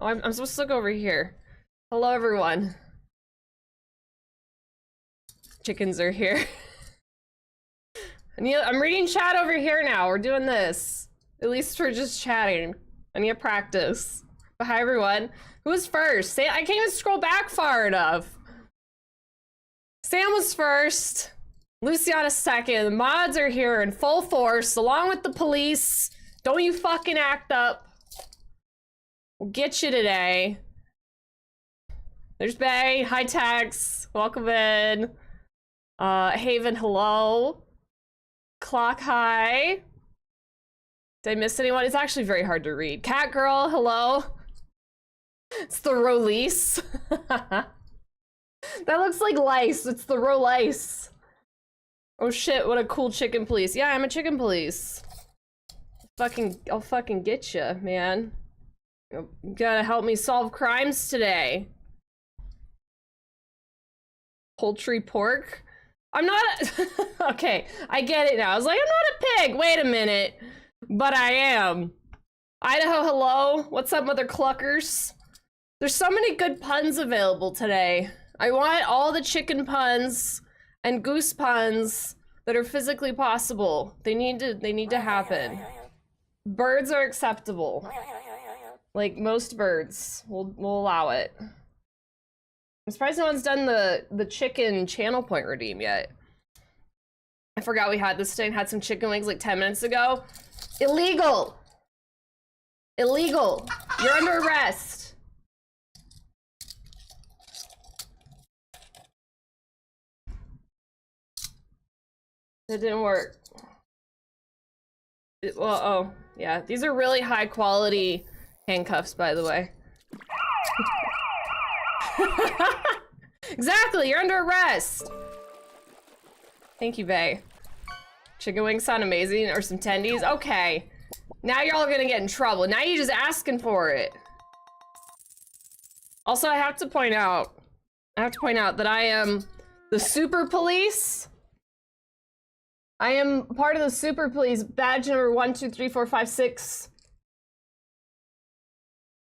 Oh, I'm supposed to look over here. Hello, everyone. Chickens are here. I'm reading chat over here now. We're doing this. At least we're just chatting. I need to practice. But hi, everyone. Who was first? I can't even scroll back far enough. Sam was first. Luciana second. The mods are here in full force, along with the police. Don't you fucking act up. We'll get you today. There's Bay. Hi, Tex. Welcome in. Haven, hello. Clock, hi. Did I miss anyone? It's actually very hard to read. Cat girl, hello. It's the release. That looks like lice. It's the lice. Oh shit, what a cool chicken police. Yeah, I'm a chicken police. I'll fucking get you, man. You gotta help me solve crimes today. Poultry pork? I'm not okay, I get it now. I was like, I'm not a pig. Wait a minute. But I am. Idaho, hello. What's up, mother cluckers? There's so many good puns available today. I want all the chicken puns and goose puns that are physically possible. They need to happen. Birds are acceptable. Like most birds, we'll allow it. I'm surprised no one's done the chicken channel point redeem yet. I forgot we had this today and had some chicken wings like 10 minutes ago. Illegal! Illegal! You're under arrest! It didn't work. Well, oh, yeah. These are really high quality handcuffs, by the way. Exactly, you're under arrest! Thank you, Bae. Chicken wings sound amazing, or some tendies? Okay. Now you're all gonna get in trouble. Now you're just asking for it. Also, I have to point out that I am the super police. I am part of the super police, badge number 1, 2, 3, 4, 5, 6.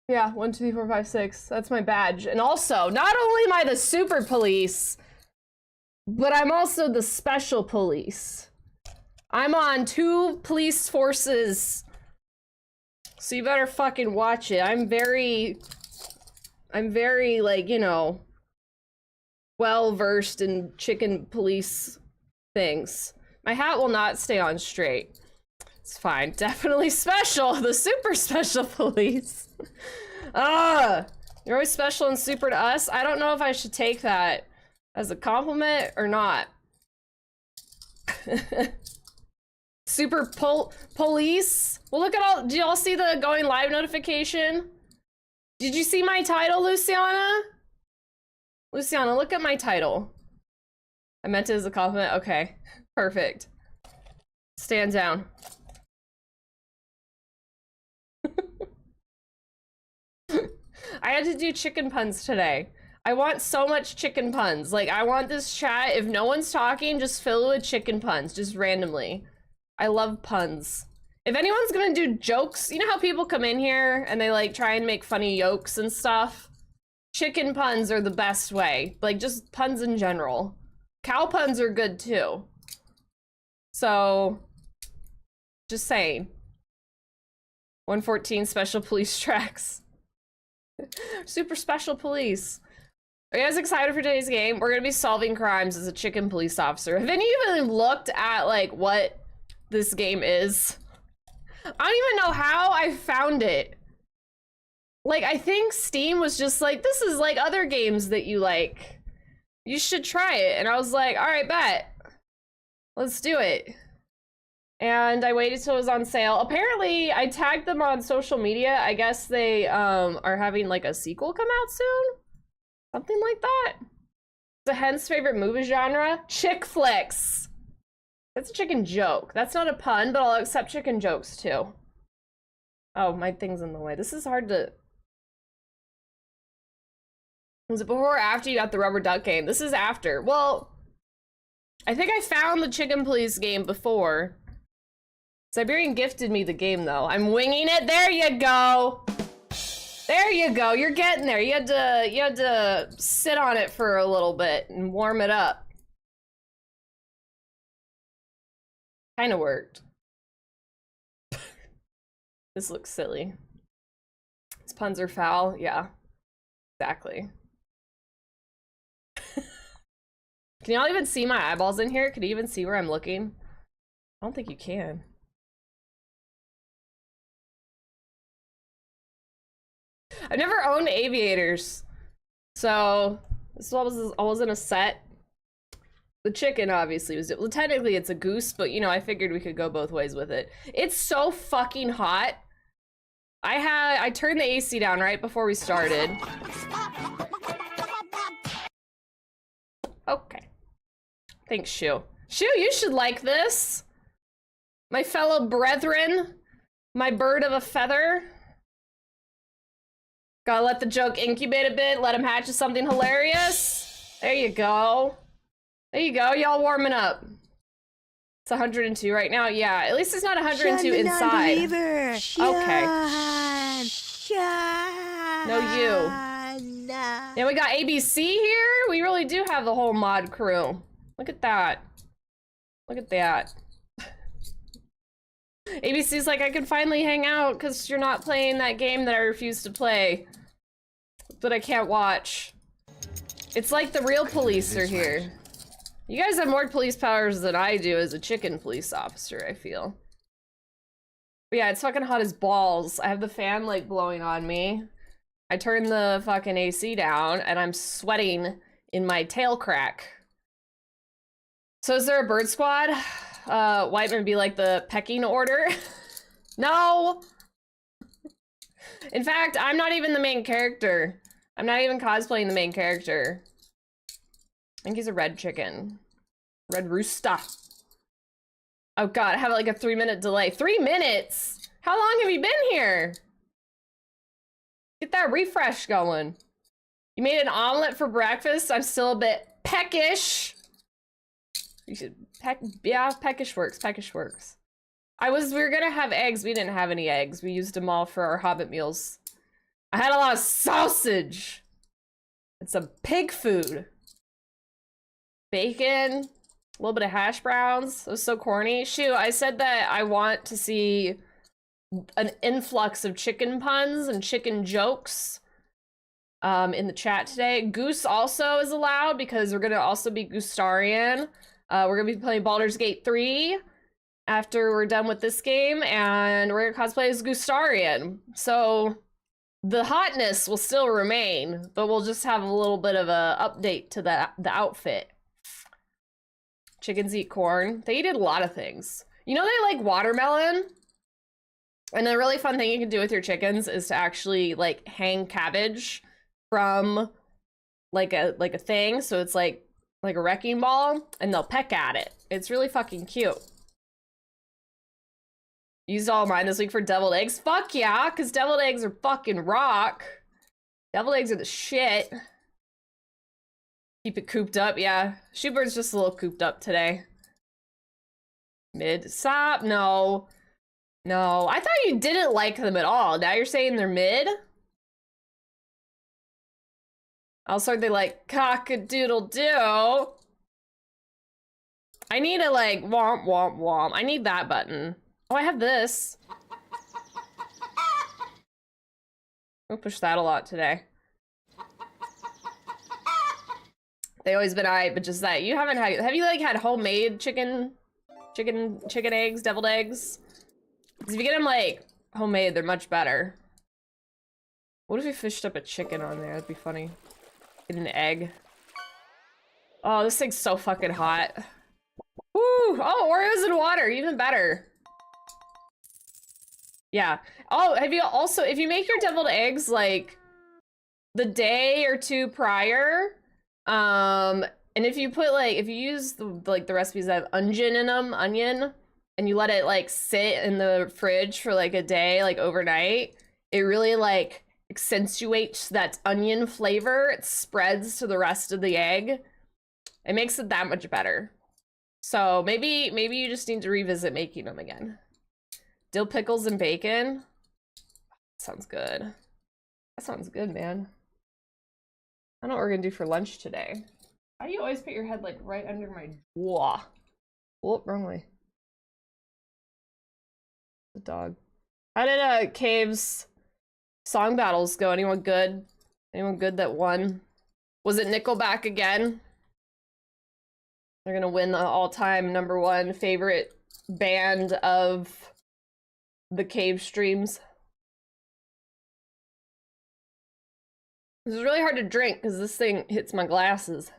Yeah, 1, 2, 3, 4, 5, 6. That's my badge. And also, not only am I the super police, but I'm also the special police. I'm on 2 police forces. So you better fucking watch it. I'm very, like, you know, well-versed in chicken police things. My hat will not stay on straight. It's fine. Definitely special. The super special police. You're always special and super to us. I don't know if I should take that as a compliment or not. Super police. Well, look at all. Did y'all see the going live notification? Did you see my title, Luciana? Luciana, look at my title. I meant it as a compliment. Okay, perfect. Stand down. I had to do chicken puns today. I want so much chicken puns. Like, I want this chat, if no one's talking, just fill it with chicken puns, just randomly. I love puns. If anyone's gonna do jokes, you know how people come in here and they like try and make funny jokes and stuff? Chicken puns are the best way. Like, just puns in general. Cow puns are good too. So, just saying. 114 special police tracks. Super special police. Are you guys excited for today's game? We're gonna be solving crimes as a chicken police officer. Have any of you even looked at like what this game is? I don't even know how I found it. Like, I think Steam was just like, this is like other games that you like. You should try it. And I was like, all right, bet. Let's do it. And I waited till it was on sale. Apparently, I tagged them on social media. I guess they are having like a sequel come out soon. Something like that. The hen's favorite movie genre? Chick flicks. That's a chicken joke. That's not a pun, but I'll accept chicken jokes too. Oh, my thing's in the way. This is hard to... Was it before or after you got the rubber duck game? This is after. Well, I think I found the Chicken Police game before. Siberian gifted me the game though. I'm winging it. There you go. There you go. You're getting there. You had to sit on it for a little bit and warm it up. Kind of worked. This looks silly. His puns are foul. Yeah, exactly. Can y'all even see my eyeballs in here? Can you even see where I'm looking? I don't think you can. I've never owned aviators, so this wasn't a set. The chicken obviously was, well, technically it's a goose, but you know, I figured we could go both ways with it. It's so fucking hot. I turned the AC down right before we started. Okay. Thanks, Shu. Shu, you should like this. My fellow brethren, my bird of a feather. Gotta let the joke incubate a bit, let him hatch to something hilarious. There you go. There you go, y'all warming up. It's 102 right now. Yeah, at least it's not 102 inside. Okay. No, you. Yeah, we got ABC here. We really do have the whole mod crew. Look at that. Look at that. ABC's like, I can finally hang out because you're not playing that game that I refuse to play. But I can't watch. It's like the real police are here. You guys have more police powers than I do as a chicken police officer, I feel. But yeah, it's fucking hot as balls. I have the fan like blowing on me. I turned the fucking AC down and I'm sweating in my tail crack. So is there a bird squad? Whiteman be like the pecking order? No! In fact, I'm not even the main character. I'm not even cosplaying the main character. I think he's a red chicken. Red rooster. Oh god, I have like a 3-minute delay. 3 minutes? How long have you been here? Get that refresh going. You made an omelet for breakfast? I'm still a bit peckish. You should yeah, peckish works, peckish works. We were gonna have eggs, we didn't have any eggs. We used them all for our Hobbit meals. I had a lot of sausage. And some pig food. Bacon, a little bit of hash browns. It was so corny. Shoot, I said that I want to see an influx of chicken puns and chicken jokes in the chat today. Goose also is allowed because we're gonna also be Goosestarion. We're gonna be playing Baldur's Gate 3 after we're done with this game, and we're gonna cosplay as Goosestarion. So the hotness will still remain, but we'll just have a little bit of a update to the outfit. Chickens eat corn. They eat a lot of things. You know they like watermelon? And a really fun thing you can do with your chickens is to actually like hang cabbage from like a thing, so it's like a wrecking ball, and they'll peck at it. It's really fucking cute. Used all mine this week for deviled eggs. Fuck yeah, because deviled eggs are fucking rock. Deviled eggs are the shit. Keep it cooped up, yeah. Shoebird's just a little cooped up today. Mid. Stop. No. No. I thought you didn't like them at all. Now you're saying they're mid? Also, they like cock-a-doodle-doo. I need a like womp womp womp. I need that button. Oh, I have this. We'll push that a lot today. They always been alright, but just that. You haven't had, have you like had homemade chicken eggs, deviled eggs? Because if you get them like homemade, they're much better. What if we fished up a chicken on there? That'd be funny. Get an egg. Oh, this thing's so fucking hot. Woo! Oh, Oreos and water, even better. Yeah. Oh, have you also, if you make your deviled eggs like the day or two prior, and if you put like, if you use the recipes that have onion in them, and you let it like sit in the fridge for like a day, like overnight, it really like accentuates that onion flavor. It spreads to the rest of the egg. It makes it that much better. So maybe you just need to revisit making them again. Dill pickles and bacon. Sounds good. That sounds good, man. I don't know what we're gonna do for lunch today. How do you always put your head like right under my jaw? Whoop, wrong way. The dog. How did Cave's song battles go? Anyone good? Anyone good that won? Was it Nickelback again? They're gonna win the all-time #1 favorite band of the Cave streams. This is really hard to drink because this thing hits my glasses.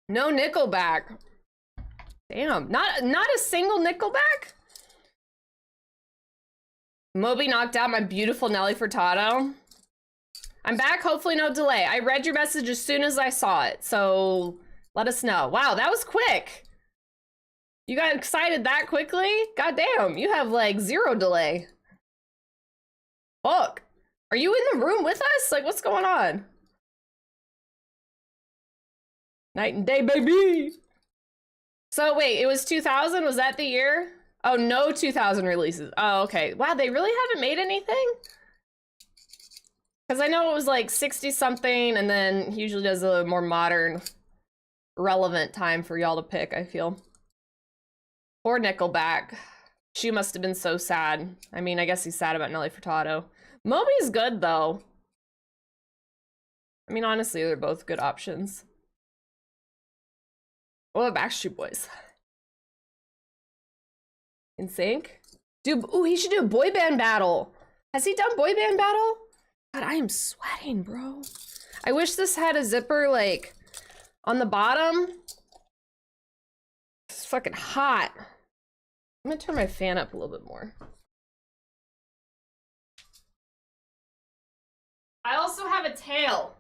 No Nickelback. Damn, not a single Nickelback? Moby knocked out my beautiful Nelly Furtado. I'm back, hopefully no delay. I read your message as soon as I saw it, so let us know. Wow, that was quick. You got excited that quickly? God damn, you have like 0 delay. Fuck. Are you in the room with us? Like, what's going on? Night and day, baby. So wait, it was 2000? Was that the year? Oh, no 2000 releases. Oh, okay. Wow, they really haven't made anything? Because I know it was like 60 something, and then he usually does a more modern, relevant time for y'all to pick, I feel. Poor Nickelback. She must have been so sad. I mean, I guess he's sad about Nelly Furtado. Moby's good, though. I mean, honestly, they're both good options. What about Backstreet Boys? In sync? Dude, ooh, he should do a boy band battle. Has he done boy band battle? God, I am sweating, bro. I wish this had a zipper, like, on the bottom. It's fucking hot. I'm gonna turn my fan up a little bit more. I also have a tail.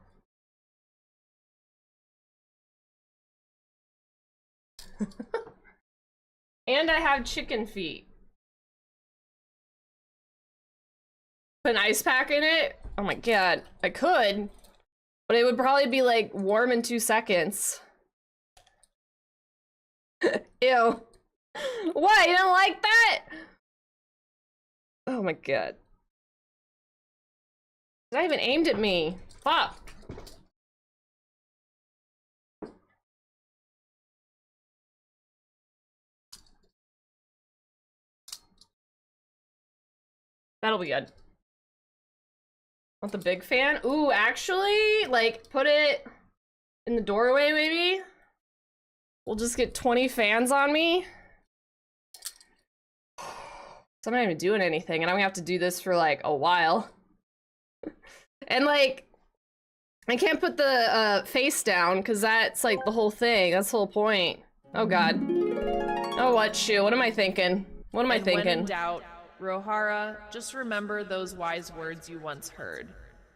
And I have chicken feet. Put an ice pack in it? Oh my god, I could. But it would probably be like warm in 2 seconds. Ew. What? You don't like that? Oh my god. It's not even aimed at me. Fuck. That'll be good. Want the big fan? Ooh, actually, like, put it in the doorway, maybe? We'll just get 20 fans on me. So I'm not even doing anything, and I'm gonna have to do this for, like, a while. And, like, I can't put the face down, because that's, like, the whole thing. That's the whole point. Oh, God. Oh, what, shoe? What am I thinking? What am I thinking? When in doubt, Rohara, just remember those wise words you once heard.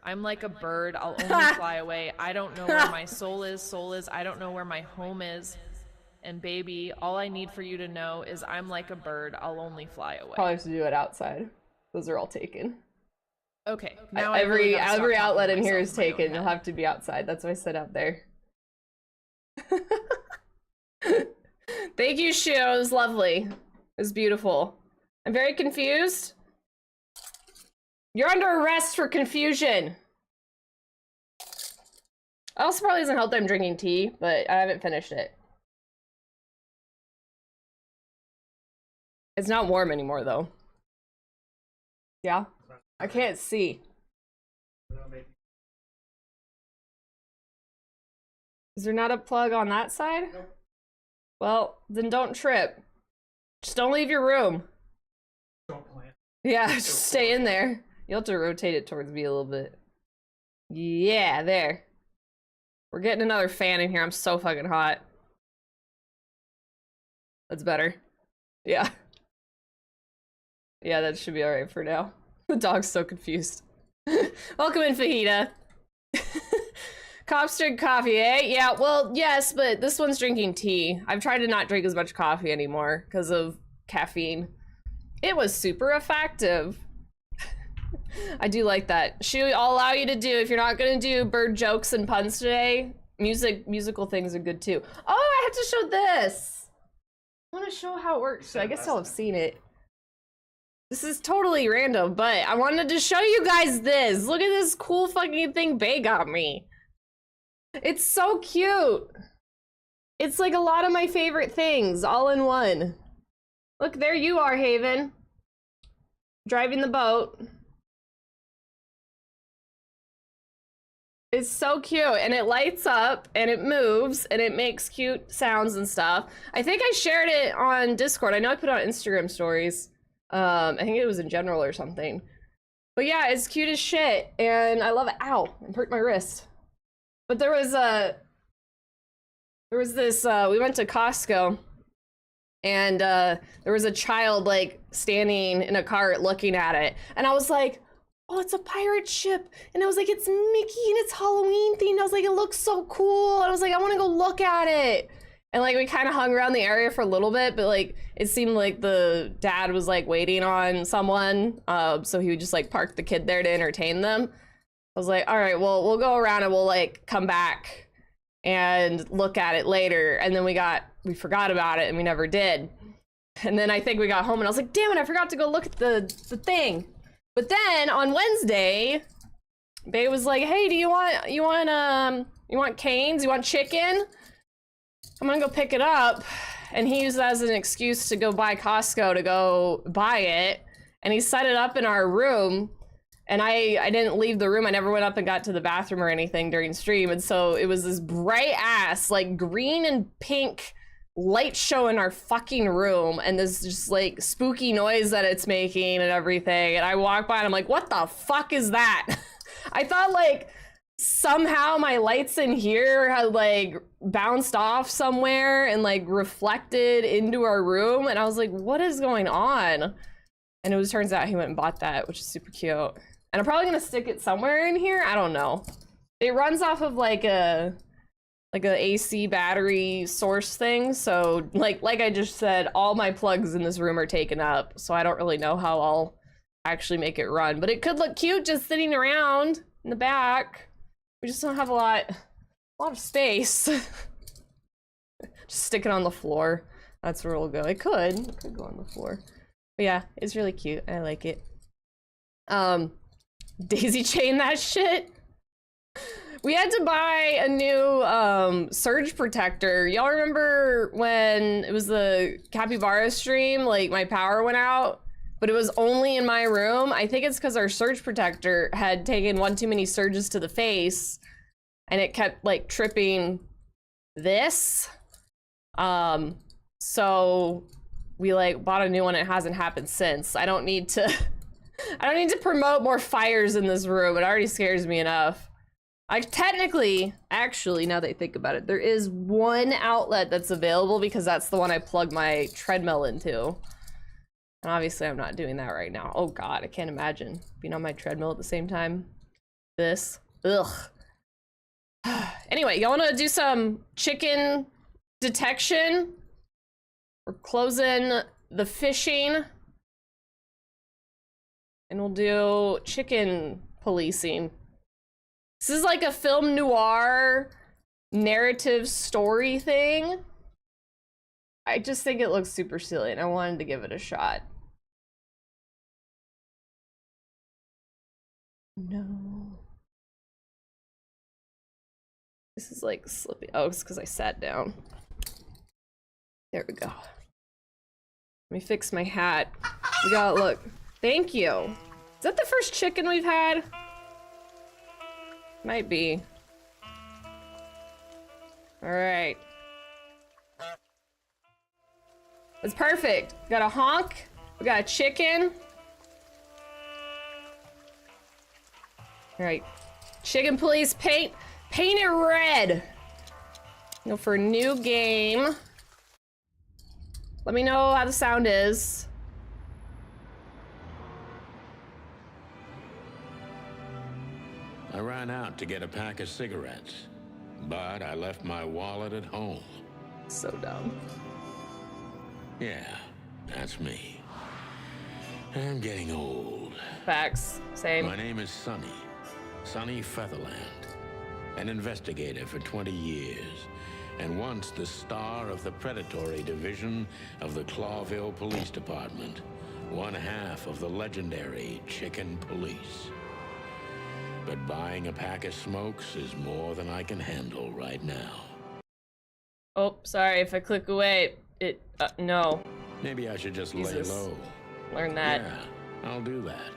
I'm like a bird, I'll only fly away. I don't know where my soul is, I don't know where my home is. And baby, all I need for you to know is I'm like a bird, I'll only fly away. Probably have to do it outside. Those are all taken. Okay, now every outlet in here is taken. You'll have to be outside. That's what I said out there. Thank you, Shu. It was lovely. It was beautiful. I'm very confused. You're under arrest for confusion. It also probably doesn't help that I'm drinking tea, but I haven't finished it. It's not warm anymore, though. Yeah? I can't see. Is there not a plug on that side? Nope. Well, then don't trip. Just don't leave your room. Don't plan. Yeah, just stay in there. You'll have to rotate it towards me a little bit. Yeah, there. We're getting another fan in here. I'm so fucking hot. That's better. Yeah. Yeah, that should be alright for now. The dog's so confused. Welcome in, Fajita. Cops drink coffee, eh? Yeah, well, yes, but this one's drinking tea. I've tried to not drink as much coffee anymore because of caffeine. It was super effective. I do like that. I'll allow you to do, if you're not gonna do bird jokes and puns today, musical things are good too. Oh, I have to show this. I want to show how it works. So I guess y'all have seen it. This is totally random, but I wanted to show you guys this. Look at this cool fucking thing Bae got me. It's so cute. It's like a lot of my favorite things all in one. Look, there you are, Haven. Driving the boat. It's so cute, and it lights up, and it moves, and it makes cute sounds and stuff. I think I shared it on Discord. I know I put it on Instagram stories. I think it was in general or something. But yeah, it's cute as shit, and I love it. Ow, I hurt my wrist. But there was this, we went to Costco, and there was a child like standing in a cart looking at it, and I was like, oh, it's a pirate ship. And I was like, it's Mickey and it's Halloween themed. I was like, it looks so cool. I was like, I want to go look at it. And like, we kind of hung around the area for a little bit, but like, it seemed like the dad was like waiting on someone. So he would just like park the kid there to entertain them. I was like, all right, well, we'll go around and we'll like come back and look at it later. And then we forgot about it and we never did. And then I think we got home and I was like, damn it, I forgot to go look at the thing. But then on Wednesday, Bae was like, hey, do you want canes? You want chicken? I'm gonna go pick it up. And he used that as an excuse to go by Costco to go buy it. And he set it up in our room. And I didn't leave the room. I never went up and got to the bathroom or anything during stream. And so it was this bright ass, like green and pink light show in our fucking room, and this just like spooky noise that it's making and everything. And I walk by and I'm like, what the fuck is that? I thought like somehow my lights in here had like bounced off somewhere and like reflected into our room. And I was like, what is going on? And it turns out he went and bought that, which is super cute. And I'm probably gonna stick it somewhere in here. I don't know. It runs off of like a AC battery source thing, so like I just said, all my plugs in this room are taken up, so I don't really know how I'll actually make it run, but it could look cute just sitting around in the back. We just don't have a lot of space. Just stick it on the floor. That's where it'll go. It could go on the floor, but yeah, it's really cute. I like it. Daisy chain that shit. We had to buy a new surge protector. Y'all remember when it was the capybara stream, like my power went out, but it was only in my room? I think it's because our surge protector had taken one too many surges to the face and it kept like tripping this. So we like bought a new one. It hasn't happened since. I don't need to promote more fires in this room. It already scares me enough. Actually, now that I think about it, there is one outlet that's available because that's the one I plug my treadmill into. And obviously I'm not doing that right now. Oh God, I can't imagine being on my treadmill at the same time. Ugh. Anyway, y'all wanna do some chicken detection? We're closing the fishing. And we'll do chicken policing. This is like a film noir narrative story thing. I just think it looks super silly and I wanted to give it a shot. No. This is like slippy. Oh, it's because I sat down. There we go. Let me fix my hat. We got, look. Thank you. Is that the first chicken we've had? Might be. All right. It's perfect. We got a honk. We got a chicken. All right. Chicken police, paint it red. Go for a new game. Let me know how the sound is. I ran out to get a pack of cigarettes, but I left my wallet at home. So dumb. Yeah, that's me. I'm getting old. Facts. Same. My name is Sonny Featherland, an investigator for 20 years, and once the star of the predatory division of the Clawville Police Department. one half of the legendary Chicken Police. But buying a pack of smokes is more than I can handle right now. Oh, sorry, if I click away, it, no. Maybe I should just Jesus. lay low. Learn that. Yeah, I'll do that.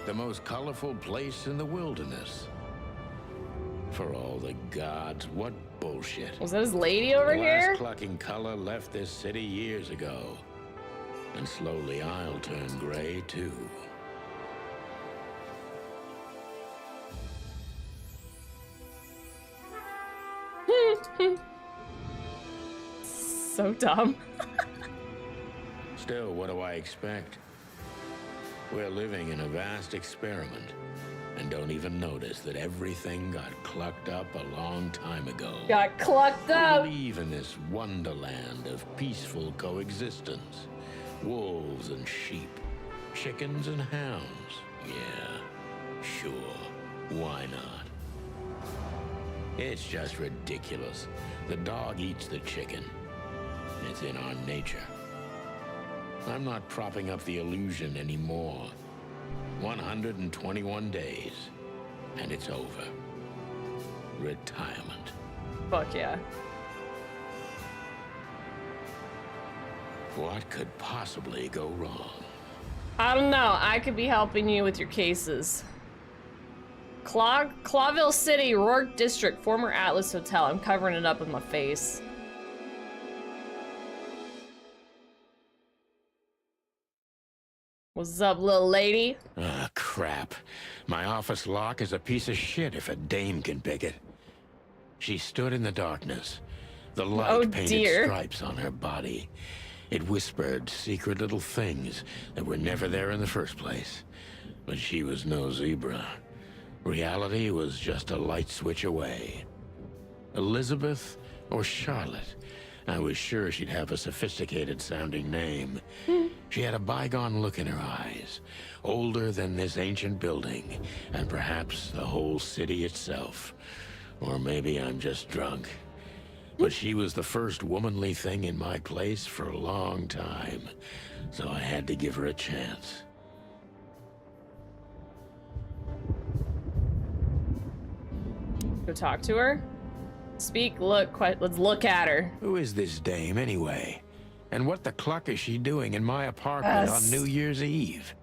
The most colorful place in the wilderness. For all the gods, what bullshit. Was that his lady over the here? last clucking color left this city years ago. And slowly I'll turn gray too. So dumb. Still, what do I expect? We're living in a vast experiment, and don't even notice that everything got clucked up a long time ago. Got clucked up. We believe in this wonderland of peaceful coexistence. Wolves and sheep, chickens and hounds. Yeah, sure, why not? It's just ridiculous. The dog eats the chicken. It's in our nature. I'm not propping up the illusion anymore. 121 days, and it's over. Retirement. Fuck yeah. What could possibly go wrong? I don't know. I could be helping you with your cases. Clawville City, Rourke District, former Atlas Hotel. I'm covering it up with my face. What's up, little lady? Ah, crap. My office lock is a piece of shit if a dame can pick it. She stood in the darkness. The light painted stripes on her body. It whispered secret little things that were never there in the first place. But she was no zebra. Reality was just a light switch away. Elizabeth or Charlotte? I was sure she'd have a sophisticated-sounding name. She had a bygone look in her eyes, older than this ancient building, and perhaps the whole city itself. Or maybe I'm just drunk. But she was the first womanly thing in my place for a long time, so I had to give her a chance. Go talk to her? Speak, look, let's look at her. Who is this dame, anyway? And what the cluck is she doing in my apartment on New Year's Eve?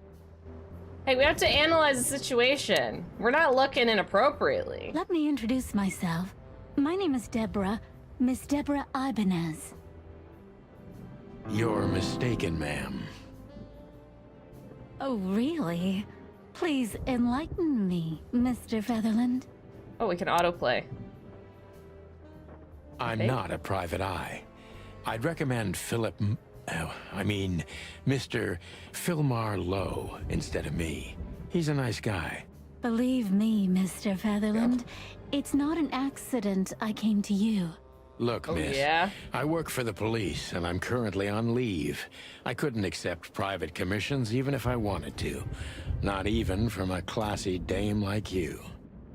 Hey, we have to analyze the situation. We're not looking inappropriately. Let me introduce myself. My name is Deborah, Miss Deborah Ibanez. You're mistaken, ma'am. Oh, really? Please enlighten me, Mr. Featherland. Oh, we can autoplay. I'm not a private eye. I'd recommend Mr. Philmar Lowe instead of me. He's a nice guy. Believe me, Mr. Featherland, it's not an accident I came to you. Look, miss, I work for the police, and I'm currently on leave. I couldn't accept private commissions even if I wanted to. Not even from a classy dame like you.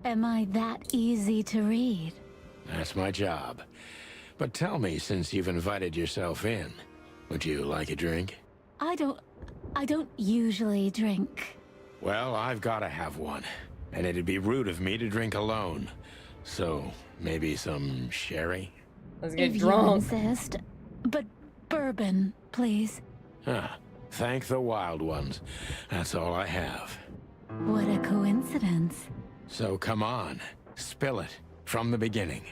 Am I that easy to read? That's my job. But tell me, since you've invited yourself in, would you like a drink? I don't usually drink. Well, I've got to have one, and it'd be rude of me to drink alone. So, maybe some sherry? Let's get if drunk. You insist, but bourbon, please. Ah, thank the wild ones. That's all I have. What a coincidence. So come on, spill it from the beginning.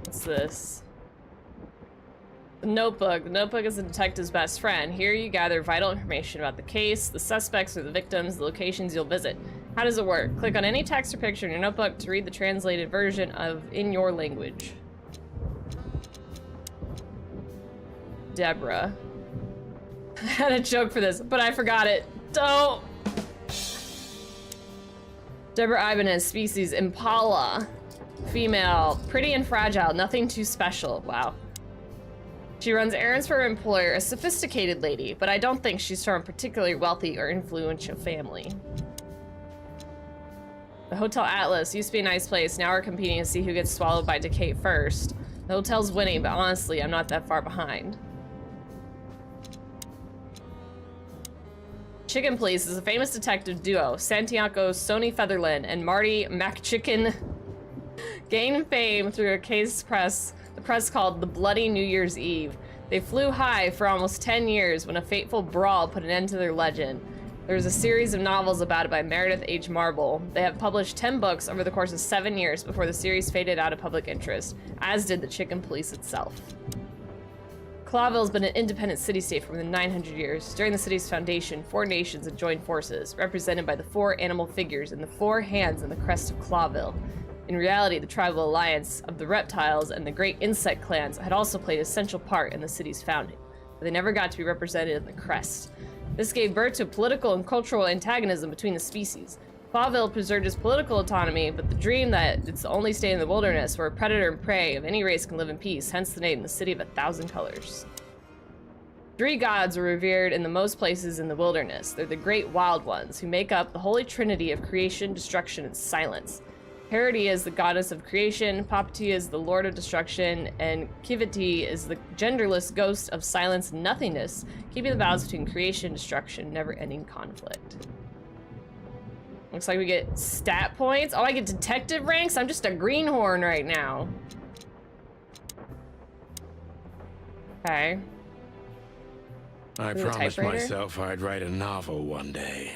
What's this? The notebook. The notebook is the detective's best friend. Here you gather vital information about the case, the suspects or the victims, the locations you'll visit. How does it work? Click on any text or picture in your notebook to read the translated version in your language. Deborah. I had a joke for this, but I forgot it. Don't. Deborah Ibanez, species Impala. Female, pretty and fragile, nothing too special. Wow. She runs errands for her employer, a sophisticated lady, but I don't think she's from a particularly wealthy or influential family. The Hotel Atlas used to be a nice place. Now we're competing to see who gets swallowed by decay first. The hotel's winning, but honestly, I'm not that far behind. Chicken Police is a famous detective duo. Santiago Sony Featherland and Marty McChicken gained fame through a case the press called The Bloody New Year's Eve. They flew high for almost 10 years when a fateful brawl put an end to their legend. There was a series of novels about it by Meredith H. Marble. They have published 10 books over the course of 7 years before the series faded out of public interest, as did the Chicken Police itself. Clawville's been an independent city-state for more than 900 years. During the city's foundation, 4 nations had joined forces, represented by the 4 animal figures and the 4 hands in the crest of Clawville. In reality, the tribal alliance of the reptiles and the great insect clans had also played an essential part in the city's founding, but they never got to be represented in the crest. This gave birth to political and cultural antagonism between the species. Clawville preserved its political autonomy, but the dream that it's the only state in the wilderness where predator and prey of any race can live in peace, hence the name, the City of 1,000 Colors. 3 gods are revered in the most places in the wilderness. They're the great wild ones, who make up the holy trinity of creation, destruction, and silence. Herity is the goddess of creation, Papati is the lord of destruction, and Kiviti is the genderless ghost of silence and nothingness, keeping the balance between creation, destruction, never-ending conflict. Looks like we get stat points. Oh, I get detective ranks? I'm just a greenhorn right now. Okay. I promised myself I'd write a novel one day.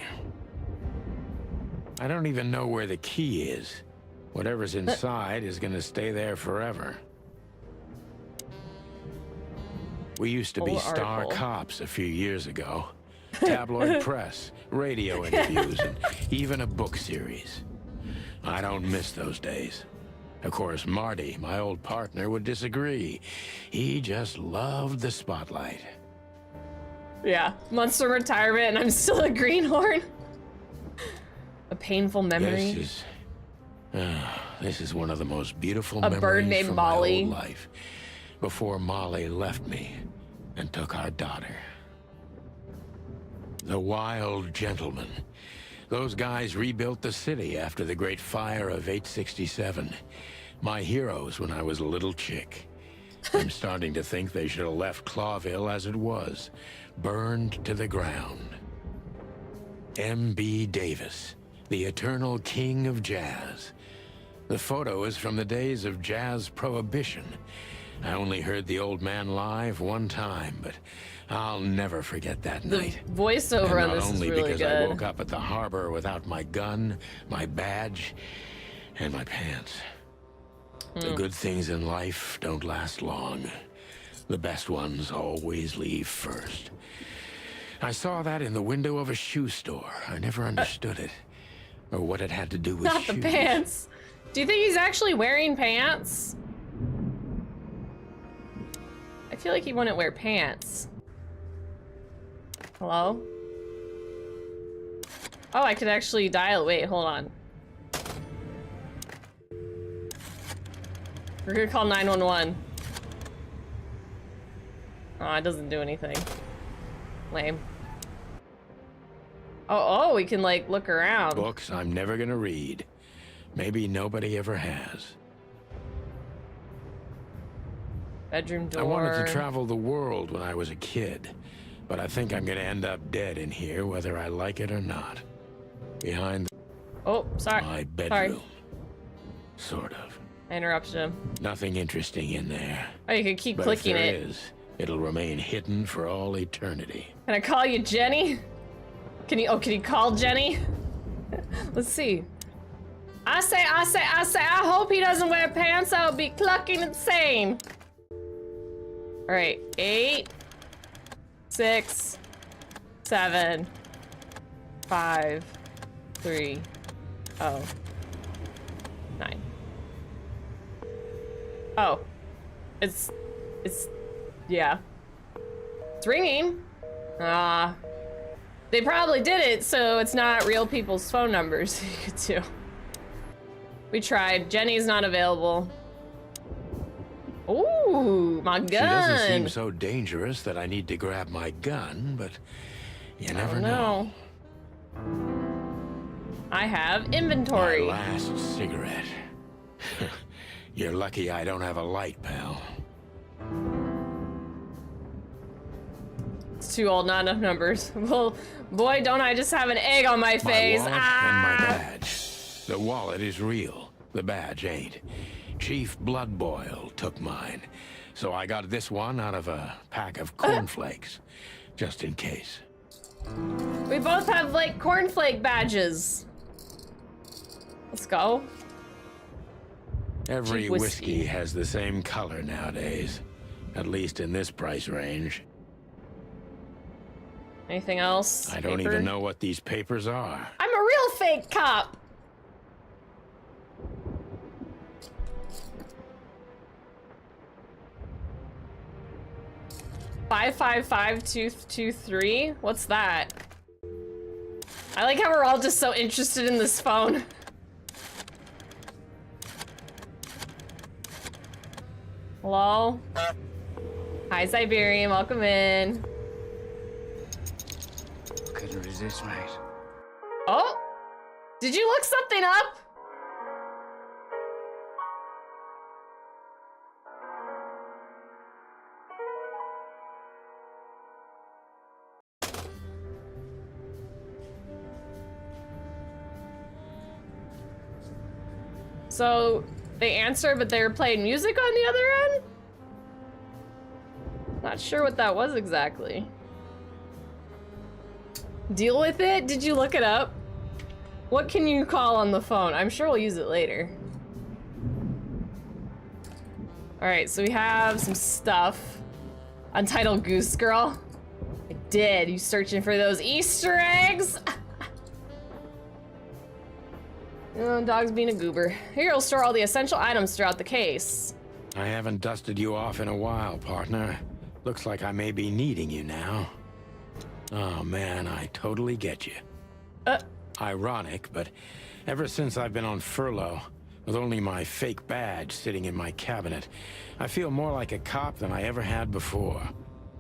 I don't even know where the key is. Whatever's inside is gonna stay there forever. We used to be star cops a few years ago. Tabloid press, radio interviews, and even a book series. I don't miss those days. Of course, Marty, my old partner, would disagree. He just loved the spotlight. Yeah, months from retirement and I'm still a greenhorn. A painful memory. This is one of the most beautiful memories bird named from Molly. my whole life. Before Molly left me and took our daughter. The Wild Gentlemen. Those guys rebuilt the city after the Great Fire of 867. My heroes when I was a little chick. I'm starting to think they should have left Clawville as it was, burned to the ground. M.B. Davis, the eternal king of jazz. The photo is from the days of jazz prohibition. I only heard the old man live one time, but I'll never forget that night. The voiceover on this is really good. Not only because I woke up at the harbor without my gun, my badge, and my pants. The good things in life don't last long. The best ones always leave first. I saw that in the window of a shoe store. I never understood it, or what it had to do with Not shoes. the pants. Do you think he's actually wearing pants? I feel like he wouldn't wear pants. Hello? Oh, I could actually dial. Wait, hold on. We're gonna call 911. Oh, it doesn't do anything. Lame. Oh, we can like look around. Books I'm never gonna read. Maybe nobody ever has. Bedroom door. I wanted to travel the world when I was a kid, but I think I'm gonna end up dead in here, whether I like it or not. Behind my bedroom. Sort of. I interrupted him. Nothing interesting in there. Oh, you can keep but clicking if there it. Is, it'll remain hidden for all eternity. Can I call you Jenny? Can you call Jenny? Let's see. I say, I hope he doesn't wear pants. I'll be clucking insane. All right, 8, 6, 7, 5, 3, 0, 9. Oh, it's, yeah. It's ringing. They probably did it, so it's not real people's phone numbers you could do. We tried. Jenny's not available. Ooh, my gun. She doesn't seem so dangerous that I need to grab my gun, but you never know. I have inventory. My last cigarette. You're lucky I don't have a light, pal. It's too old, not enough numbers. Well, boy, don't I just have an egg on my face. My wallet and my badge. The wallet is real. The badge ain't. Chief Bloodboil took mine. So I got this one out of a pack of cornflakes. Just in case. We both have, like, cornflake badges. Let's go. Every whiskey has the same color nowadays. At least in this price range. Anything else? I don't even know what these papers are. I'm a real fake cop. Five 555-223. What's that? I like how we're all just so interested in this phone. Hello? Hi, Siberian. Welcome in. Couldn't resist, mate. Oh! Did you look something up? So they answered, but they were playing music on the other end? Not sure what that was exactly. Deal with it? Did you look it up? What can you call on the phone? I'm sure we'll use it later. Alright, so we have some stuff. Untitled Goose Girl. I did. You searching for those Easter eggs? Oh, dog's being a goober. Here you'll store all the essential items throughout the case. I haven't dusted you off in a while, partner. Looks like I may be needing you now. Oh man, I totally get you. Ironic, but ever since I've been on furlough, with only my fake badge sitting in my cabinet, I feel more like a cop than I ever had before.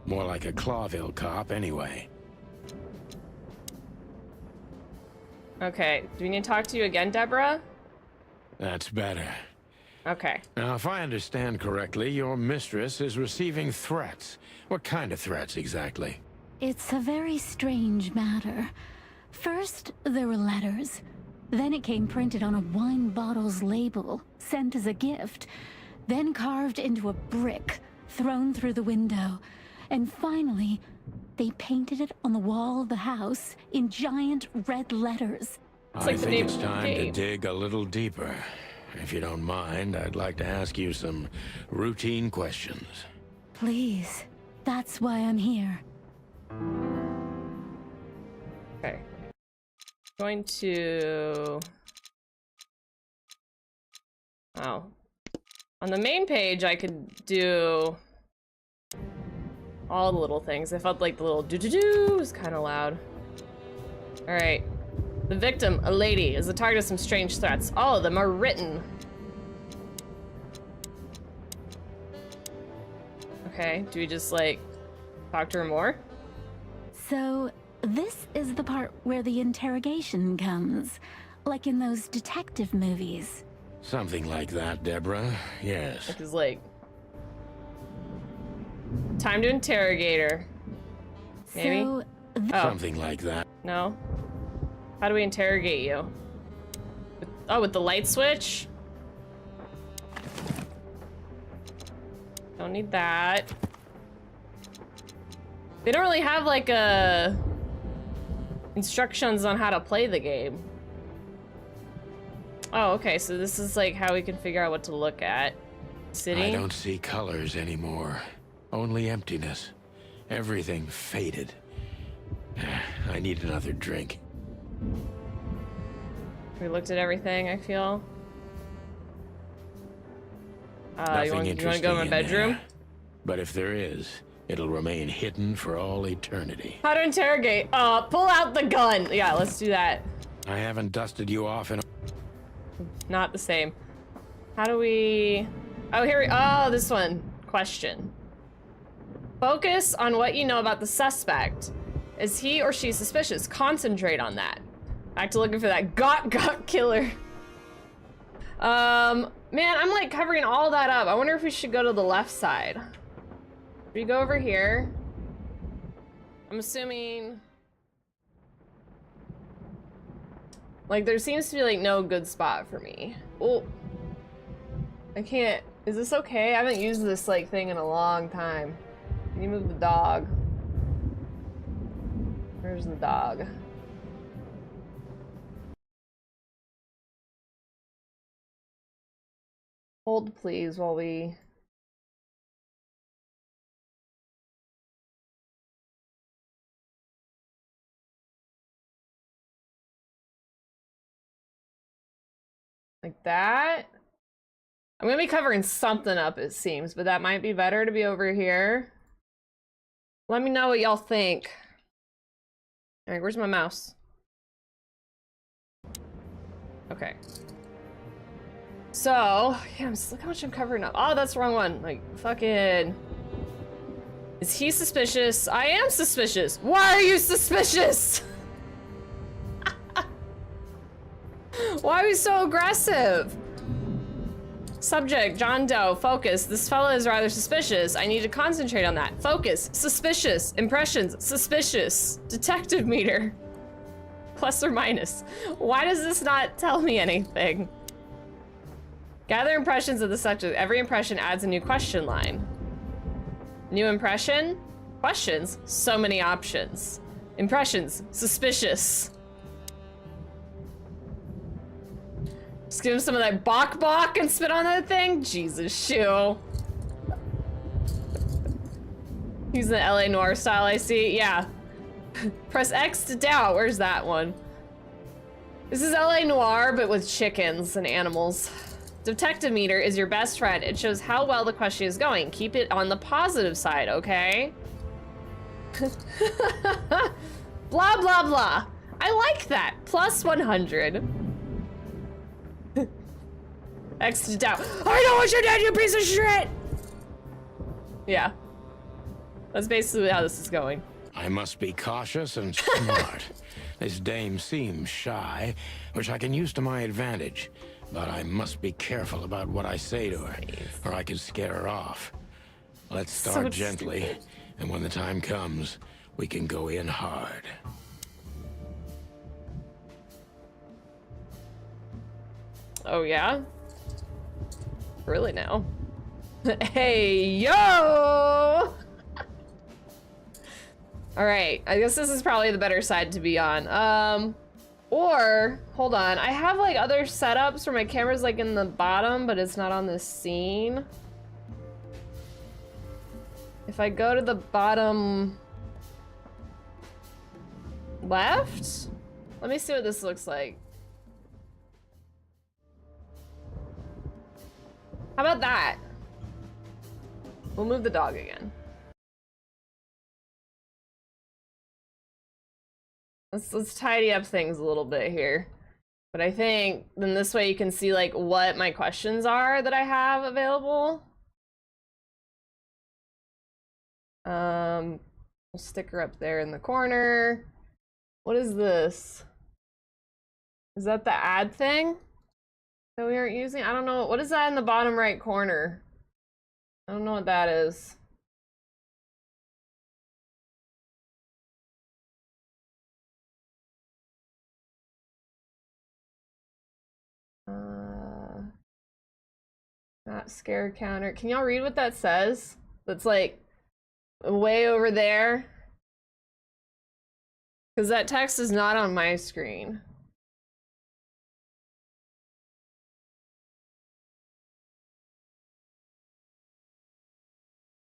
More like a Clawville cop, anyway. Okay, do we need to talk to you again, Deborah? That's better. Okay. Now, if I understand correctly, your mistress is receiving threats. What kind of threats, exactly? It's a very strange matter. First, there were letters. Then it came printed on a wine bottle's label, sent as a gift. Then carved into a brick, thrown through the window. And finally, they painted it on the wall of the house in giant red letters. I think it's time to dig a little deeper. If you don't mind, I'd like to ask you some routine questions. Please. That's why I'm here. Okay. Going to... Oh. On the main page, I could do all the little things. I felt like the little do-do-do was kind of loud. Alright. The victim, a lady, is the target of some strange threats. All of them are written. Okay, do we just, like, talk to her more? So, this is the part where the interrogation comes. Like in those detective movies. Something like that, Deborah. Yes. Like, it's like... Time to interrogate her. Maybe? So, Something like that. No? How do we interrogate you? With the light switch? Don't need that. They don't really have like instructions on how to play the game. Oh, okay, so this is like how we can figure out what to look at. Sitting? I don't see colors anymore. Only emptiness. Everything faded. I need another drink. We looked at everything, I feel. You want to go in my bedroom? There. But if there is, it'll remain hidden for all eternity. How to interrogate? Pull out the gun. Yeah, let's do that. I haven't dusted you off in a... Not the same. How do we... Oh, here we, oh, this one. Question. Focus on what you know about the suspect. Is he or she suspicious? Concentrate on that. Back to looking for that got killer. Man, I'm like covering all that up. I wonder if we should go to the left side. We go over here. I'm assuming... Like, there seems to be, like, no good spot for me. Oh. I can't... Is this okay? I haven't used this, like, thing in a long time. Can you move the dog? Where's the dog? Hold, please, while we... Like that? I'm gonna be covering something up, it seems, but that might be better to be over here. Let me know what y'all think. All right, where's my mouse? Okay. So, yeah, look how much I'm covering up. Oh, that's the wrong one. Like, fucking... Is he suspicious? I am suspicious. Why are you suspicious? Why are you so aggressive? Subject, John Doe, focus. This fella is rather suspicious. I need to concentrate on that. Focus, suspicious. Impressions, suspicious. Detective meter. Plus or minus. Why does this not tell me anything? Gather impressions of the subject. Every impression adds a new question line. New impression? Questions? So many options. Impressions, suspicious. Just give him some of that bok and spit on that thing? Jesus, shoe. He's the LA Noir style, I see. Yeah. Press X to doubt. Where's that one? This is LA Noir, but with chickens and animals. Detective meter is your best friend. It shows how well the question is going. Keep it on the positive side, okay? Blah, blah, blah. I like that. Plus 100. X to doubt. I know what you did, you piece of shit! Yeah. That's basically how this is going. I must be cautious and smart. This dame seems shy, which I can use to my advantage. But I must be careful about what I say to her, or I could scare her off. Let's start gently, stupid. And when the time comes, we can go in hard. Oh, yeah? Really now? Hey, yo! Alright, I guess this is probably the better side to be on. Or, hold on, I have like other setups where my camera's like in the bottom, but it's not on this scene. If I go to the bottom left, let me see what this looks like. How about that? We'll move the dog again. Let's tidy up things a little bit here. But I think then this way you can see like what my questions are that I have available. We'll stick her up there in the corner. What is this? Is that the ad thing that we aren't using? I don't know. What is that in the bottom right corner? I don't know what that is. Not scare counter. Can y'all read what that says? That's like way over there. Because that text is not on my screen.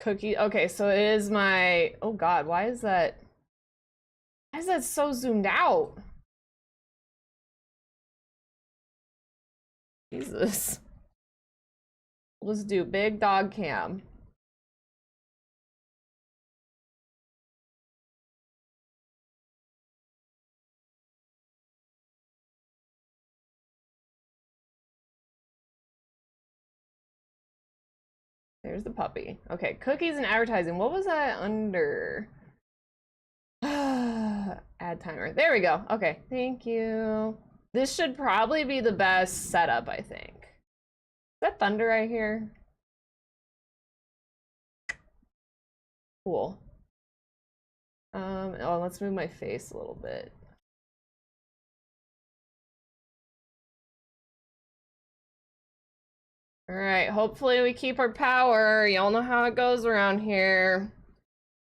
Cookie. Okay, so it is my... Oh God, why is that so zoomed out? Jesus. Let's do big dog cam. There's the puppy. Okay, cookies and advertising. What was that under? Add timer. There we go. Okay, thank you. This should probably be the best setup, I think. Is that thunder right here? Cool. Oh, let's move my face a little bit. All right, hopefully we keep our power. Y'all know how it goes around here.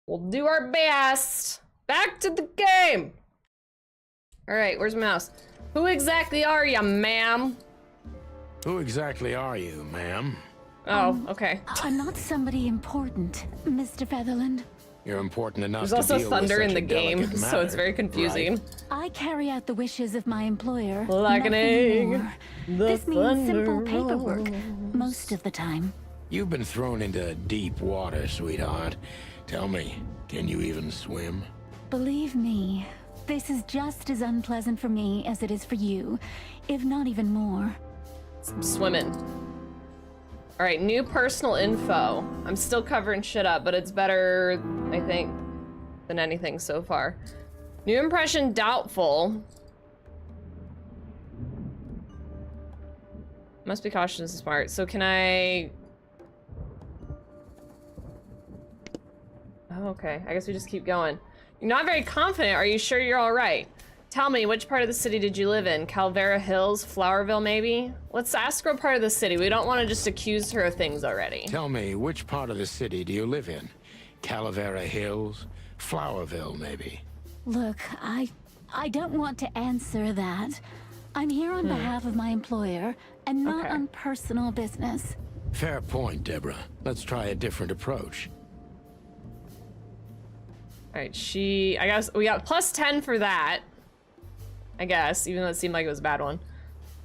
We'll do our best. Back to the game. All right, where's my mouse? Who exactly are you, ma'am? Who exactly are you, ma'am? Oh, okay. I'm not somebody important, Mr. Featherland. You're important enough There's to also deal thunder with in such the a game, delicate so it's matter, very confusing. right? I carry out the wishes of my employer. Like an nothing egg. more. The This means simple thunder paperwork, rolls. most of the time. You've been thrown into deep water, sweetheart. Tell me, can you even swim? Believe me, this is just as unpleasant for me as it is for you, if not even more. Swimming. All right, new personal info. I'm still covering shit up, but it's better, I think, than anything so far. New impression doubtful. Must be cautious and smart. So can I... Oh, okay. I guess we just keep going. You're not very confident. Are you sure you're all right? Tell me, which part of the city did you live in? Calvera Hills, Flowerville, maybe? Let's ask her what part of the city. We don't want to just accuse her of things already. Tell me, which part of the city do you live in? Calavera Hills? Flowerville, maybe? Look, I don't want to answer that. I'm here on behalf of my employer, and not Okay. on personal business. Fair point, Deborah. Let's try a different approach. All right, I guess we got plus 10 for that. I guess, even though it seemed like it was a bad one.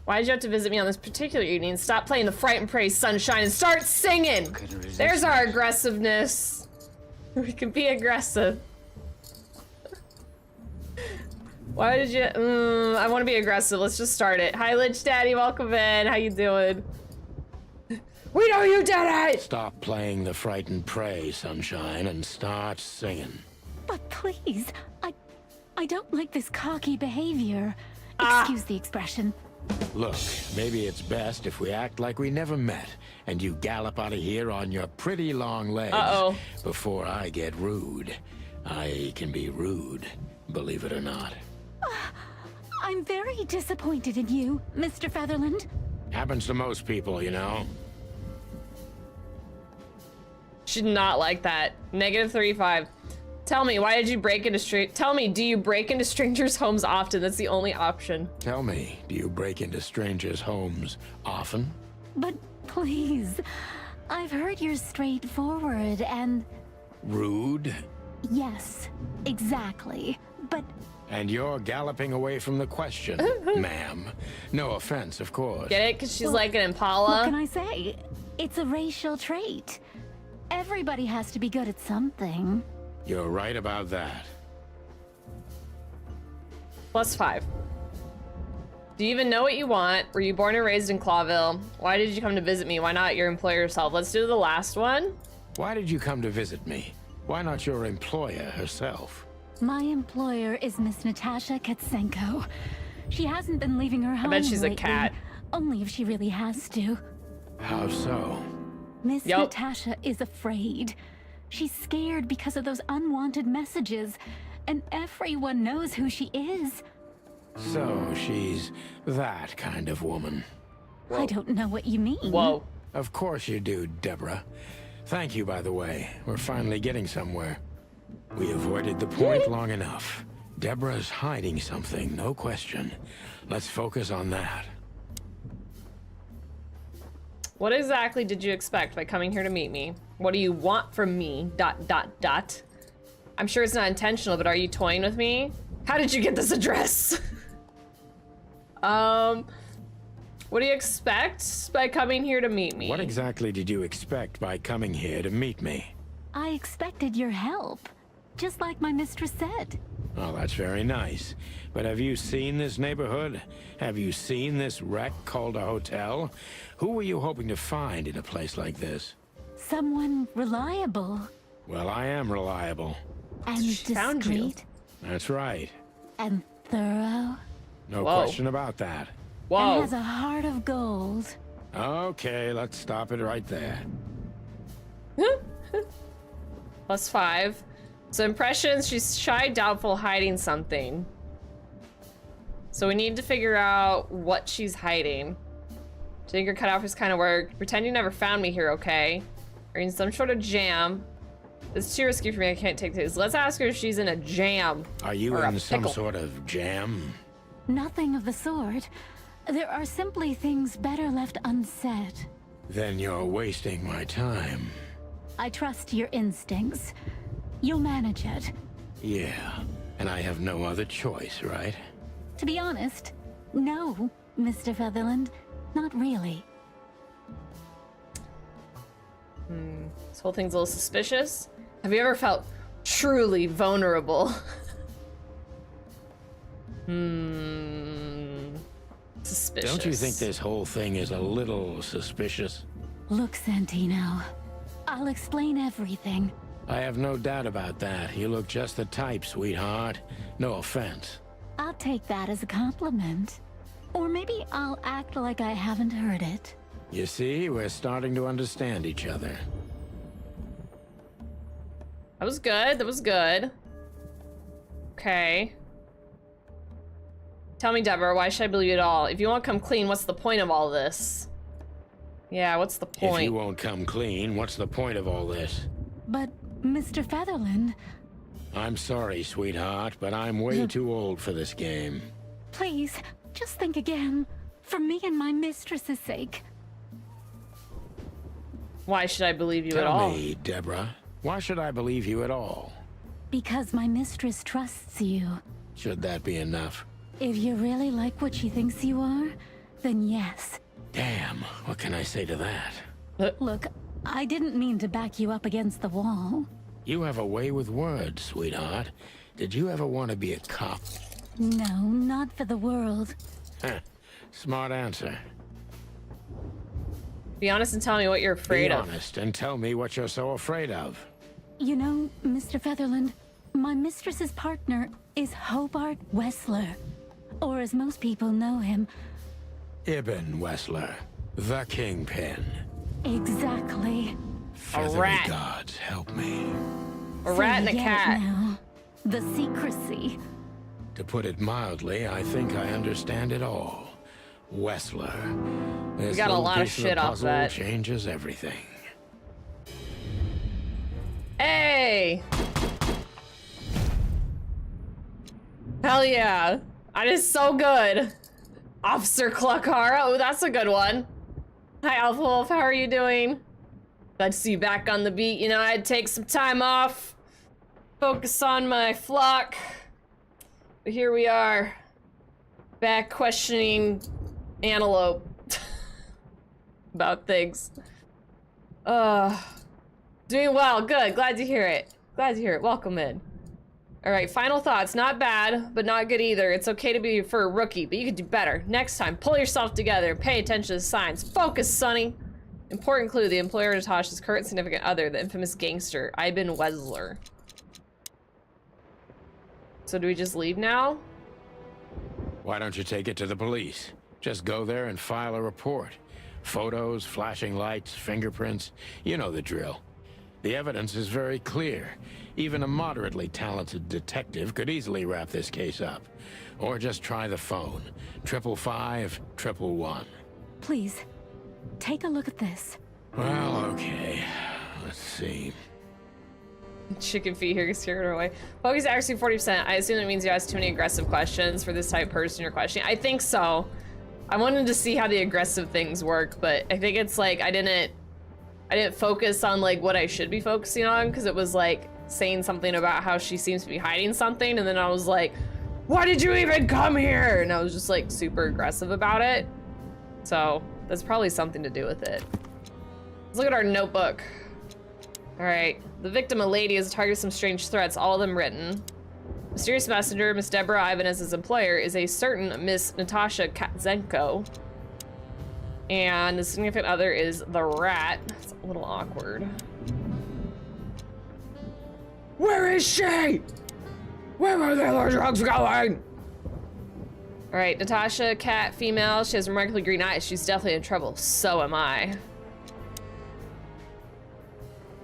Why did you have to visit me on this particular evening? Stop playing the Fright and Pray Sunshine and start singing! There's our aggressiveness. We can be aggressive. Why did you, I want to be aggressive. Let's just start it. Hi, Lich Daddy, welcome in. How you doing? We know you did it! Stop playing the Fright and Pray, Sunshine, and start singing. But please, I don't like this cocky behavior. Ah. Excuse the expression. Look, maybe it's best if we act like we never met, and you gallop out of here on your pretty long legs before I get rude. I can be rude, believe it or not. I'm very disappointed in you, Mr. Featherland. Happens to most people, you know. Should not like that. -35. Tell me, why did you break into Tell me, do you break into strangers' homes often? That's the only option. Tell me, do you break into strangers' homes often? But please, I've heard you're straightforward and... Rude? Yes, exactly. But And you're galloping away from the question, ma'am. No offense, of course. Get it? Because she's like an what Impala. can I say? It's a racial trait. Everybody has to be good at something. You're right about that. +5. Do you even know what you want? Were you born and raised in Clawville? Why did you come to visit me? Why not your employer yourself? Let's do the last one. Why did you come to visit me? Why not your employer herself? My employer is Miss Natasha Katsenko. She hasn't been leaving her home bet she's a lately, cat. only if she really has to. How so? Miss Yup. Natasha is afraid. She's scared because of those unwanted messages, and everyone knows who she is. So she's that kind of woman. I don't know what you mean. Whoa. Of course you do, Deborah. Thank you, by the way. We're finally getting somewhere. We avoided the point long enough. Deborah's hiding something, no question. Let's focus on that. What exactly did you expect by coming here to meet me? What do you want from me? ... I'm sure it's not intentional, but are you toying with me? How did you get this address? What do you expect by coming here to meet me? What exactly did you expect by coming here to meet me? I expected your help, just like my mistress said. Well, that's very nice. But have you seen this neighborhood? Have you seen this wreck called a hotel? Who were you hoping to find in a place like this? Someone reliable. Well, I am reliable. And She found you. discreet. That's right. And thorough. No Whoa. question about that. And Whoa. has a heart of gold. Okay, let's stop it right there. +5. So impressions, she's shy, doubtful, hiding something. So we need to figure out what she's hiding. Do you think your cutoff is kind of work? Pretend you never found me here, okay? Are you in some sort of jam? It's too risky for me, I can't take this. Let's ask her if she's in a jam. Are you or a in some pickle. sort of jam? Nothing of the sort. There are simply things better left unsaid. Then you're wasting my time. I trust your instincts. You'll manage it. Yeah, and I have no other choice, right? To be honest, no, Mr. Featherland. Not really. This whole thing's a little suspicious. Have you ever felt truly vulnerable? Suspicious. Don't you think this whole thing is a little suspicious? Look, Santino. I'll explain everything. I have no doubt about that. You look just the type, sweetheart. No offense. I'll take that as a compliment. Or maybe I'll act like I haven't heard it. You see, we're starting to understand each other. That was good. That was good. Okay. Tell me, Deborah, why should I believe you at all? If you won't come clean, what's the point of all this? Yeah, what's the If point? you won't come clean, what's the point of all this? But, Mr. Featherland, I'm sorry, sweetheart, but I'm way too old for this game. please, just think again. For me and my mistress's sake. Why should I believe you at Tell all? me, Deborah, why should I believe you at all? Because my mistress trusts you. Should that be enough? If you really like what she thinks you are, then yes. Damn, what can I say to that? Look, I didn't mean to back you up against the wall. You have a way with words, sweetheart. Did you ever want to be a cop? No, not for the world. Heh, smart answer. Be honest and tell me what you're afraid Be of. honest and tell me what you're so afraid of. You know, Mr. Featherland, my mistress's partner is Hobart Wessler. Or as most people know him, Ibn Wessler, the Kingpin. exactly. Feathery rat. gods, help me. A rat and So a you get it cat. now. The secrecy. To put it mildly, I think I understand it all. Wessler. This got a little lot of piece shit the off puzzle that. changes everything. Hey! Hell yeah. That is so good. Officer Cluckhara. Oh, that's a good one. Hi, Alpha Wolf. How are you doing? Glad to see you back on the beat. You know, I had to take some time off, focus on my flock. But here we are, back questioning Antelope about things. Doing well. Good. Glad to hear it. Glad to hear it. Welcome in. All right, final thoughts. Not bad, but not good either. It's okay to be for a rookie, but you could do better. Next time, pull yourself together and pay attention to the signs. Focus, Sonny. Important clue, the employer of Natasha's current significant other, the infamous gangster, Ibn Wessler. So do we just leave now? Why don't you take it to the police? Just go there and file a report. Photos, flashing lights, fingerprints, you know the drill. The evidence is very clear. Even a moderately talented detective could easily wrap this case up. Or just try the phone. 555-111. Please, take a look at this. Well, okay. Let's see. Chicken feet here, scared her away. Focus accuracy 40%. I assume that means you asked too many aggressive questions for this type of person you're questioning. I think so. I wanted to see how the aggressive things work, but I think it's like I didn't focus on like what I should be focusing on, because it was like saying something about how she seems to be hiding something, and then I was like, why did you even come here? And I was just like super aggressive about it. So that's probably something to do with it. Let's look at our notebook. All right, the victim, a lady, is a target of some strange threats, all of them written. Mysterious messenger, Miss Deborah Ivan as his employer, is a certain Miss Natasha Katzenko. And the significant other is the rat. It's a little awkward. Where is she? Where are the other drugs going? All right, Natasha, cat, female. She has remarkably green eyes. She's definitely in trouble. So am I.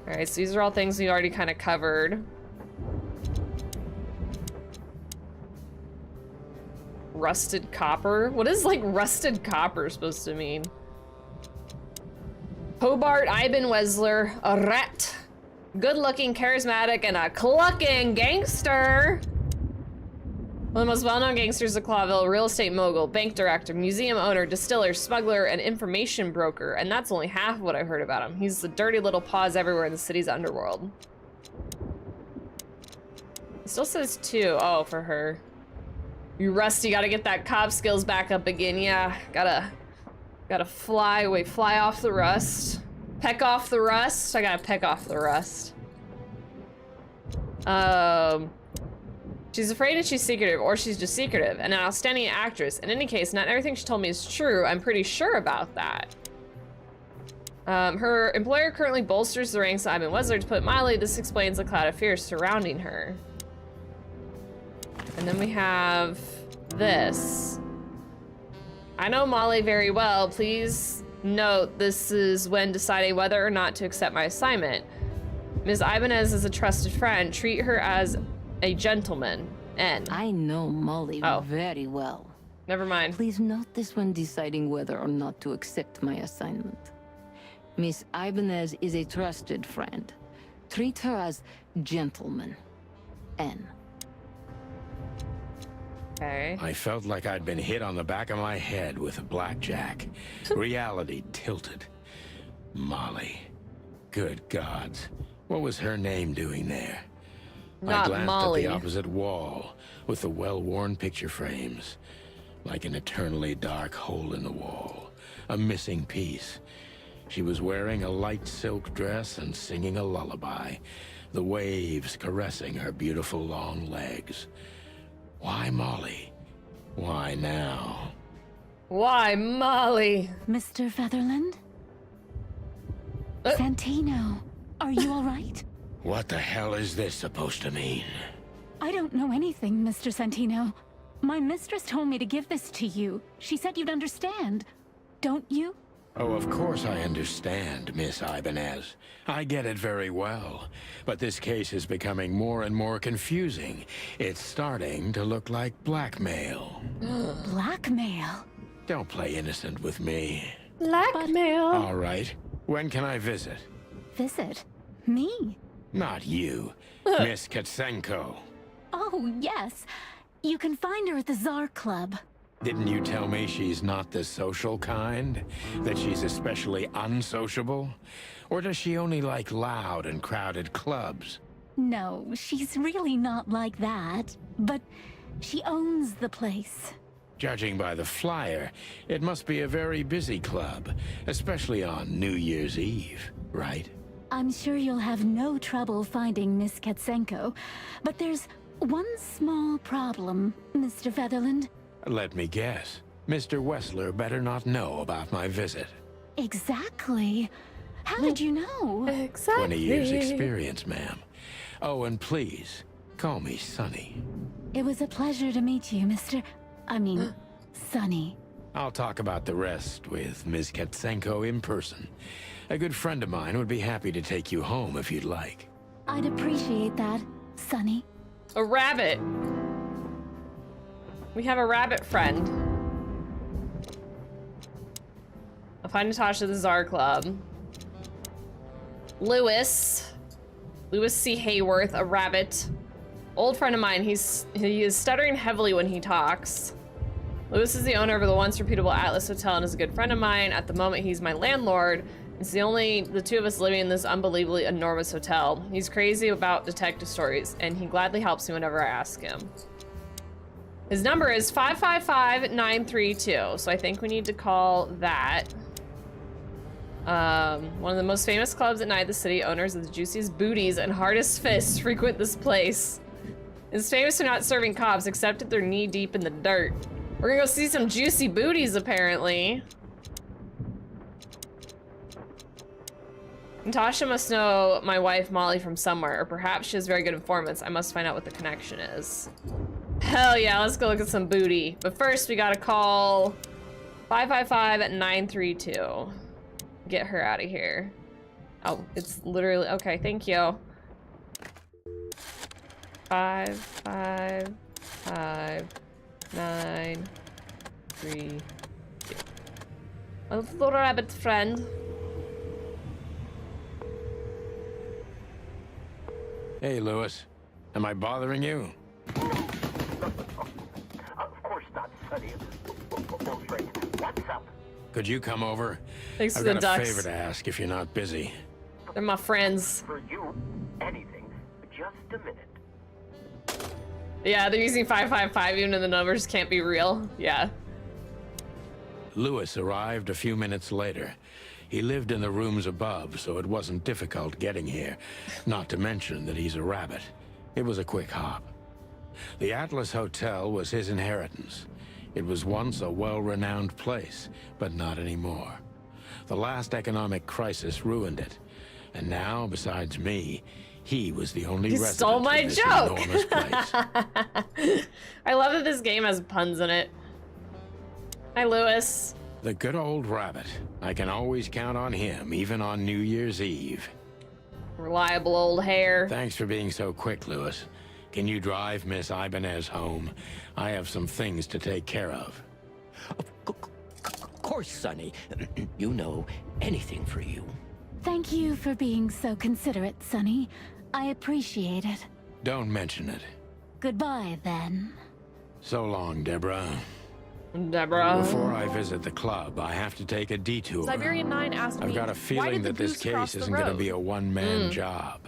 All right, so these are all things we already kind of covered. Rusted copper? What is like rusted copper supposed to mean? Hobart Ivan Wesler, a rat. Good looking, charismatic, and a clucking gangster. One of the most well-known gangsters of Clawville, real estate mogul, bank director, museum owner, distiller, smuggler, and information broker. And that's only half of what I heard about him. He's the dirty little paws everywhere in the city's underworld. It still says 2. Oh, for her. You rusty, gotta get that cop skills back up again. Yeah, gotta fly off the rust. Peck off the rust. I gotta peck off the rust. She's afraid and she's secretive, or she's just secretive, and an outstanding actress. In any case, not everything she told me is true. I'm pretty sure about that. Her employer currently bolsters the ranks of Ivan Wesler. To put it mildly, this explains the cloud of fear surrounding her. And then we have this. I know Molly very well. Please note this is when deciding whether or not to accept my assignment. Ms. Ibanez is a trusted friend. Treat her as a gentleman. N. I know Molly very well. Never mind. Please note this when deciding whether or not to accept my assignment. Miss Ibanez is a trusted friend. Treat her as gentleman. N. Okay. I felt like I'd been hit on the back of my head with a blackjack. Reality tilted. Molly. Good gods. What was her name doing there? Not I glanced Molly. at the opposite wall with the well-worn picture frames. Like an eternally dark hole in the wall. A missing piece. She was wearing a light silk dress and singing a lullaby. The waves caressing her beautiful long legs. Why Molly? Why now? Why Molly? Mr. Featherland? Santino, are you all right? What the hell is this supposed to mean? I don't know anything, Mr. Santino. My mistress told me to give this to you. She said you'd understand. Don't you? Oh, of course I understand, Miss Ibanez. I get it very well. But this case is becoming more and more confusing. It's starting to look like blackmail. Blackmail? Don't play innocent with me. Blackmail. All right. When can I visit? Visit? Me? Not you. Miss Katsenko. Oh, yes. You can find her at the Tsar Club. Didn't you tell me she's not the social kind? That she's especially unsociable? Or does she only like loud and crowded clubs? No, she's really not like that. But she owns the place. Judging by the flyer, it must be a very busy club, especially on New Year's Eve, right? I'm sure you'll have no trouble finding Miss Katsenko. But there's one small problem, Mr. Featherland. Let me guess. Mr. Wesler better not know about my visit. Exactly. How did you know? Exactly. 20 years experience, ma'am. Oh, and please, call me Sonny. It was a pleasure to meet you, Sonny. I'll talk about the rest with Ms. Katsenko in person. A good friend of mine would be happy to take you home if you'd like. I'd appreciate that, Sonny. A rabbit. We have a rabbit friend. I'll find Natasha at the Tsar Club. Lewis C. Hayworth, a rabbit. Old friend of mine. He is stuttering heavily when he talks. Lewis is the owner of the once reputable Atlas Hotel and is a good friend of mine. At the moment, he's my landlord. It's the two of us living in this unbelievably enormous hotel. He's crazy about detective stories, and he gladly helps me whenever I ask him. His number is 555-932, so I think we need to call that. One of the most famous clubs at night, the city owners of the juiciest booties and hardest fists frequent this place. It's famous for not serving cops, except if they're knee deep in the dirt. We're gonna go see some juicy booties, apparently. Natasha must know my wife Molly from somewhere, or perhaps she has very good informants. I must find out what the connection is. Hell yeah, let's go look at some booty. But first we gotta call 555 at 932. Get her out of here. Oh, it's literally, okay, thank you. 555 932. A little rabbit friend. Hey, Lewis. Am I bothering you? Of course not, Sonny. POULTRICE. What's up? Could you come over? Thanks I've for the got a ducks. favor to ask if you're not busy. They're my friends. For you, anything. Just a minute. Yeah, they're using 555 even though the numbers can't be real. Yeah. Lewis arrived a few minutes later. He lived in the rooms above, so it wasn't difficult getting here. Not to mention that he's a rabbit. It was a quick hop. The Atlas Hotel was his inheritance. It was once a well-renowned place, but not anymore. The last economic crisis ruined it. And now, besides me, he was the only You resident stole my of this joke! enormous place. I love that this game has puns in it. Hi, Lewis. The good old rabbit. I can always count on him, even on New Year's Eve. Reliable old hair. Thanks for being so quick, Lewis. Can you drive Miss Ibanez home? I have some things to take care of. Of course, Sonny. You know, anything for you. Thank you for being so considerate, Sonny. I appreciate it. Don't mention it. Goodbye, then. So long, Deborah. Deborah. Before I visit the club, I have to take a detour. Siberian 9 asked me, I've got a why feeling did the that this goose cross case the isn't going to road? be a one-man job.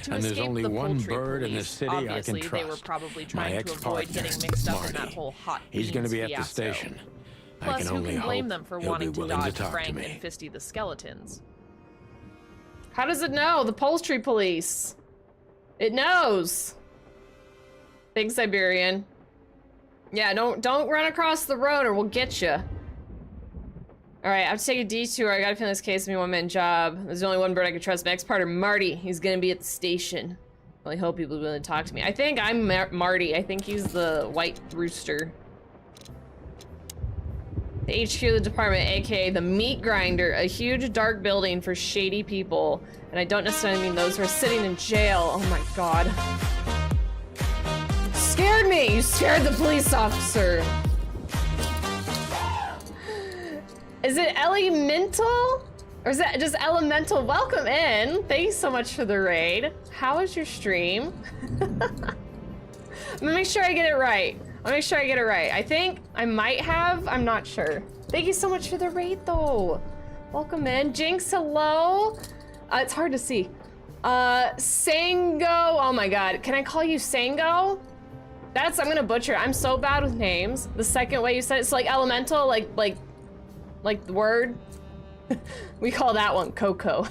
To And there's escape only the one poultry bird in police. this city I Obviously, can trust. they were probably My trying to avoid ex-partner, getting mixed up in that Marty. whole hot He's going to be at the fiasco. station. I Plus, can who only can blame hope them for he'll wanting be to willing dodge to talk Frank to me. and Fisty the skeletons? How does it know? The poultry police. It knows. Big Siberian. Yeah, don't run across the road or we'll get you. All right, I have to take a detour. I gotta finish this case. It's a one-man job. There's only one bird I can trust. My ex-partner, Marty. He's gonna be at the station. I really hope people will be willing to talk to me. I think I'm Marty. I think he's the white rooster. The HQ of the department, aka the meat grinder, a huge dark building for shady people. And I don't necessarily mean those who are sitting in jail. Oh my god. You scared me! You scared the police officer! Is it elemental? Or is that just elemental? Welcome in. Thank you so much for the raid. How was your stream? I'm gonna make sure I get it right. I'll make sure I get it right. I think I might have, I'm not sure. Thank you so much for the raid though. Welcome in. Jinx, hello. It's hard to see. Sango, oh my god. Can I call you Sango? I'm gonna butcher it. I'm so bad with names. The second way you said it's like elemental, like the word. We call that one Coco.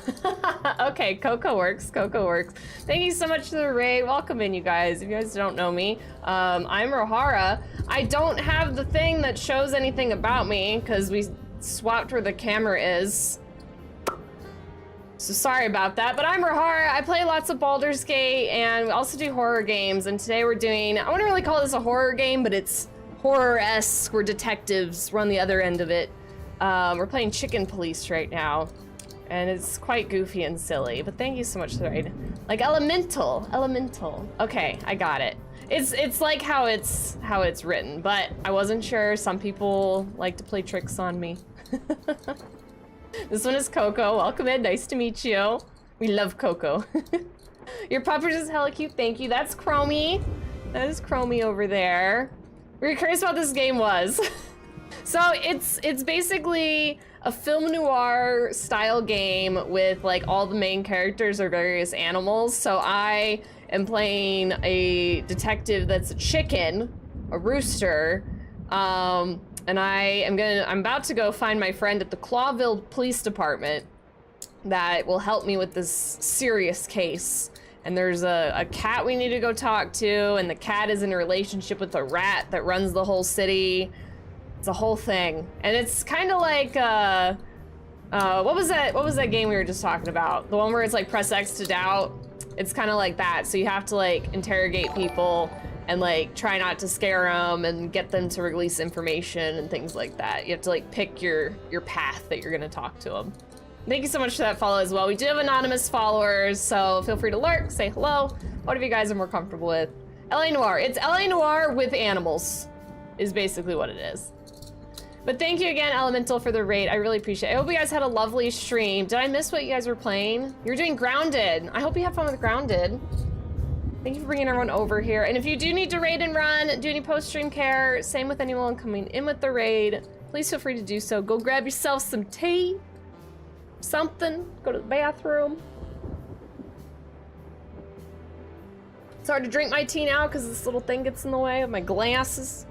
Okay, Coco works. Coco works. Thank you so much for the raid. Welcome in, you guys. If you guys don't know me, I'm Rohara. I don't have the thing that shows anything about me because we swapped where the camera is. So sorry about that, but I'm Rohara. I play lots of Baldur's Gate and we also do horror games. And today we're doing, I wouldn't really call this a horror game, but it's horror-esque. We're detectives. We're on the other end of it. We're playing Chicken Police right now, and it's quite goofy and silly, but thank you so much for the raid. Like elemental. Okay, I got it. It's like how it's written, but I wasn't sure. Some people like to play tricks on me. This one is Coco. Welcome in, nice to meet you. We love Coco. Your puppers is hella cute, thank you. That's Chromie. That is Chromie over there. We were curious what this game was. So it's basically a film noir style game with like all the main characters are various animals. So I am playing a detective that's a chicken, a rooster, and I'm about to go find my friend at the Clawville Police Department that will help me with this serious case. And there's a cat we need to go talk to, and the cat is in a relationship with a rat that runs the whole city. It's a whole thing. And it's kind of like What was that game we were just talking about? The one where it's like press X to doubt? It's kind of like that. So you have to like interrogate people and like try not to scare them and get them to release information and things like that. You have to like pick your path that you're gonna talk to them. Thank you so much for that follow as well. We do have anonymous followers, so feel free to lurk, say hello. Whatever you guys are more comfortable with. LA Noire. It's LA Noire with animals, is basically what it is. But thank you again, Elemental, for the raid. I really appreciate it. I hope you guys had a lovely stream. Did I miss what you guys were playing? You were doing Grounded. I hope you had fun with Grounded. Thank you for bringing everyone over here. And if you do need to raid and run, do any post-stream care, same with anyone coming in with the raid, please feel free to do so. Go grab yourself some tea, something, go to the bathroom. It's hard to drink my tea now because this little thing gets in the way of my glasses.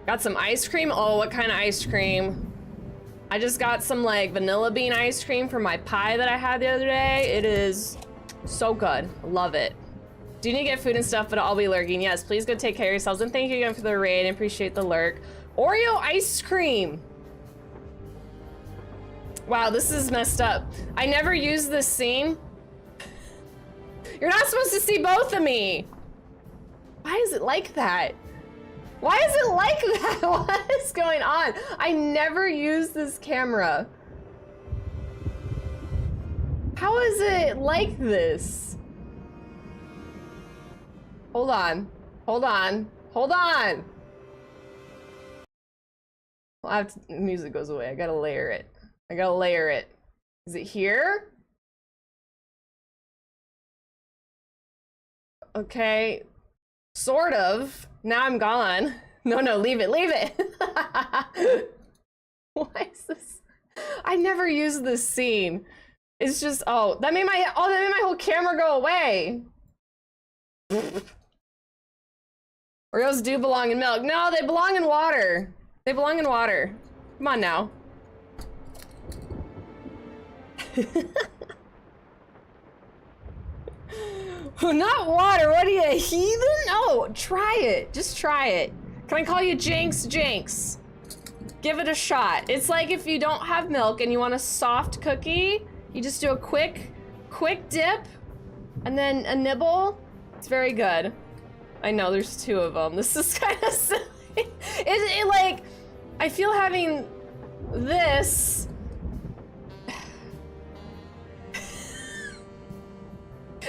Got some ice cream. Oh, what kind of ice cream? I just got some like vanilla bean ice cream for my pie that I had the other day. It is so good. I love it. Do you need to get food and stuff, but I'll be lurking. Yes, please go take care of yourselves. And thank you again for the raid. I appreciate the lurk. Oreo ice cream. Wow, this is messed up. I never used this scene. You're not supposed to see both of me. Why is it like that? Why is it like that? What is going on? I never use this camera. How is it like this? Hold on. Hold on. Hold on. Well, I have to, music goes away. I gotta layer it. I gotta layer it. Is it here? Okay. Sort of. Now I'm gone. No, leave it, leave it. Why is this? I never use this scene. It's just, that made my whole camera go away. Oreos do belong in milk. No, they belong in water. They belong in water. Come on now. Not water, what are you, a heathen? No, try it, just try it. Can I call you Jinx? Jinx. Give it a shot. It's like if you don't have milk and you want a soft cookie, you just do a quick dip and then a nibble. It's very good. I know, there's two of them. This is kind of silly. It like, I feel having this.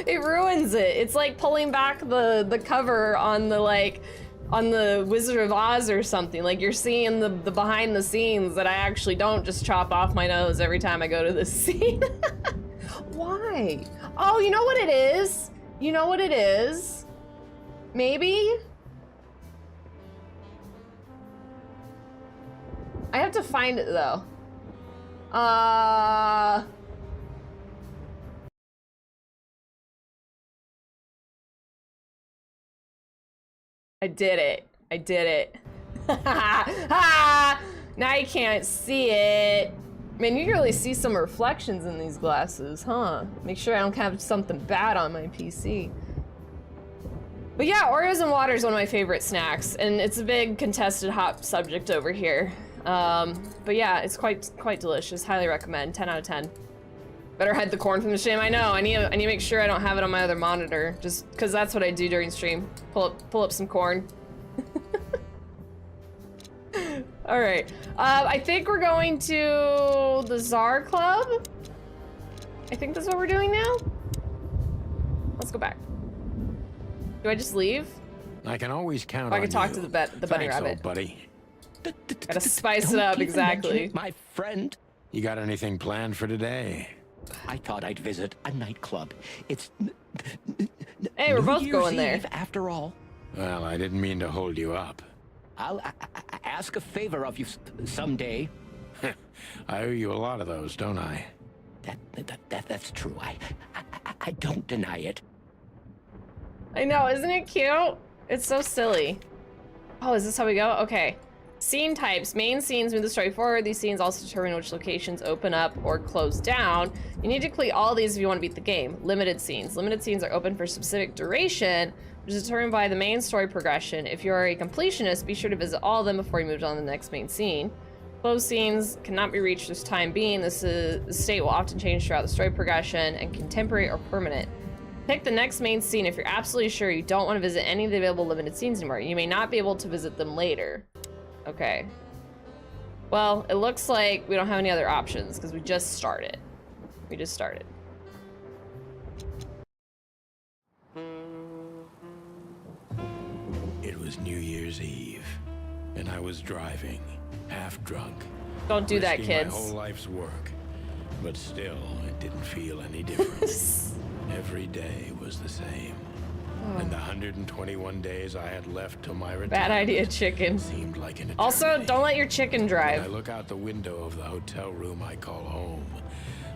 It ruins it. It's like pulling back the cover on the Wizard of Oz or something. Like you're seeing the behind the scenes that I actually don't just chop off my nose every time I go to this scene. Why? Oh, you know what it is? You know what it is? Maybe? I have to find it though. I did it. I did it. Now you can't see it. Man, you can really see some reflections in these glasses, huh? Make sure I don't have something bad on my PC. But yeah, Oreos and water is one of my favorite snacks, and it's a big contested hot subject over here. But yeah, it's quite delicious. Highly recommend. 10 out of 10. Better hide the corn from the stream. I know. I need to make sure I don't have it on my other monitor, just because that's what I do during stream. Pull up some corn. All right. I think we're going to the Czar Club. I think that's what we're doing now. Let's go back. Do I just leave? I can always count on I you. can talk to the bunny rabbit. Old buddy. Gotta spice it up, exactly. My friend. You got anything planned for today? I thought I'd visit a nightclub. It's Hey, we're both New going Year's there. Eve, after all. Well, I didn't mean to hold you up. I'll ask a favor of you someday. I owe you a lot of those, don't I? That's true. I don't deny it. I know, isn't it cute? It's so silly. Oh, is this how we go? Okay. Scene types. Main scenes move the story forward. These scenes also determine which locations open up or close down. You need to complete all these if you want to beat the game. Limited scenes. Limited scenes are open for specific duration, which is determined by the main story progression. If you are a completionist, be sure to visit all of them before you move on to the next main scene. Closed scenes cannot be reached this time being. The state will often change throughout the story progression and can temporary or permanent. Pick the next main scene if you're absolutely sure you don't want to visit any of the available limited scenes anymore. You may not be able to visit them later. Okay. Well, it looks like we don't have any other options because we just started. We just started. It was New Year's Eve, and I was driving, half drunk. Don't do that, risking kids. My whole life's work, but still, it didn't feel any different. Every day was the same. And the 121 days I had left till my retirement. Bad idea, chicken. Seemed like an eternity. Also, don't let your chicken drive. When I look out the window of the hotel room I call home,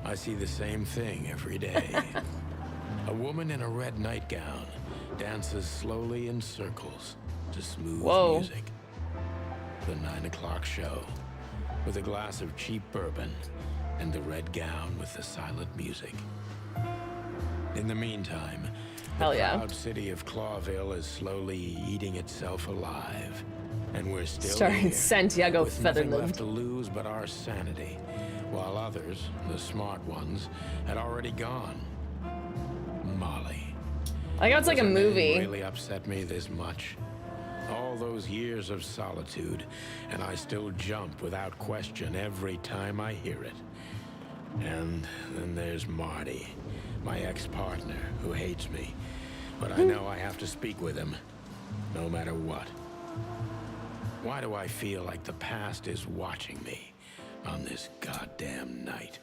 I see the same thing every day. A woman in a red nightgown dances slowly in circles to smooth music. The 9 o'clock show, with a glass of cheap bourbon and the red gown with the silent music. In the meantime, the proud city of Clawville is slowly eating itself alive, and we're still starring here, Santiago with nothing Featherland left to lose but our sanity, while others, the smart ones, had already gone. Molly. I guess it's like a movie. It really upset me this much. All those years of solitude, and I still jump without question every time I hear it. And then there's Marty, my ex-partner, who hates me. But I know I have to speak with him, no matter what. Why do I feel like the past is watching me on this goddamn night?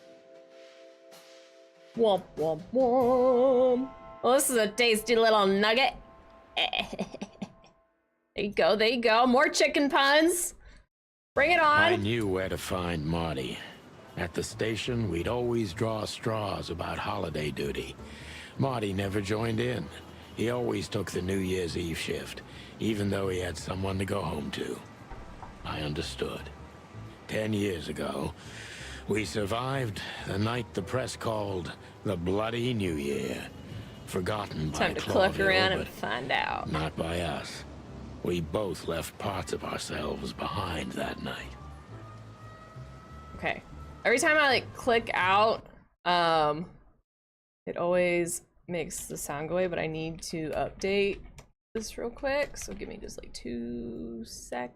Womp womp womp. Well, this is a tasty little nugget. There you go, there you go. More chicken puns. Bring it on. I knew where to find Marty. At the station, we'd always draw straws about holiday duty. Marty never joined in. He always took the New Year's Eve shift, even though he had someone to go home to. I understood. 10 years ago, we survived the night the press called the Bloody New Year. Forgotten by Time to click around Clawville, and find out. not by us. We both left parts of ourselves behind that night. Okay. Every time I like click out, it always makes the sound go away, but I need to update this real quick. So give me just like 2 seconds.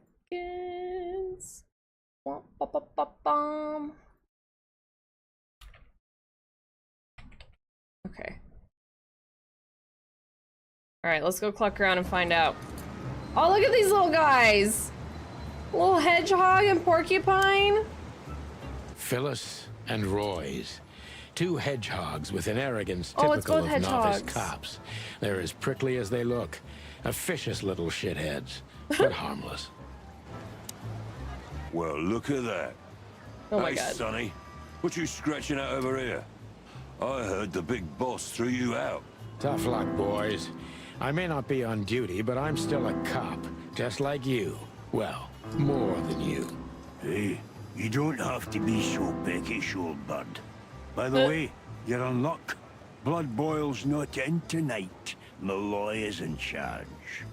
Womp, bop, bop, bop, bom. Okay. All right, let's go cluck around and find out. Oh, look at these little guys. Little hedgehog and porcupine. Phyllis and Roy's. 2 hedgehogs with an arrogance Oh, it's typical both of novice hedgehogs. cops. They're as prickly as they look. Officious little shitheads, but harmless. Well, look at that. Oh my hey, god. Sonny, what you scratching at over here? I heard the big boss threw you out. Tough luck, boys. I may not be on duty, but I'm still a cop, just like you. Well, more than you. Hey, you don't have to be so peckish, old bud. By the way, you're on luck. Blood Boil's not in tonight. Malloy is in charge.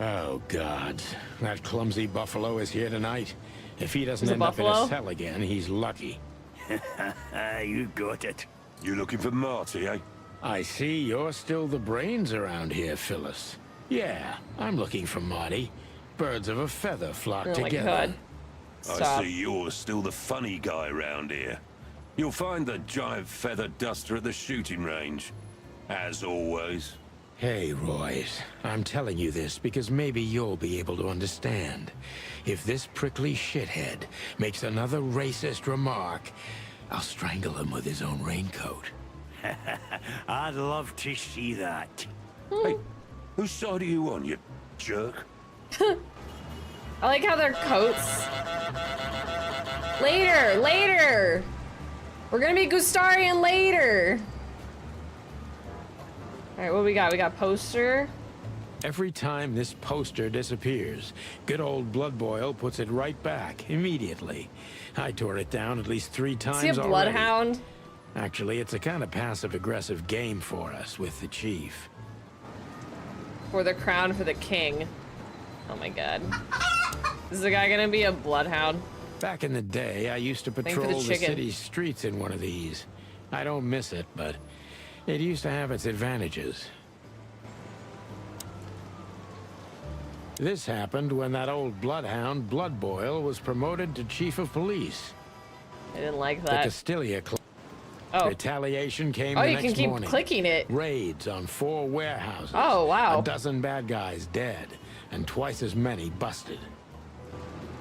Oh, God. That clumsy buffalo is here tonight. If he doesn't He's a end up in buffalo? a cell again, he's lucky. You got it. You looking for Marty, eh? I see you're still the brains around here, Phyllis. Yeah, I'm looking for Marty. Birds of a feather flock Oh my together. god. I Stop. see you're still the funny guy around here. You'll find the giant feather duster at the shooting range. As always. Hey, Royce. I'm telling you this because maybe you'll be able to understand. If this prickly shithead makes another racist remark, I'll strangle him with his own raincoat. I'd love to see that. Hey, whose side are you on, you jerk? I like how their coats. Later, later. We're gonna be Goosestarion later. All right, what we got? We got poster. Every time this poster disappears, good old Blood Boil puts it right back immediately. I tore it down at least 3 times See a already. bloodhound? Actually, it's a kind of passive-aggressive game for us with the chief. For the crown for the king. Oh my god. Is the guy gonna be a bloodhound? Back in the day, I used to for the patrol the chicken. city's streets in one of these. I don't miss it, but it used to have its advantages. This happened when that old bloodhound, Blood Boil, was promoted to chief of police. I didn't like The that. Castilla Oh. retaliation came Oh, the you next can keep morning. clicking it. Raids on 4 warehouses. Oh, wow. A dozen bad guys dead, and twice as many busted.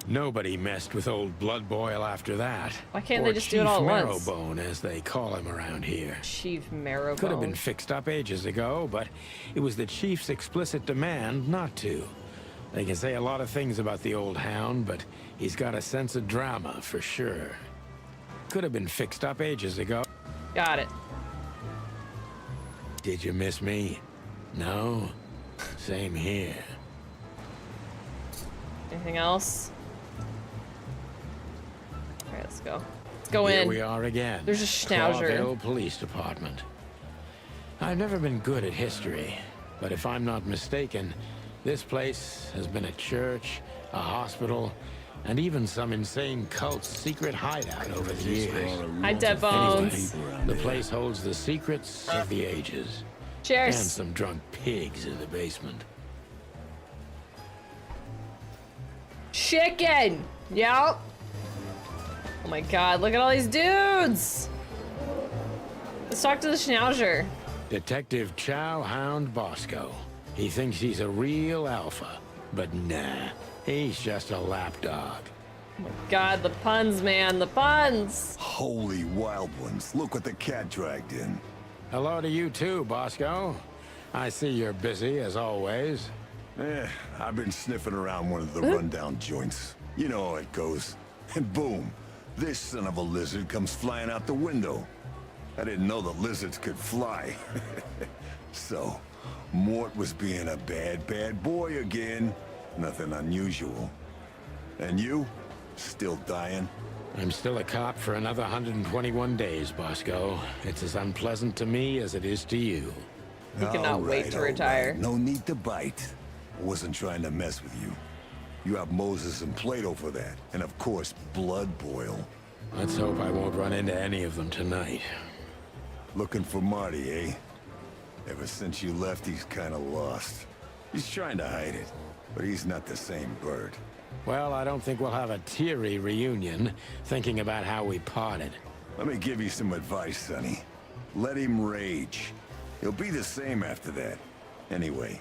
Nobody messed with old Blood Boil after that. Why can't Or they just do it all at once? Chief Marrowbone, as they call him around here. Chief Marrowbone. Could have been fixed up ages ago, but it was the chief's explicit demand not to. They can say a lot of things about the old hound, but he's got a sense of drama for sure. Could have been fixed up ages ago. Got it. Did you miss me? No? Same here. Anything else? Alright, let's go. Let's go Here in. we are again. There's a schnauzer. Clawville Police Department. I've never been good at history, but if I'm not mistaken, this place has been a church, a hospital, and even some insane cult's secret hideout over the years. Hi, Dead Bones. Anyway, the place holds the secrets of the ages. And Cheers. some drunk pigs in the basement. Chicken. Yep. Oh my god, look at all these dudes. Let's talk to the schnauzer. Detective Chow Hound Bosco. He thinks he's a real alpha, but nah, he's just a lapdog. Oh my god, the puns, man, the puns. Holy wild ones, look what the cat dragged in. Hello to you too, Bosco. I see you're busy, as always. I've been sniffing around one of the rundown joints. You know how it goes. And boom, this son of a lizard comes flying out the window. I didn't know the lizards could fly. So, Mort was being a bad boy again. Nothing unusual. And you? Still dying? I'm still a cop for another 121 days, Bosco. It's as unpleasant to me as it is to you. He cannot wait to retire. Right. No need to bite. I wasn't trying to mess with you. You have Moses and Plato for that. And of course, Blood Boil. Let's hope I won't run into any of them tonight. Looking for Marty, eh? Ever since you left, he's kinda lost. He's trying to hide it, but he's not the same bird. Well, I don't think we'll have a teary reunion, thinking about how we parted. Let me give you some advice, Sonny. Let him rage. He'll be the same after that. Anyway,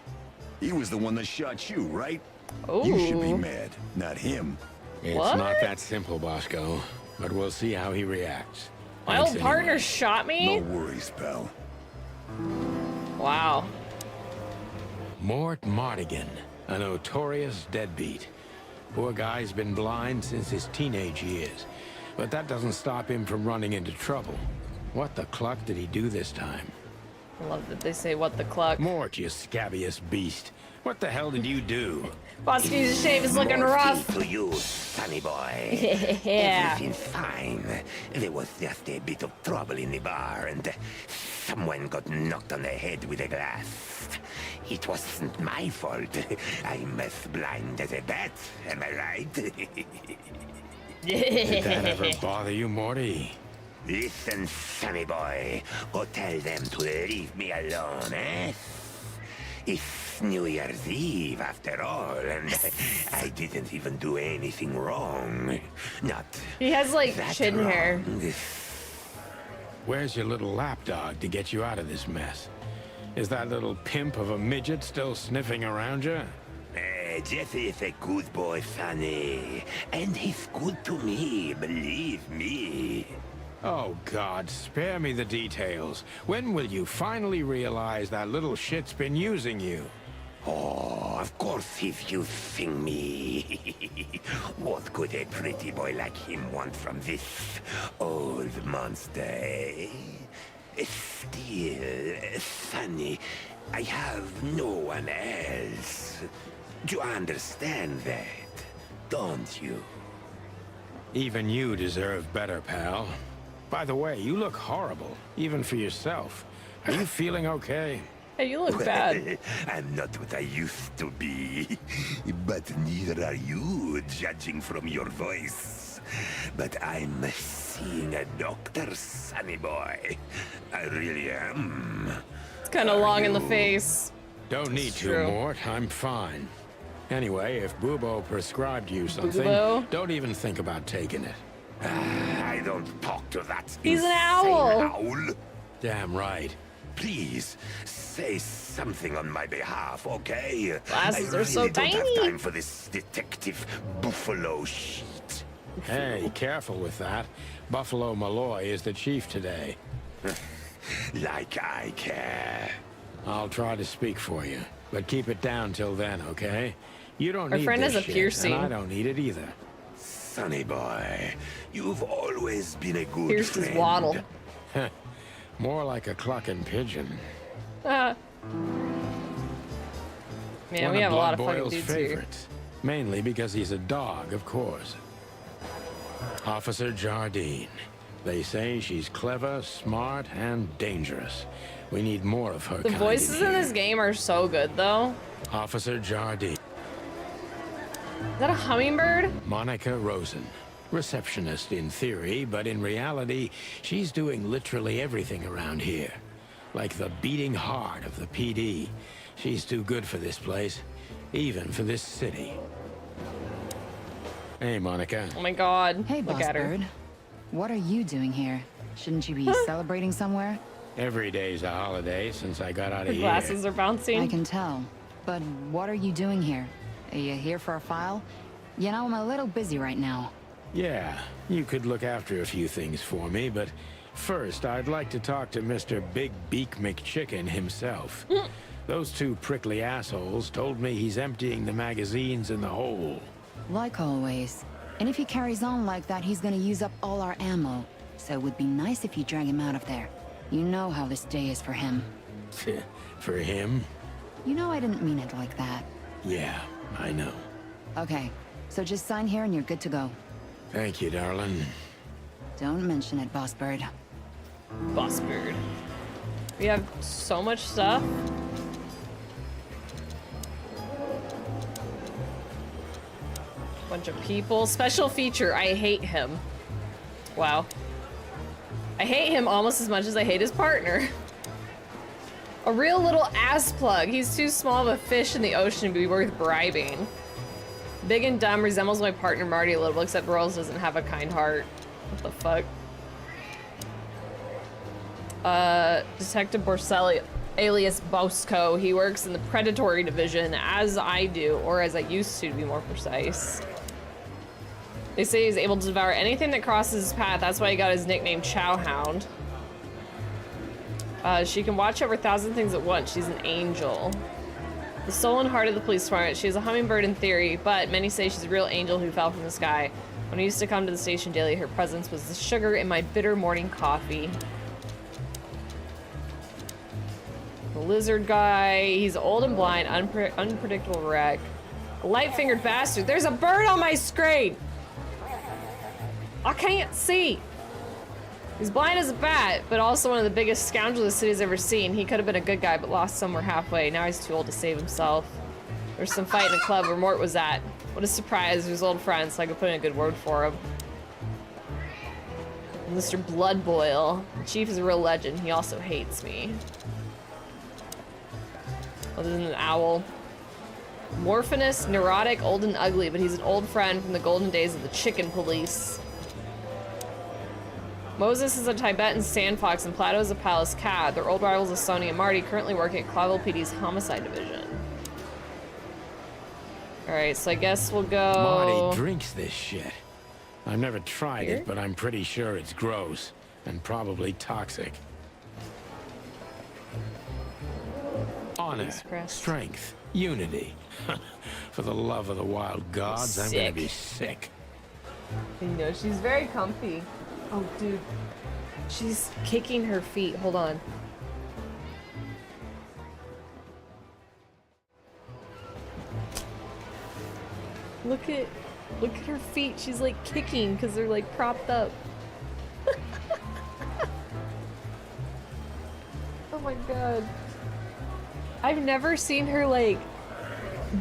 he was the one that shot you, right? You should be Ooh. mad, not him. It's What? not that simple, Bosco, but we'll see how he reacts. My Thanks old partner anyway. shot me? No worries, pal. Wow. Mort Mardigan, a notorious deadbeat. Poor guy's been blind since his teenage years, but that doesn't stop him from running into trouble. What the cluck did he do this time? I love that they say what the cluck. Mort, you scabbious beast. What the hell did you do? Bosky's shave is looking rough. To you, sonny boy. Yeah. Everything's fine. There was just a bit of trouble in the bar, and someone got knocked on the head with a glass. It wasn't my fault. I'm as blind as a bat, am I right? Did that ever bother you, Morty? Listen, sonny boy. Go tell them to leave me alone, eh? It's New Year's Eve, after all, and I didn't even do anything wrong. Not He has like that chin hair. wrong. Where's your little lapdog to get you out of this mess? Is that little pimp of a midget still sniffing around you? Jesse is a good boy, Sonny. And he's good to me, believe me. Oh, God, spare me the details. When will you finally realize that little shit's been using you? Oh, of course he's using me. What could a pretty boy like him want from this old monster, eh? Still, Sonny, I have no one else. You understand that, don't you? Even you deserve better, pal. By the way, you look horrible, even for yourself. Are you feeling okay? Hey, you look bad. I'm not what I used to be. But neither are you, judging from your voice. But I'm seeing a doctor, sonny boy. I really am. It's kind of long in the face. Don't need It's to, true. Mort. I'm fine. Anyway, if Bubo prescribed you something, Bubo? don't even think about taking it. I don't talk to that He's an insane owl. owl. Damn right. Please, say something on my behalf, okay? Glasses I are so really don't have tiny. time for this detective buffalo shit. Hey, careful with that. Buffalo Malloy is the chief today. Like I care. I'll try to speak for you, but keep it down till then, okay? You don't Our need friend this has a shit, piercing. and I don't need it either. Sonny boy, you've always been a good Pierced friend. his waddle. More like a clucking pigeon. Man, One we of have a lot Blood of fucking Boyle's dudes here. favorites. Mainly because he's a dog, of course. Officer Jardine. They say she's clever, smart, and dangerous. We need more of her The kind voices in here. this game are so good, though. Officer Jardine. Is that a hummingbird? Monica Rosen. Receptionist in theory, but in reality, she's doing literally everything around here. Like the beating heart of the PD. She's too good for this place, even for this city. Hey, Monica. Oh my god. Hey, Look Boss at her. Bird. What are you doing here? Shouldn't you be celebrating somewhere? Every day's a holiday since I got out Her of here. glasses are bouncing. I can tell. But what are you doing here? Are you here for a file? You know, I'm a little busy right now. Yeah, you could look after a few things for me, but first I'd like to talk to Mr. Big Beak McChicken himself. Those two prickly assholes told me he's emptying the magazines in the hole. Like always. And if he carries on like that, he's gonna use up all our ammo. So it would be nice if you drag him out of there. You know how this day is for him. For him? You know I didn't mean it like that. Yeah, I know. Okay, so just sign here and you're good to go. Thank you, darling. Don't mention it, Boss Bird. Boss Bird. We have so much stuff. Bunch of people. Special feature. I hate him. Wow. I hate him almost as much as I hate his partner. A real little ass plug. He's too small of a fish in the ocean to be worth bribing. Big and dumb, resembles my partner Marty a little, except Rolls doesn't have a kind heart. What the fuck? Detective Borselli, alias Bosco. He works in the predatory division, as I do, or as I used to be more precise. They say he's able to devour anything that crosses his path. That's why he got his nickname Chowhound. She can watch over 1,000 things at once. She's an angel. The soul and heart of the police department. She is a hummingbird in theory, but many say she's a real angel who fell from the sky. When I used to come to the station daily, her presence was the sugar in my bitter morning coffee. The lizard guy. He's old and blind, unpredictable wreck. A light-fingered bastard. There's a bird on my screen! I can't see! He's blind as a bat, but also one of the biggest scoundrels the city's ever seen. He could have been a good guy, but lost somewhere halfway. Now he's too old to save himself. There's some fight in a club where Mort was at. What a surprise. He was old friends, so I could put in a good word for him. Mr. Bloodboil. The chief is a real legend. He also hates me. Other than an owl. Morphinous, neurotic, old and ugly, but he's an old friend from the golden days of the chicken police. Moses is a Tibetan sand fox and Plato is a palace cat. Their old rivals are Sony and Marty, currently working at Clavel PD's homicide division. Alright, so I guess we'll go... Marty drinks this shit. I've never tried Here? it, but I'm pretty sure it's gross and probably toxic. Honor, strength, unity. For the love of the wild gods, I'm gonna be sick. You know, she's very comfy. Oh, dude. She's kicking her feet. Hold on. Look at her feet. She's like kicking because they're like propped up. Oh my god. I've never seen her like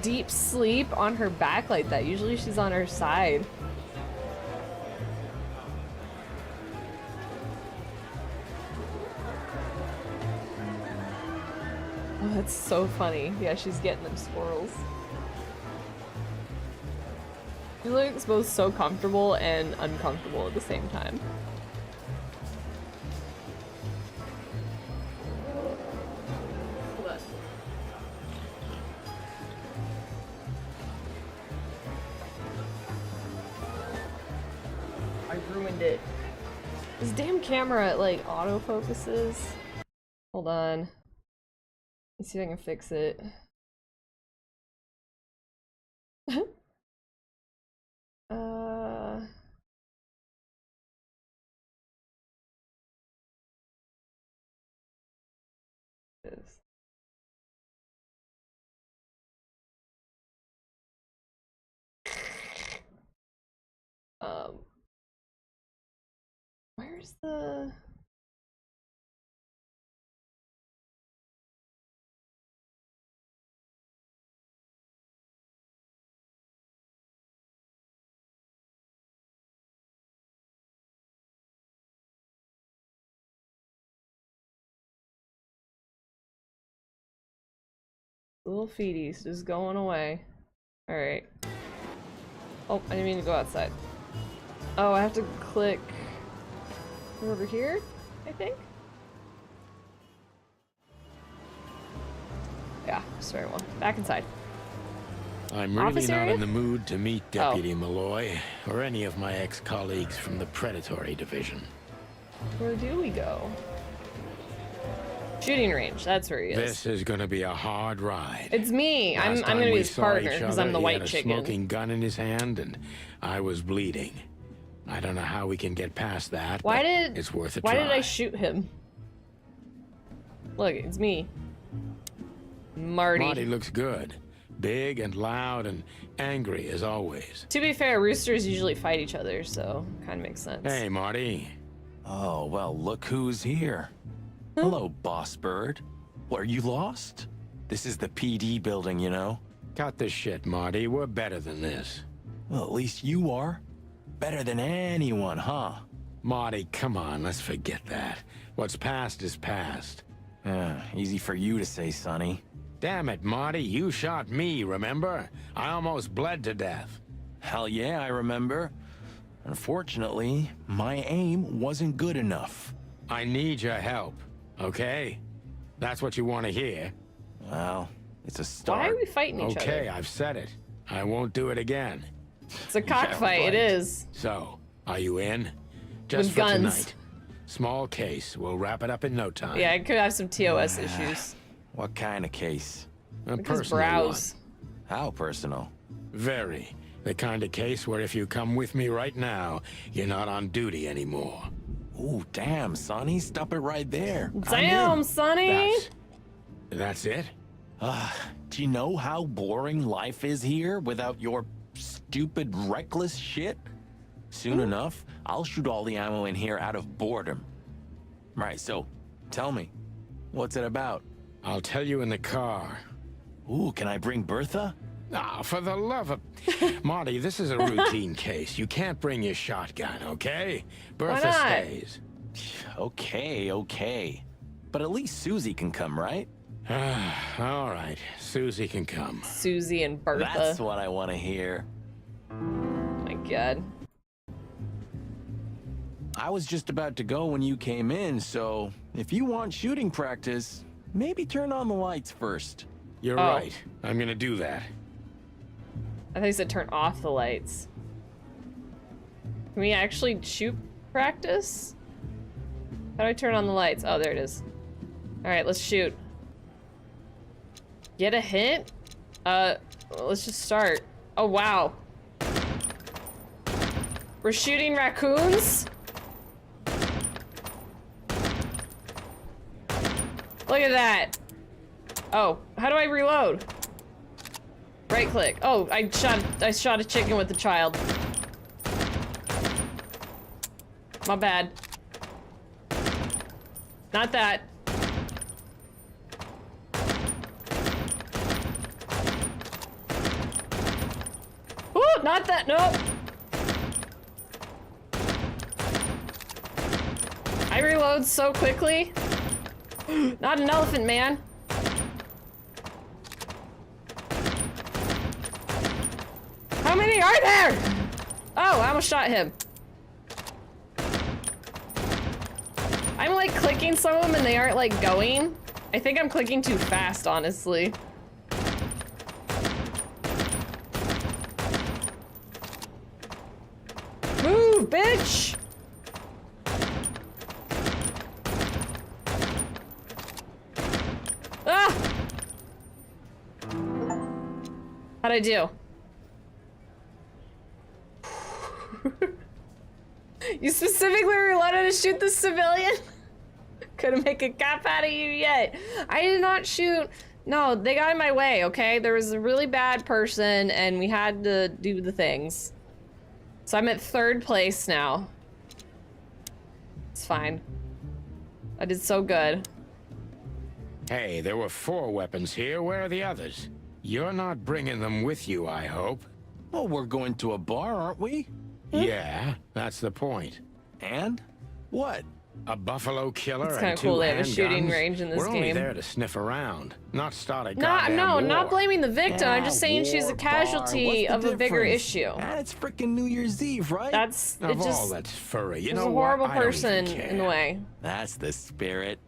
deep sleep on her back like that. Usually she's on her side. Oh, that's so funny. Yeah, she's getting them squirrels. She looks both so comfortable and uncomfortable at the same time. Hold on. I ruined it. This damn camera, like, autofocuses. Hold on. Let's see if I can fix it. This. Where's the... Little feeties just going away. Alright. Oh, I didn't mean to go outside. Oh, I have to click over here, I think? Yeah, sorry, one. Back inside. I'm really Office not area? in the mood to meet Deputy Malloy or any of my ex-colleagues from the Predatory Division. Where do we go? Shooting range, that's where he is. This is gonna be a hard ride. It's me. I'm Last time gonna be we his saw partner each because other, I'm the he white had a chicken. smoking gun in his hand, and I was bleeding. I don't know how we can get past that. Why but did it's worth a why try. did I shoot him? Look, it's me. Marty. Marty looks good. Big and loud and angry as always. To be fair, roosters usually fight each other, so kind of makes sense. Hey, Marty. Oh, well, look who's here. Hello, boss bird. What, are you lost? This is the PD building, you know? Cut the shit, Marty. We're better than this. Well, at least you are. Better than anyone, huh? Marty, come on, let's forget that. What's past is past. Easy for you to say, Sonny. Damn it, Marty, you shot me, remember? I almost bled to death. Hell yeah, I remember. Unfortunately, my aim wasn't good enough. I need your help, okay? That's what you want to hear. Well, it's a start. Why are we fighting each other? Okay, I've said it. I won't do it again. It's a cockfight, it is. So, are you in? Just With for guns. tonight. Small case. We'll wrap it up in no time. Yeah, I could have some TOS issues. What kind of case? A Like his personal brows. one. How personal? Very. The kind of case where if you come with me right now, you're not on duty anymore. Ooh, damn, Sonny, stop it right there. Damn, Sonny! That's it? Do you know how boring life is here without your stupid, reckless shit? Soon enough, I'll shoot all the ammo in here out of boredom. Right, so, tell me, what's it about? I'll tell you in the car. Ooh, can I bring Bertha? Ah, for the love of... Marty, this is a routine case. You can't bring your shotgun, okay? Bertha not? stays. Okay. But at least Susie can come, right? All right, Susie can come. Susie and Bertha. That's what I want to hear. Oh my god. I was just about to go when you came in, so if you want shooting practice, maybe turn on the lights first. You're right. I'm gonna do that. I thought you said turn off the lights. Can we actually shoot practice? How do I turn on the lights? Oh, there it is. Alright, let's shoot. Get a hint? Let's just start. Oh, wow. We're shooting raccoons? Look at that. Oh, how do I reload? Right click. Oh, I shot a chicken with a child. My bad. Not that. Ooh, not that. Nope. I reload so quickly. Not an elephant man. How many are there? Oh, I almost shot him. I'm like clicking some of them and they aren't like going. I think I'm clicking too fast, honestly. Move, bitch! Ah! How'd I do? You specifically reloaded to shoot the civilian? Couldn't make a cop out of you yet. I did not shoot. No, they got in my way, okay? There was a really bad person and we had to do the things. So I'm at 3rd place now. It's fine. I did so good. Hey, there were 4 weapons here. Where are the others? You're not bringing them with you, I hope. Well, we're going to a bar, aren't we? Yeah, that's the point. And? What? A buffalo killer It's and kind of 2 cool they have a shooting handguns? range in this We're only game. there to sniff around, not start a goddamn No, war. not blaming the victim. I'm just saying she's a war, casualty bar. of What's a the bigger difference? issue. It's freaking New Year's Eve, right? That's it. Of all Just that's furry, you there's know a what? horrible I don't person even care. in the way. That's the spirit.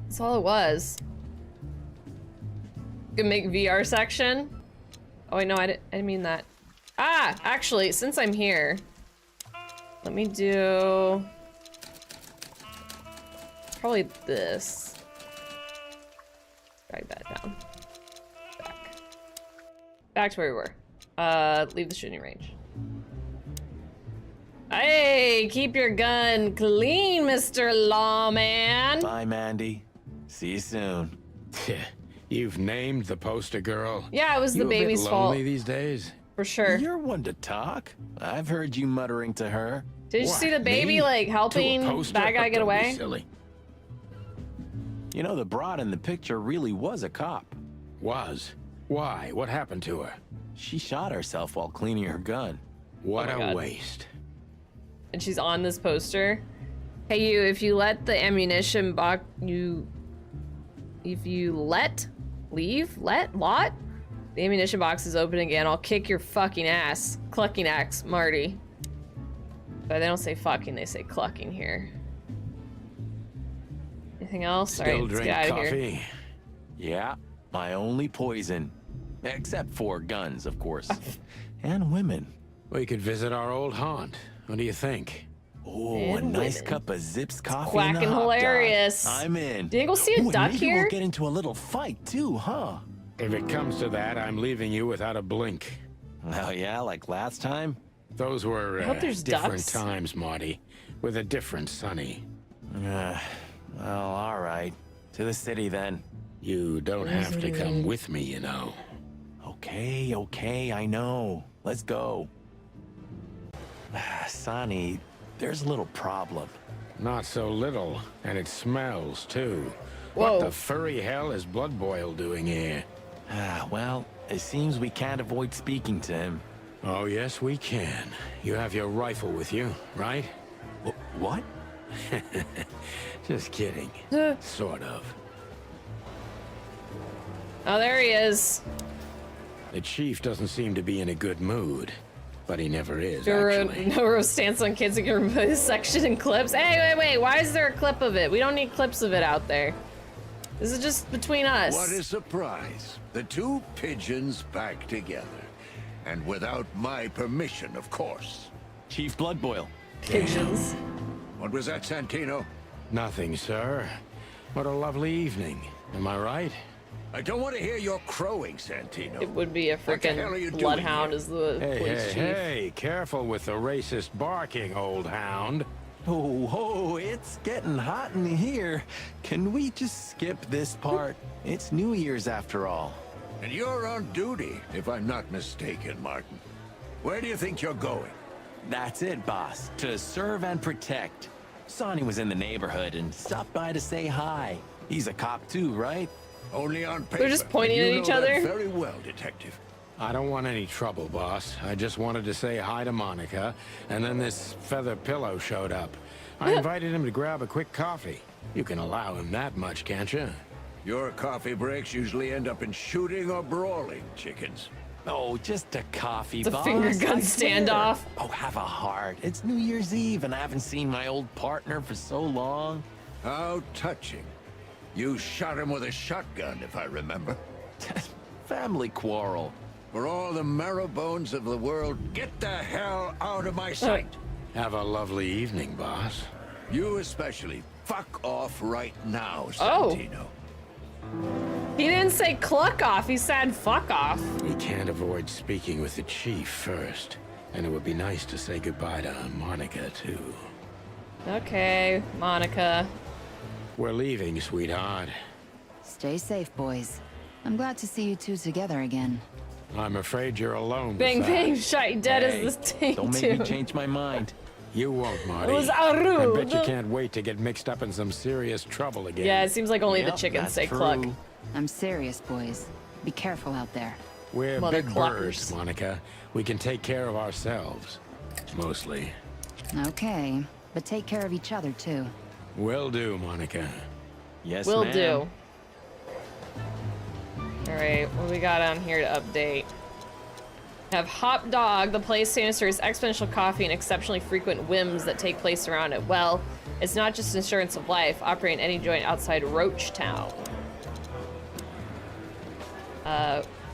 That's all it was. Could make VR section. Oh wait, no, I didn't mean that. Ah, actually, since I'm here, let me do probably this. Drag that down. Back to where we were. Leave the shooting range. Hey, keep your gun clean, Mr. Lawman. Bye, Mandy. See you soon. You've named the poster girl. Yeah, it was the You a bit baby's lonely fault. these days? For sure. You're one to talk. I've heard you muttering to her. Did you What, see the baby me? like To a helping poster? bad guy get Don't be away? silly. You know, the broad in the picture really was a cop. Was? Why? What happened to her? She shot herself while cleaning her gun. What Oh my a God. waste. And she's on this poster. Hey you, if you let the ammunition box if you lot, the ammunition box is open again, I'll kick your fucking ass. Clucking axe, Marty. But they don't say fucking, they say clucking here. Anything else? Still Alright, let's drink get out of here. coffee? Yeah, my only poison. Except for guns, of course. And women. We could visit our old haunt. What do you think? Oh, And a nice women. cup of Zips coffee quacking and a hot dog. hilarious. I'm in. Did you go see a Ooh, and duck maybe here? We'll get into a little fight too, huh? If it comes to that, I'm leaving you without a blink. Oh yeah, like last time? Those were hope there's different ducks. times, Marty. With a different Sonny. Well, all right. To the city then. You don't have to come with me, you know. Okay, I know. Let's go. Sonny, there's a little problem. Not so little, and it smells too. Whoa. What the furry hell is Blood Boil doing here? Well, it seems we can't avoid speaking to him. Oh, yes, we can. You have your rifle with you, right? What? Just kidding. Sort of. Oh, there he is. The chief doesn't seem to be in a good mood, but he never is, Noro actually. stance on kids who can remove his section in clips. Hey, wait, why is there a clip of it? We don't need clips of it out there. This is just between us. What a surprise. The 2 pigeons back together. And without my permission, of course. Chief Bloodboil. Pigeons. What was that, Santino? Nothing, sir. What a lovely evening. Am I right? I don't want to hear your crowing, Santino. It would be a What the hell are you freaking doing bloodhound here? as the police chief. Hey, careful with the racist barking, old hound. Oh, it's getting hot in here. Can we just skip this part? It's New Year's after all. And you're on duty, if I'm not mistaken, Martin. Where do you think you're going? That's it, boss. To serve and protect. Sonny was in the neighborhood and stopped by to say hi. He's a cop too, right? Only on paper. They're just pointing and at you each know that other? very well, Detective. I don't want any trouble, boss. I just wanted to say hi to Monica, and then this feather pillow showed up. I invited him to grab a quick coffee. You can allow him that much, can't you? Your coffee breaks usually end up in shooting or brawling chickens. Oh, just a coffee, It's a boss. finger gun I swear. standoff. Oh, have a heart. It's New Year's Eve, and I haven't seen my old partner for so long. How touching. You shot him with a shotgun, if I remember. Family quarrel. For all the marrow bones of the world, get the hell out of my sight. Have a lovely evening, boss. You especially. Fuck off right now, Oh. Santino. He didn't say cluck off, he said fuck off. We can't avoid speaking with the chief first. And it would be nice to say goodbye to Monica, too. Okay, Monica. We're leaving, sweetheart. Stay safe, boys. I'm glad to see you two together again. I'm afraid you're alone. Bang with that. bang, shot you dead Hey, as this tank don't make too. me change my mind. You won't, Marty. It was I Aru. bet you can't wait to get mixed up in some serious trouble again. Yeah, it seems like only the Yep, chickens that's say true. cluck. I'm serious, boys. Be careful out there. We're Mother big cluckers. birds, Monica. We can take care of ourselves. Mostly. Okay, but take care of each other, too. Will do, Monica. Yes, Will ma'am. do. Alright, what we got on here to update? Have Hop Dog, the place famous for its exponential coffee and exceptionally frequent whims that take place around it. Well, it's not just insurance of life, operating any joint outside Roach Town.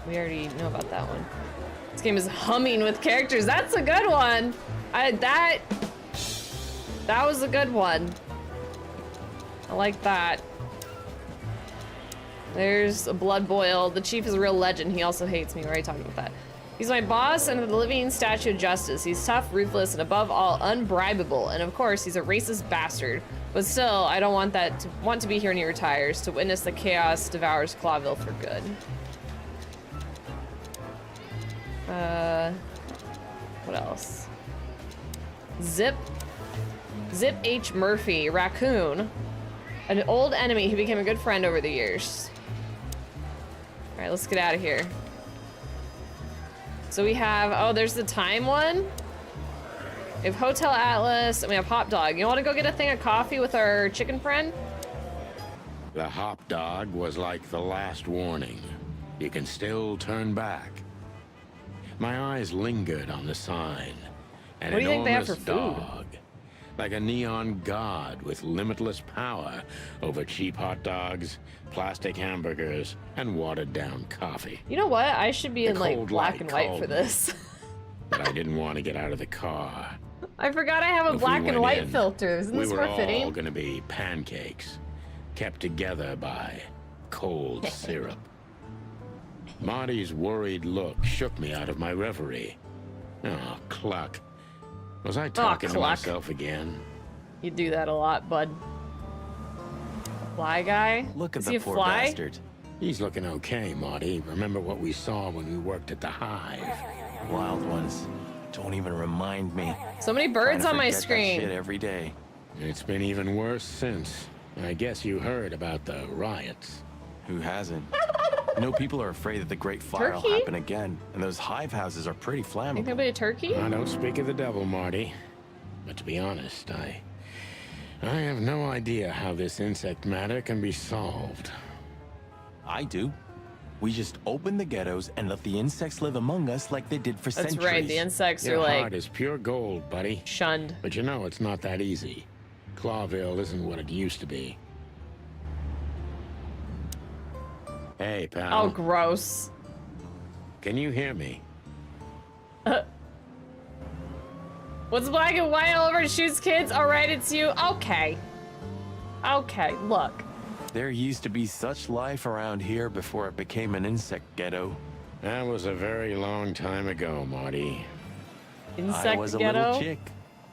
We already know about that one. This game is humming with characters. That's a good one. That was a good one. I like that. There's a blood boil. The chief is a real legend. He also hates me. We're already talking about that. He's my boss and the living statue of justice. He's tough, ruthless, and above all, unbribable. And of course, he's a racist bastard. But still, I don't want to be here when he retires, to witness the chaos devours Clawville for good. What else? Zip H. Murphy, raccoon. An old enemy who became a good friend over the years. All right, let's get out of here. So we have, oh, there's the time one. We have Hotel Atlas, and we have Hop Dog. You want to go get a thing of coffee with our chicken friend? The Hop Dog was like the last warning. You can still turn back. My eyes lingered on the sign. An What do you think they have enormous for food? dog. Like a neon god with limitless power over cheap hot dogs, plastic hamburgers, and watered-down coffee. You know what? I should be The in like cold black light and white called for me. this. But I didn't want to get out of the car. I forgot I have a If we black and went white in, filter. Isn't we this were more all fitting? going to be pancakes, kept together by cold syrup. Marty's worried look shook me out of my reverie. Oh, cluck. Was I talking to cluck. myself again? You do that a lot, bud. Fly guy? Look at Is he the a poor fly? bastard. He's looking okay, Marty. Remember what we saw when we worked at the Hive? Wild ones. Don't even remind me. So many Trying birds to on my forget that screen. shit every day. It's been even worse since. I guess you heard about the riots. Who hasn't? No, people are afraid that the Great Fire will Turkey? happen again, and those hive houses are pretty Think flammable. there'll be a turkey? I don't speak of the devil, Marty. But to be honest, I have no idea how this insect matter can be solved. I do. We just open the ghettos and let the insects live among us like they did for That's centuries. right, the insects Your are like heart is pure gold, buddy. shunned. But you know it's not that easy. Clawville isn't what it used to be. Hey, pal. Oh, gross. Can you hear me? What's black and white all over and shoots kids? All right, it's you. Okay. Okay, look. There used to be such life around here before it became an insect ghetto. That was a very long time ago, Marty. Insect I was a ghetto. little chick,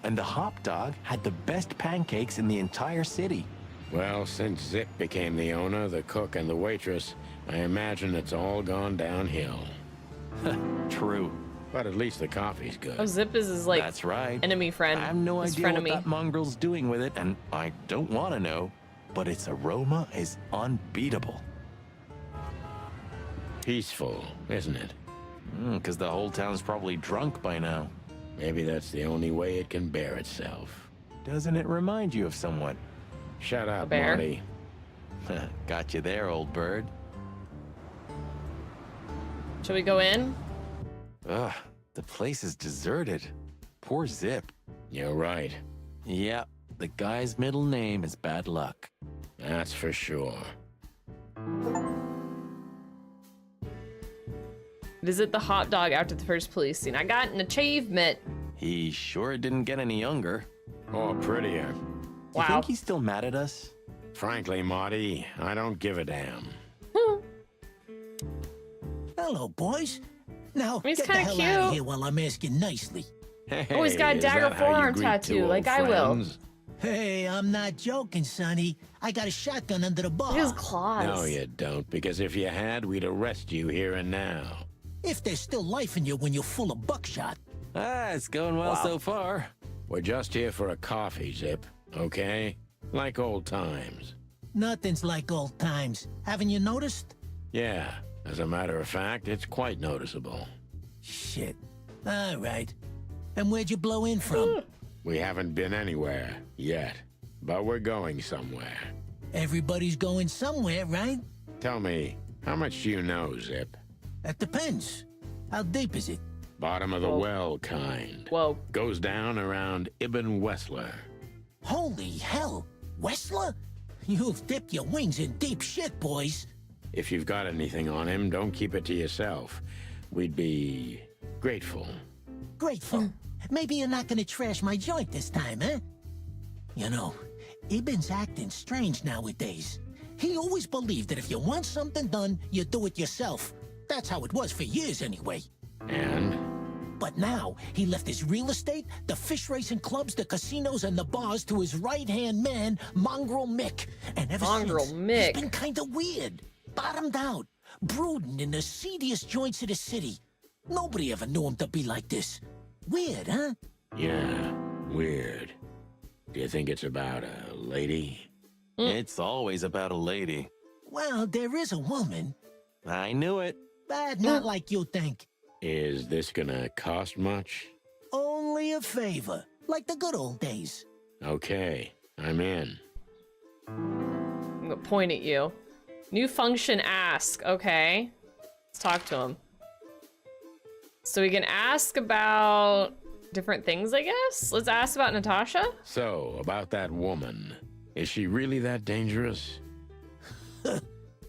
and the Hop Dog had the best pancakes in the entire city. Well, since Zip became the owner, the cook, and the waitress, I imagine it's all gone downhill. True. But at least the coffee's good. Oh, Zip is his like That's right. enemy friend. I have no his idea what frenemy. that mongrel's doing with it, and I don't want to know, but its aroma is unbeatable. Peaceful, isn't it? Because the whole town's probably drunk by now. Maybe that's the only way it can bear itself. Doesn't it remind you of someone? Shut up, bear? Marty. Got you there, old bird. Should we go in? Ugh, the place is deserted. Poor Zip. You're right. Yeah, the guy's middle name is Bad Luck. That's for sure. Visit the hot dog after the first police scene. I got an achievement. He sure didn't get any younger. Or prettier. Do you think he's still mad at us? Frankly, Marty, I don't give a damn. Hello, boys. Now, He's get the kinda hell out of cute. here while I'm asking nicely. Hey, Oh, he's got a is dagger that how you forearm greet tattoo, two old like I will. friends? Hey, I'm not joking, Sonny. I got a shotgun under the bar. Look at his claws. No, you don't, because if you had, we'd arrest you here and now. If there's still life in you when you're full of buckshot. Ah, it's going well so far. We're just here for a coffee, Zip, okay? Like old times. Nothing's like old times. Haven't you noticed? Yeah, as a matter of fact, it's quite noticeable. Shit. All right. And where'd you blow in from? We haven't been anywhere yet, but we're going somewhere. Everybody's going somewhere, right? Tell me, how much do you know, Zip? That depends. How deep is it? Bottom of the well kind. Whoa. Goes down around Ibn Wessler. Holy hell. Wessler? You've dipped your wings in deep shit, boys. If you've got anything on him, don't keep it to yourself. We'd be grateful. Grateful. Maybe you're not gonna trash my joint this time, eh? You know, Ibn's acting strange nowadays. He always believed that if you want something done, you do it yourself. That's how it was for years anyway. And? But now, he left his real estate, the fish racing clubs, the casinos, and the bars to his right-hand man, Mongrel Mick. And ever since, he's been kinda weird. Bottomed out. Brooding in the seediest joints of the city. Nobody ever knew him to be like this. Weird, huh? Yeah, weird. Do you think it's about a lady? It's always about a lady. Well, there is a woman. I knew it. But not like you think. Is this gonna cost much? Only a favor. Like the good old days. Okay, I'm in. I'm gonna point at you. New function, ask. Okay. Let's talk to him. So we can ask about different things, I guess? Let's ask about Natasha? So, about that woman. Is she really that dangerous?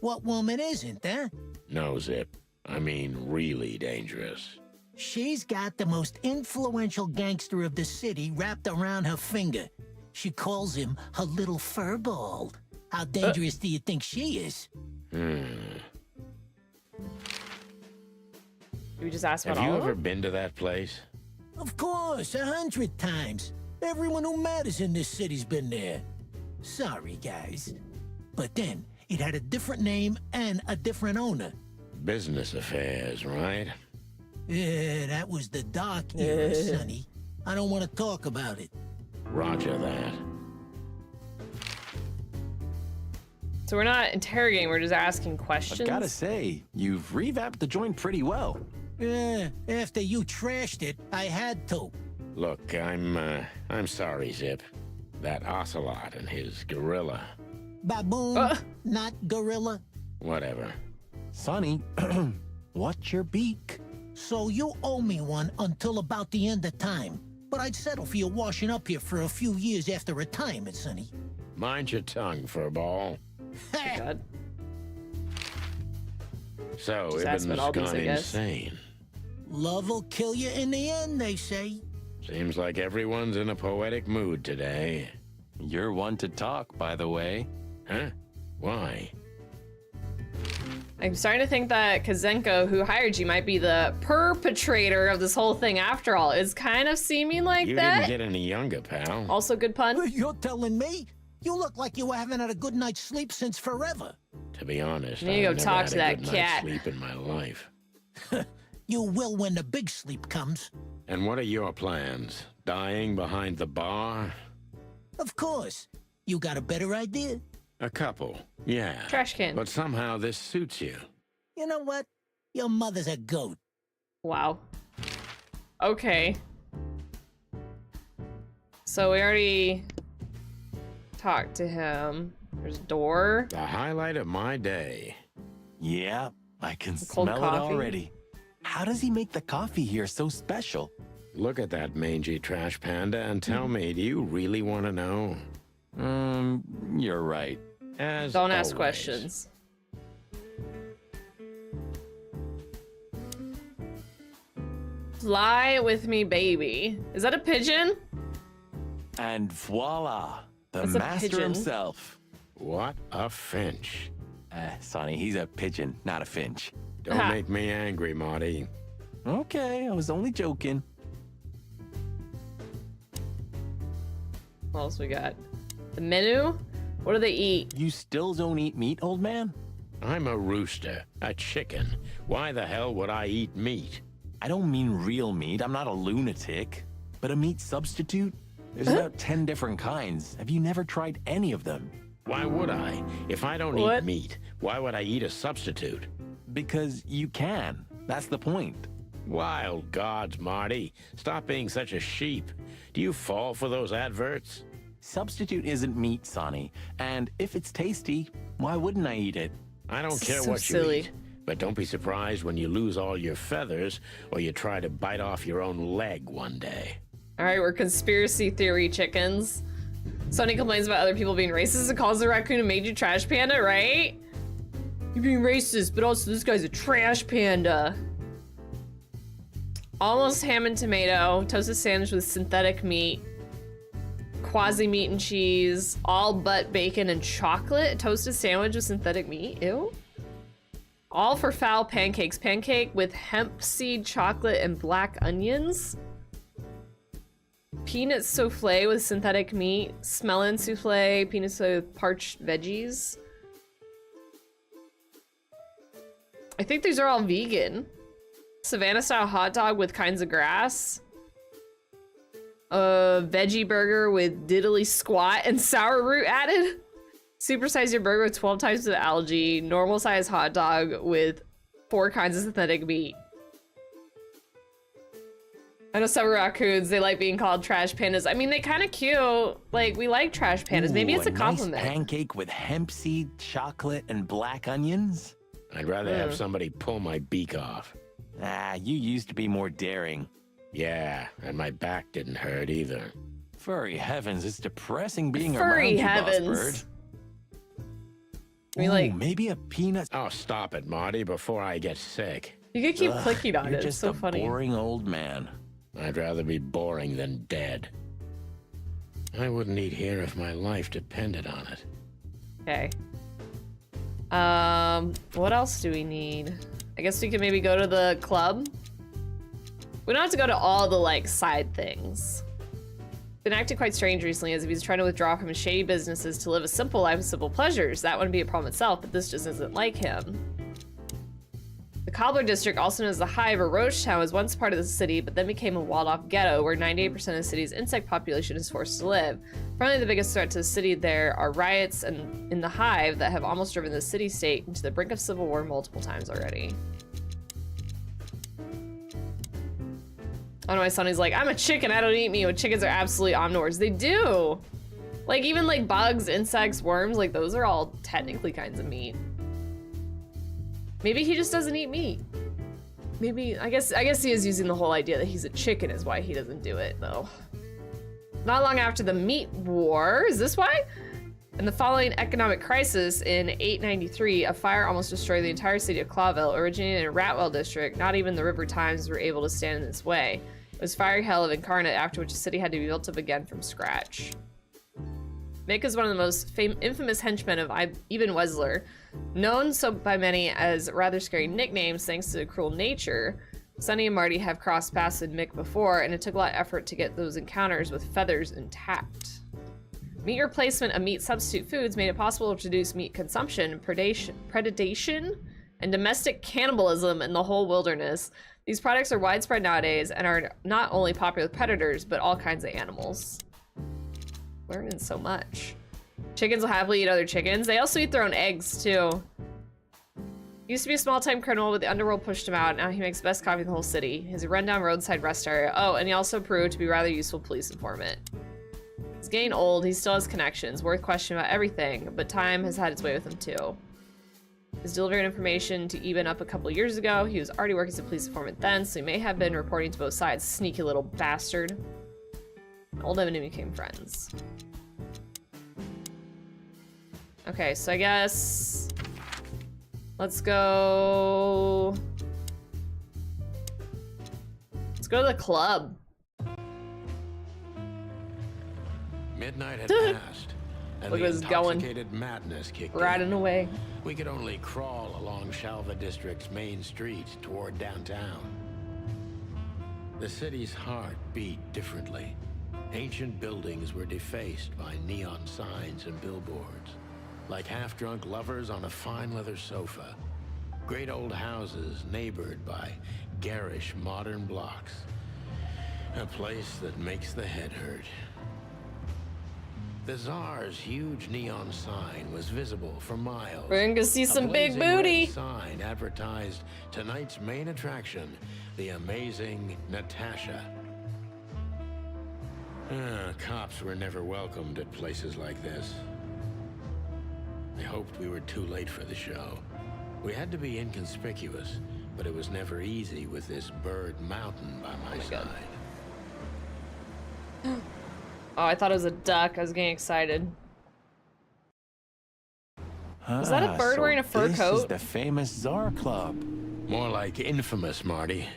What woman isn't, huh? No, Zip. I mean, really dangerous. She's got the most influential gangster of the city wrapped around her finger. She calls him her little furball. How dangerous do you think she is? We just asked about Have you all of ever them? been to that place? Of course, 100 times. Everyone who matters in this city's been there. Sorry, guys. But then, it had a different name and a different owner. Business affairs, right? Yeah, that was the dark era, Sonny. I don't want to talk about it. Roger that. So we're not interrogating, we're just asking questions? I've gotta say, you've revamped the joint pretty well. Yeah, after you trashed it, I had to. Look, I'm sorry, Zip. That ocelot and his gorilla. Baboon, not gorilla. Whatever. Sonny, watch your beak. So you owe me one until about the end of time. But I'd settle for you washing up here for a few years after retirement, Sonny. Mind your tongue, furball. God. So, Just ask Ibn's about all these, gone I guess. insane. Love will kill you in the end, they say. Seems like everyone's in a poetic mood today. You're one to talk, by the way. Huh? Why? I'm starting to think that Kazenko, who hired you, might be the perpetrator of this whole thing after all. It's kind of seeming like You that. didn't get any younger, pal. Also good pun. You're telling me? You look like you haven't had a good night's sleep since forever. To be honest, You need to I've go never talk had to a that good night's cat. sleep in my life. You will when the big sleep comes. And what are your plans? Dying behind the bar? Of course. You got a better idea? A couple, yeah. Trash can. But somehow this suits you. You know what? Your mother's a goat. Wow. Okay. So we already talked to him. There's a door. The highlight of my day. Yeah, I can Cold smell coffee. it already. How does he make the coffee here so special? Look at that mangy trash panda and tell me, do you really want to know? You're right. As Don't ask always. questions. Fly with me, baby. Is that a pigeon? And voila, the That's a master pigeon. himself. What a finch. Sonny, he's a pigeon, not a finch. Don't Ha. make me angry, Marty. Okay, I was only joking. What else we got? The menu? What do they eat? You still don't eat meat, old man? I'm a rooster, a chicken. Why the hell would I eat meat? I don't mean real meat. I'm not a lunatic. But a meat substitute? There's about 10 different kinds. Have you never tried any of them? Why would I? If I don't What? eat meat, why would I eat a substitute? Because you can. That's the point. Wild gods, Marty. Stop being such a sheep. Do you fall for those adverts? Substitute isn't meat, Sonny. And if it's tasty, why wouldn't I eat it? I don't care So what silly. you eat. But don't be surprised when you lose all your feathers or you try to bite off your own leg one day. All right, we're conspiracy theory chickens. Sonny complains about other people being racist and calls the raccoon a major trash panda, right? You're being racist, but also this guy's a trash panda. Almost ham and tomato, toasted sandwich with synthetic meat, quasi meat and cheese, all but bacon and chocolate, toasted sandwich with synthetic meat, ew. All for foul pancakes, pancake with hemp seed chocolate and black onions. Peanut souffle with synthetic meat, smelling souffle, peanut souffle with parched veggies. I think these are all vegan. Savannah style hot dog with kinds of grass. A veggie burger with diddly squat and sour root added. Supersize your burger with 12 types of algae. Normal size hot dog with 4 kinds of synthetic meat. I know some raccoons, they like being called trash pandas. I mean, they kind of cute. Like, we like trash pandas. Maybe it's a compliment. Nice pancake with hemp seed, chocolate, and black onions? I'd rather have somebody pull my beak off. Ah, you used to be more daring. Yeah, and my back didn't hurt either. Furry heavens, it's depressing being Furry around you, heavens. boss bird. I mean, Ooh, like, maybe a peanut. Oh, stop it, Marty, before I get sick. you could keep Ugh, clicking on you're it. It's just so a funny. boring old man. I'd rather be boring than dead. I wouldn't eat here if my life depended on it. Okay. What else do we need? I guess we could maybe go to the club. We don't have to go to all the, like, side things. Been acting quite strange recently, as if he's trying to withdraw from his shady businesses to live a simple life with simple pleasures. That wouldn't be a problem itself, but this just isn't like him. The Cobbler District, also known as the Hive or Roach Town, was once part of the city, but then became a walled-off ghetto where 98% of the city's insect population is forced to live. Probably the biggest threat to the city there are riots in the Hive that have almost driven the city-state into the brink of civil war multiple times already. I don't know why Sonny's like, I'm a chicken, I don't eat meat, when chickens are absolutely omnivores. They do! Like, even like bugs, insects, worms, like those are all technically kinds of meat. Maybe he just doesn't eat meat. Maybe, I guess he is using the whole idea that he's a chicken is why he doesn't do it, though. Not long after the meat war, is this why? In the following economic crisis in 893, a fire almost destroyed the entire city of Clawville, originating in Ratwell district. Not even the River Times were able to stand in its way. It was fiery hell of incarnate, after which the city had to be built up again from scratch. Mick is one of the most infamous henchmen of Eben Wesler, known so by many as rather scary nicknames thanks to cruel nature. Sonny and Marty have crossed paths with Mick before, and it took a lot of effort to get those encounters with feathers intact. Meat replacement of meat substitute foods made it possible to reduce meat consumption, predation, and domestic cannibalism in the whole wilderness. These products are widespread nowadays and are not only popular with predators, but all kinds of animals. Learning so much. Chickens will happily eat other chickens. They also eat their own eggs, too. He used to be a small-time criminal, but the underworld pushed him out. Now he makes the best coffee in the whole city. He has a rundown roadside rest area. Oh, and he also proved to be a rather useful police informant. He's getting old, he still has connections, worth questioning about everything, but time has had its way with him too. His delivering information to Eben up a couple years ago. He was already working as a police informant then, so he may have been reporting to both sides. Sneaky little bastard. Old enemy became friends. Okay, so I guess... Let's go... Let's go to the club. Midnight had passed, and Look the at us going. intoxicated madness kicked Riding in. away. We could only crawl along Shalva District's main street toward downtown. The city's heart beat differently. Ancient buildings were defaced by neon signs and billboards, like half-drunk lovers on a fine leather sofa. Great old houses neighbored by garish modern blocks. A place that makes the head hurt. The Tsar's huge neon sign was visible for miles. We're gonna see some big blazing red booty. Sign advertised tonight's main attraction, the amazing Natasha. Cops were never welcomed at places like this. I hoped we were too late for the show. We had to be inconspicuous, but it was never easy with this bird mountain by my side. Oh, I thought it was a duck. I was getting excited. Is that a bird so wearing a fur this coat? is the famous Tsar Club. More like infamous, Marty.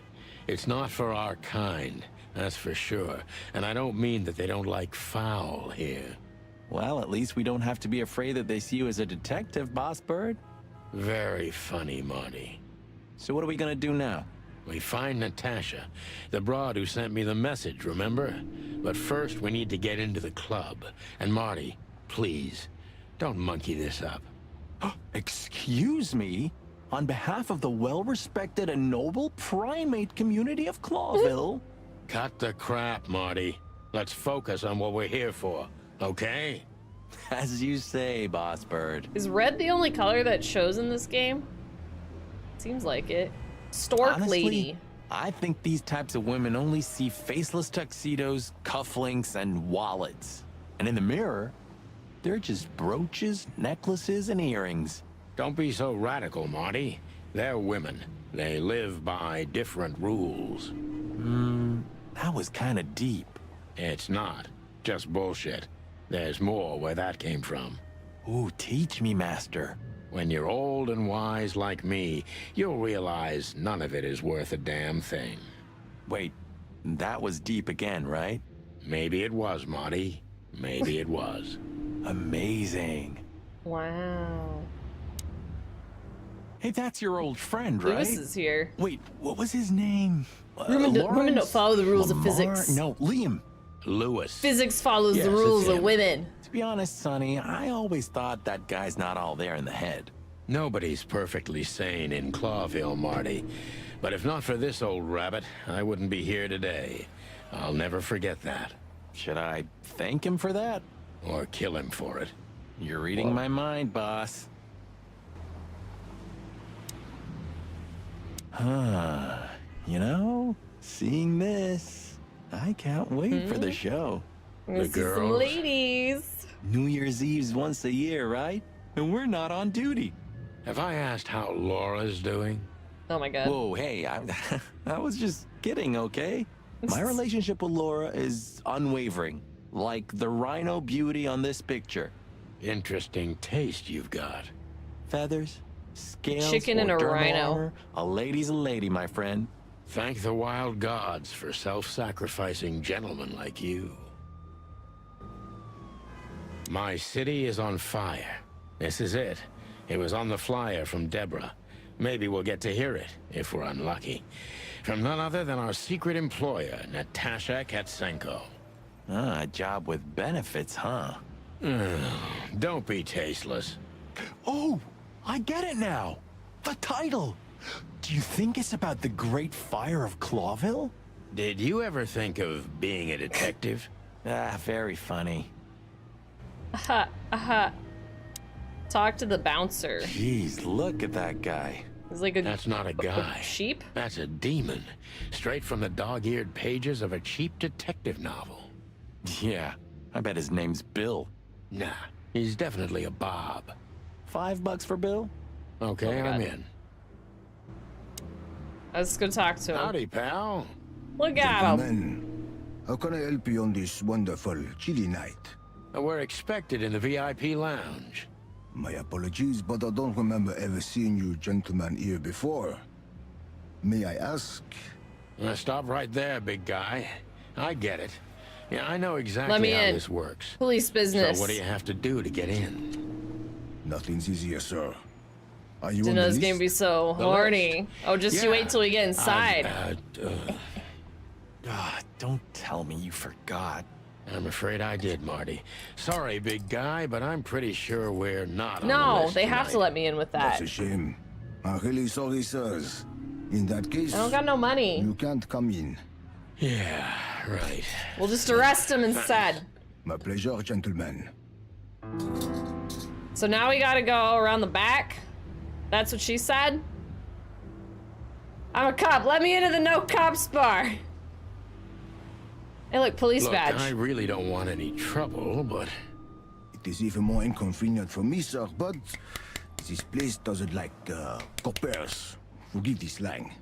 It's not for our kind, that's for sure. And I don't mean that they don't like foul here. Well, at least we don't have to be afraid that they see you as a detective, Boss Bird. Very funny, Marty. So what are we gonna do now? We find Natasha, the broad who sent me the message, remember? But first, we need to get into the club. And Marty, please, don't monkey this up. Excuse me? On behalf of the well-respected and noble primate community of Clawville? Cut the crap, Marty. Let's focus on what we're here for, okay? As you say, Boss Bird. Is red the only color that shows in this game? Seems like it. Stork Honestly, lady. I think these types of women only see faceless tuxedos, cufflinks, and wallets. And in the mirror, they're just brooches, necklaces, and earrings. Don't be so radical, Marty. They're women. They live by different rules. That was kind of deep. It's not. Just bullshit. There's more where that came from. Ooh, teach me, Master. When you're old and wise like me, you'll realize none of it is worth a damn thing. Wait, that was deep again, right? Maybe it was, Marty. Maybe it was. Amazing. Wow. Hey, that's your old friend, right? Lewis is here. Wait, what was his name? Women don't Lawrence? follow the rules of Lamar? physics. No, Liam. Lewis. Physics follows Yes, the it's rules of him. women. To be honest, Sonny, I always thought that guy's not all there in the head. Nobody's perfectly sane in Clawville, Marty. But if not for this old rabbit, I wouldn't be here today. I'll never forget that. Should I thank him for that? Or kill him for it. You're reading my mind, boss. You know, seeing this, I can't wait for the show. The girls. Some ladies. New Year's Eve's once a year, right? And we're not on duty. Have I asked how Laura's doing? Oh my god. Whoa, hey, I was just kidding, okay? My relationship with Laura is unwavering, like the rhino beauty on this picture. Interesting taste you've got. Feathers, scales, Chicken and or a dermal rhino. armor. A lady's a lady, my friend. Thank the wild gods for self-sacrificing gentlemen like you. My city is on fire. This is it. It was on the flyer from Deborah. Maybe we'll get to hear it, if we're unlucky. From none other than our secret employer, Natasha Katsenko. Ah, a job with benefits, huh? Don't be tasteless. Oh, I get it now. The title. Do you think it's about the Great Fire of Clawville? Did you ever think of being a detective? Ah, very funny. Aha, aha. Talk to the bouncer. Jeez, look at that guy. He's like a That's not a guy. sheep? That's a demon. Straight from the dog-eared pages of a cheap detective novel. Yeah, I bet his name's Bill. Nah, he's definitely a Bob. $5 for Bill? Okay, I'm in. Let's go talk to him. Howdy, pal. Look at him. Gentlemen, how can I help you on this wonderful, chilly night? We're expected in the VIP lounge. My apologies, but I don't remember ever seeing you gentlemen here before. May I ask? Stop right there, big guy. I get it. Yeah, I know exactly how this works. Police business. So what do you have to do to get in? Nothing's easier, sir. Are you Didn't on know the it was list? gonna be so horny. Oh, just you wait till we get inside. Don't tell me you forgot. I'm afraid I did, Marty. Sorry, big guy, but I'm pretty sure we're not on the No, list they have tonight. to let me in with that. That's a shame. I'm really sorry, sirs. In that case, I don't got no money. you can't come in. Yeah, right. We'll just arrest him instead. My pleasure, gentlemen. So now we gotta go around the back? That's what she said? I'm a cop. Let me into the no cops bar. Hey, look, police badge. I really don't want any trouble, but... It is even more inconvenient for me, sir, but this place doesn't like coppers. Forgive the slang.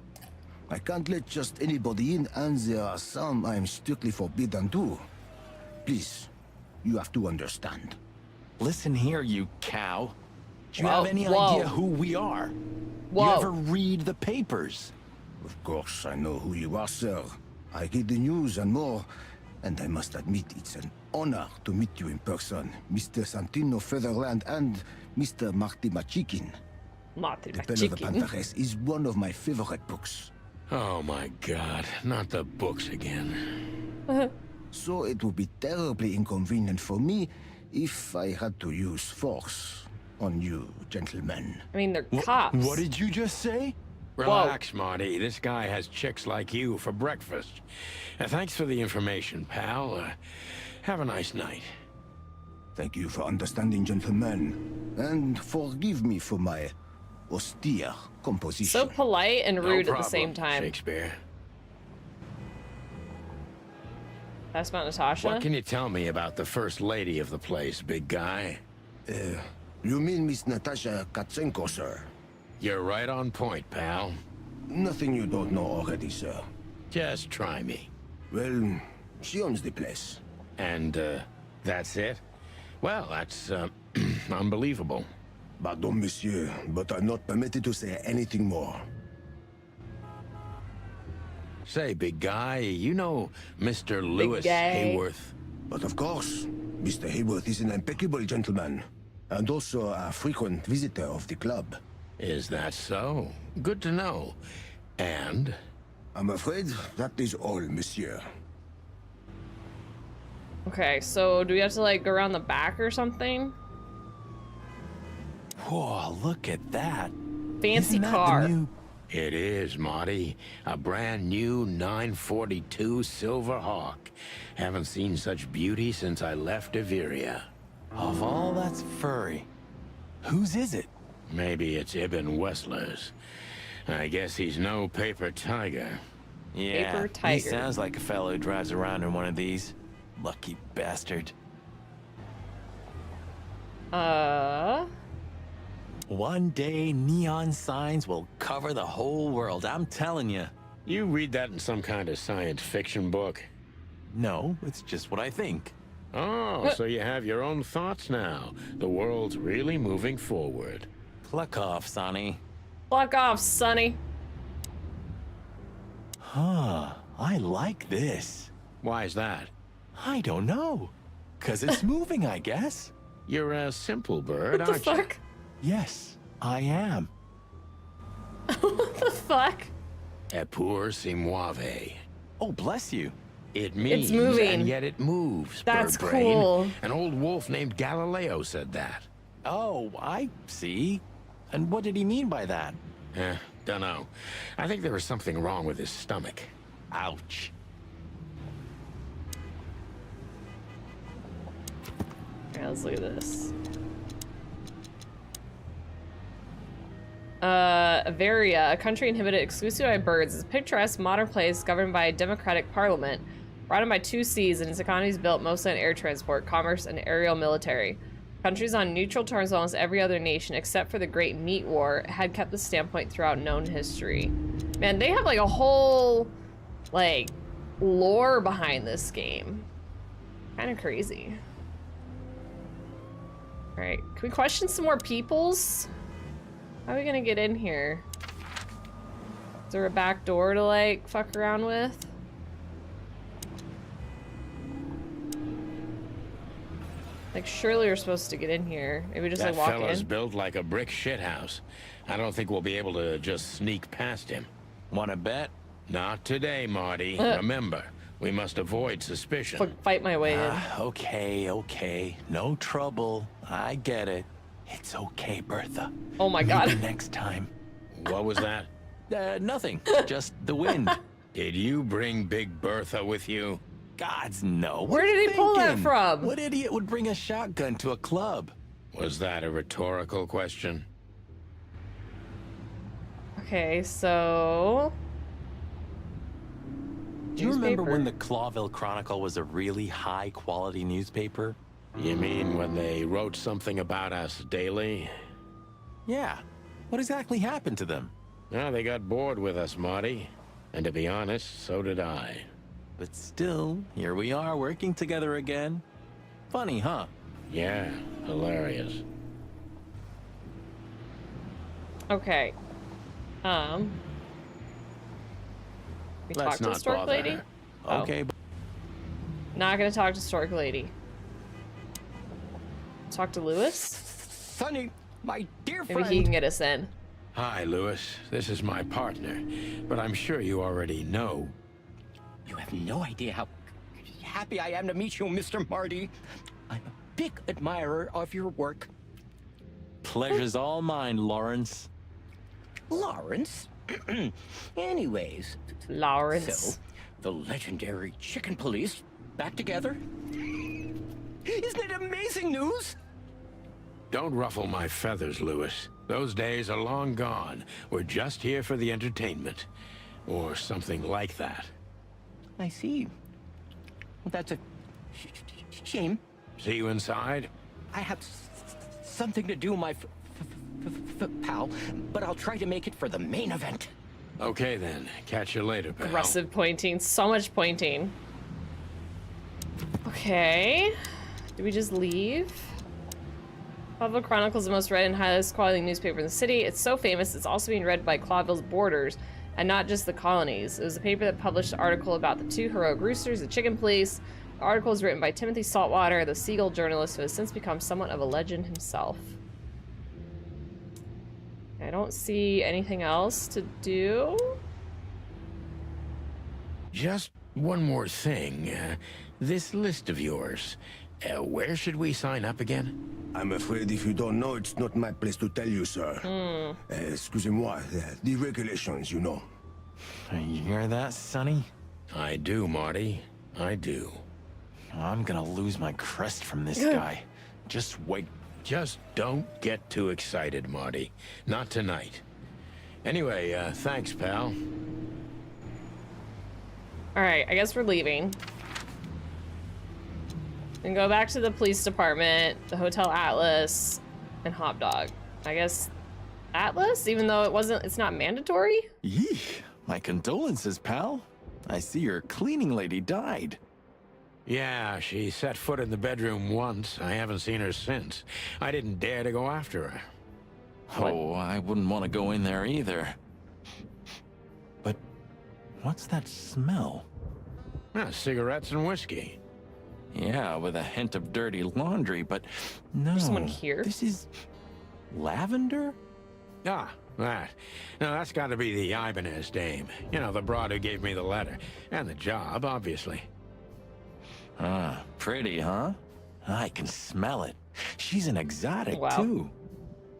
I can't let just anybody in, and there are some I am strictly forbidden to. Please, you have to understand. Listen here, you cow. Do you have any idea who we are? Whoa. You ever read the papers? Of course, I know who you are, sir. I read the news and more, and I must admit it's an honor to meet you in person, Mr. Santino Featherland and Mr. Marty Machikin. Marty The Pen of the Machikin. Pantheress is one of my favorite books. Oh my God, not the books again. So it would be terribly inconvenient for me if I had to use force on you, gentlemen. I mean, they're cops. What did you just say? Relax, Marty. This guy has chicks like you for breakfast. Thanks for the information, pal. Have a nice night. Thank you for understanding, gentlemen. And forgive me for my austere composition. So polite and rude No at the same problem, time. Shakespeare. That's about Natasha. What can you tell me about the first lady of the place, big guy? You mean Miss Natasha Katsenko, sir? You're right on point, pal. Nothing you don't know already, sir. Just try me. Well, she owns the place. And, that's it? Well, that's, unbelievable. Pardon, monsieur, but I'm not permitted to say anything more. Say, big guy, you know Mr. Lewis Hayworth? But of course, Mr. Hayworth is an impeccable gentleman, and also a frequent visitor of the club. Is that so? Good to know. And? I'm afraid that is all, monsieur. Okay, so do we have to like go around the back or something? Whoa, look at that. Fancy Isn't that car. the new... It is, Marty. A brand new 942 Silver Hawk. Haven't seen such beauty since I left Iveria. Of all that's furry. Whose is it? Maybe it's Ibn Wessler's. I guess he's no paper tiger. Yeah, Paper tiger. he sounds like a fellow who drives around in one of these. Lucky bastard. One day, neon signs will cover the whole world, I'm telling you. You read that in some kind of science fiction book? No, it's just what I think. Oh, so you have your own thoughts now. The world's really moving forward. Pluck off, Sonny. Fuck off, Sonny. Huh, I like this. Why is that? I don't know. 'Cause it's moving, I guess. You're a simple bird, What the aren't you? fuck? Yes, I am. What the fuck? Epur si muove. Oh, bless you. It means, moving. and yet it moves, That's bird brain. cool. An old wolf named Galileo said that. Oh, I see. And what did he mean by that? Dunno. I think there was something wrong with his stomach. Ouch. Alright, let's look at this. Averia, a country inhabited exclusively by birds, is a picturesque modern place governed by a democratic parliament. Brought in by 2 seas, and its economy is built mostly on air transport, commerce, and aerial military. Countries on neutral terms with almost every other nation, except for the Great Meat War, had kept the standpoint throughout known history. Man, they have like a whole, like, lore behind this game. Kind of crazy. All right, can we question some more peoples? How are we gonna get in here? Is there a back door to like fuck around with? Like, surely we're supposed to get in here. Maybe just like walk in. That fella's built like a brick shithouse. I don't think we'll be able to just sneak past him. Wanna bet? Not today, Marty. Remember, we must avoid suspicion. Fight my way in. Okay. No trouble. I get it. It's okay, Bertha. Oh my God. Maybe next time. What was that? Nothing. Just the wind. Did you bring Big Bertha with you? Gods, no. Where did he pull that from? What idiot would bring a shotgun to a club? Was that a rhetorical question? Okay, so... Do you remember when the Clawville Chronicle was a really high-quality newspaper? You mean when they wrote something about us daily? Yeah. What exactly happened to them? Well, they got bored with us, Marty. And to be honest, so did I. But still, here we are working together again. Funny, huh? Yeah, hilarious. Okay. We talk to the stork lady? Okay. Not gonna talk to stork lady. Talk to Lewis? Sonny, my dear friend. Maybe he can get us in. Hi, Lewis. This is my partner. But I'm sure you already know. You have no idea how happy I am to meet you, Mr. Marty. I'm a big admirer of your work. Pleasure's all mine, Lawrence. Lawrence? Anyways. Lawrence. So, the legendary Chicken Police back together? Isn't it amazing news? Don't ruffle my feathers, Lewis. Those days are long gone. We're just here for the entertainment. Or something like that. I see. Well, that's a shame. See you inside? I have something to do, my pal, but I'll try to make it for the main event. Okay then. Catch you later, pal. Aggressive pointing. So much pointing. Okay. Do we just leave? Clawville Chronicle is the most read and highest quality newspaper in the city. It's so famous, it's also being read by Clawville's borders, and not just the colonies. It was a paper that published an article about the 2 heroic roosters, the Chicken Police. The article is written by Timothy Saltwater, the Seagull journalist who has since become somewhat of a legend himself. I don't see anything else to do. Just one more thing. This list of yours. Where should we sign up again? I'm afraid if you don't know, it's not my place to tell you, sir. Excusez-moi, the regulations, you know. You hear that, Sonny? I do, Marty. I do. I'm gonna lose my crest from this guy. Just wait. Just don't get too excited, Marty. Not tonight. Anyway, thanks, pal. Alright, I guess we're leaving. And go back to the police department, the Hotel Atlas, and Hot Dog. I guess Atlas, even though it's not mandatory? Yeesh. My condolences, pal. I see your cleaning lady died. Yeah, she set foot in the bedroom once. I haven't seen her since. I didn't dare to go after her. Oh, I wouldn't want to go in there either. But what's that smell? Cigarettes and whiskey. Yeah, with a hint of dirty laundry, but no. There's someone here? This is lavender? Ah, that. Now, that's got to be the Ibanez dame. You know, the broad who gave me the letter. And the job, obviously. Ah, pretty, huh? I can smell it. She's an exotic, too.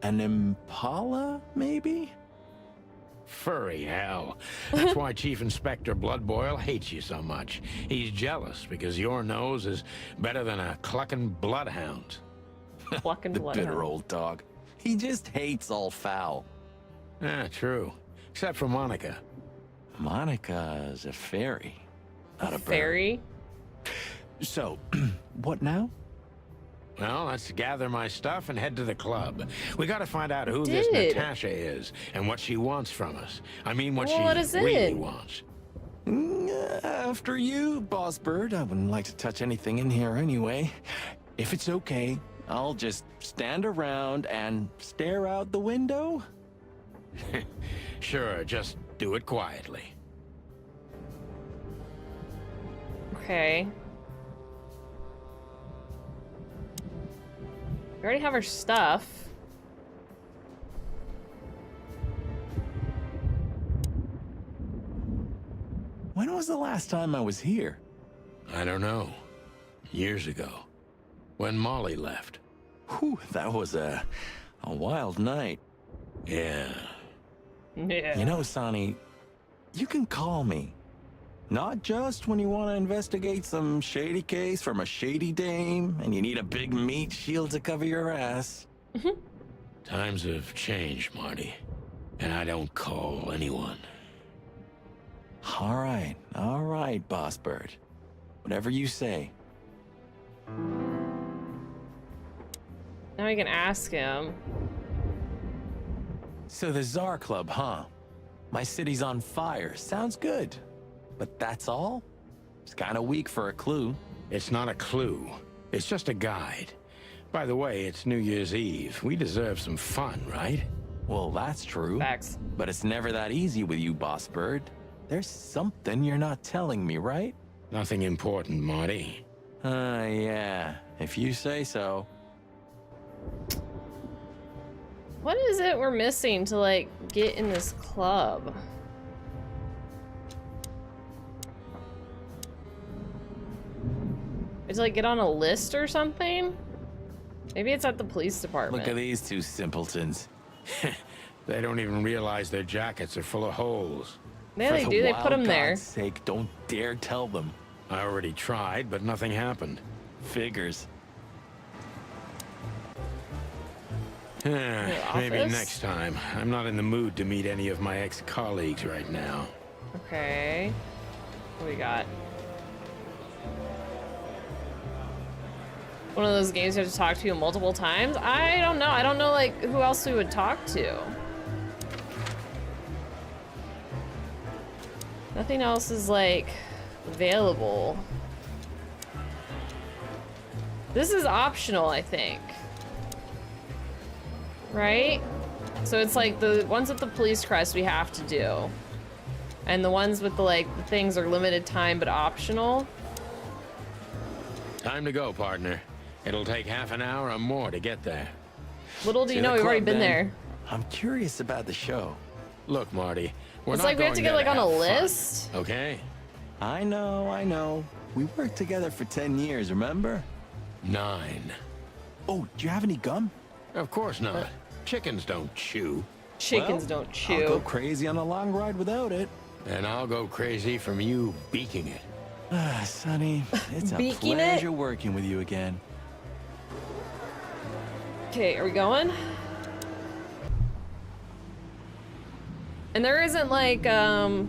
An impala, maybe? Furry hell. That's why Chief Inspector Bloodboil hates you so much. He's jealous because your nose is better than a clucking bloodhound. Clucking the bloodhound. bitter old dog. He just hates all foul. True. Except for Monica. Monica's a fairy, not a bird. Fairy? So, what now? Well, let's gather my stuff and head to the club. We gotta find out who this Natasha is and what she wants from us. I mean, what she really wants. After you, Boss Bird. I wouldn't like to touch anything in here anyway. If it's okay, I'll just stand around and stare out the window. Sure, just do it quietly. Okay. We already have our stuff. When was the last time I was here? I don't know. Years ago. When Molly left. Whew, that was a wild night. Yeah. Yeah. You know, Sonny, you can call me. Not just when you want to investigate some shady case from a shady dame and you need a big meat shield to cover your ass. Times have changed, Marty. And I don't call anyone. All right, Boss Bird. Whatever you say. Now we can ask him. So the Tsar Club, huh? My city's on fire. Sounds good. But that's all? It's kind of weak for a clue. It's not a clue. It's just a guide. By the way, it's New Year's Eve. We deserve some fun, right? Well, that's true. Facts. But it's never that easy with you, Boss Bird. There's something you're not telling me, right? Nothing important, Marty. Yeah. If you say so. What is it we're missing to, like, get in this club? Is it, like, get on a list or something? Maybe it's at the police department. Look at these two simpletons. They don't even realize their jackets are full of holes. Yeah, they do. They put them there. For God's sake, don't dare tell them. I already tried, but nothing happened. Figures. Maybe next time. I'm not in the mood to meet any of my ex-colleagues right now. Okay. What do we got? One of those games you have to talk to people multiple times? I don't know. I don't know, like, who else we would talk to. Nothing else is, like, available. This is optional, I think. Right? So it's like the ones with the police crest we have to do. And the ones with the, like, the things are limited time but optional. Time to go, partner. It'll take half an hour or more to get there. Little do you know, we've already been there. I'm curious about the show. Look, Marty, we're it's not like we have to get, like, on a list. Okay? I know. We worked together for 10 years, remember? 9. Oh, do you have any gum? Of course not. Chickens don't chew. Chickens don't chew. I'll go crazy on a long ride without it. And I'll go crazy from you beaking it. Ah, Sonny, it's a pleasure working with you again. Okay, are we going? And there isn't like a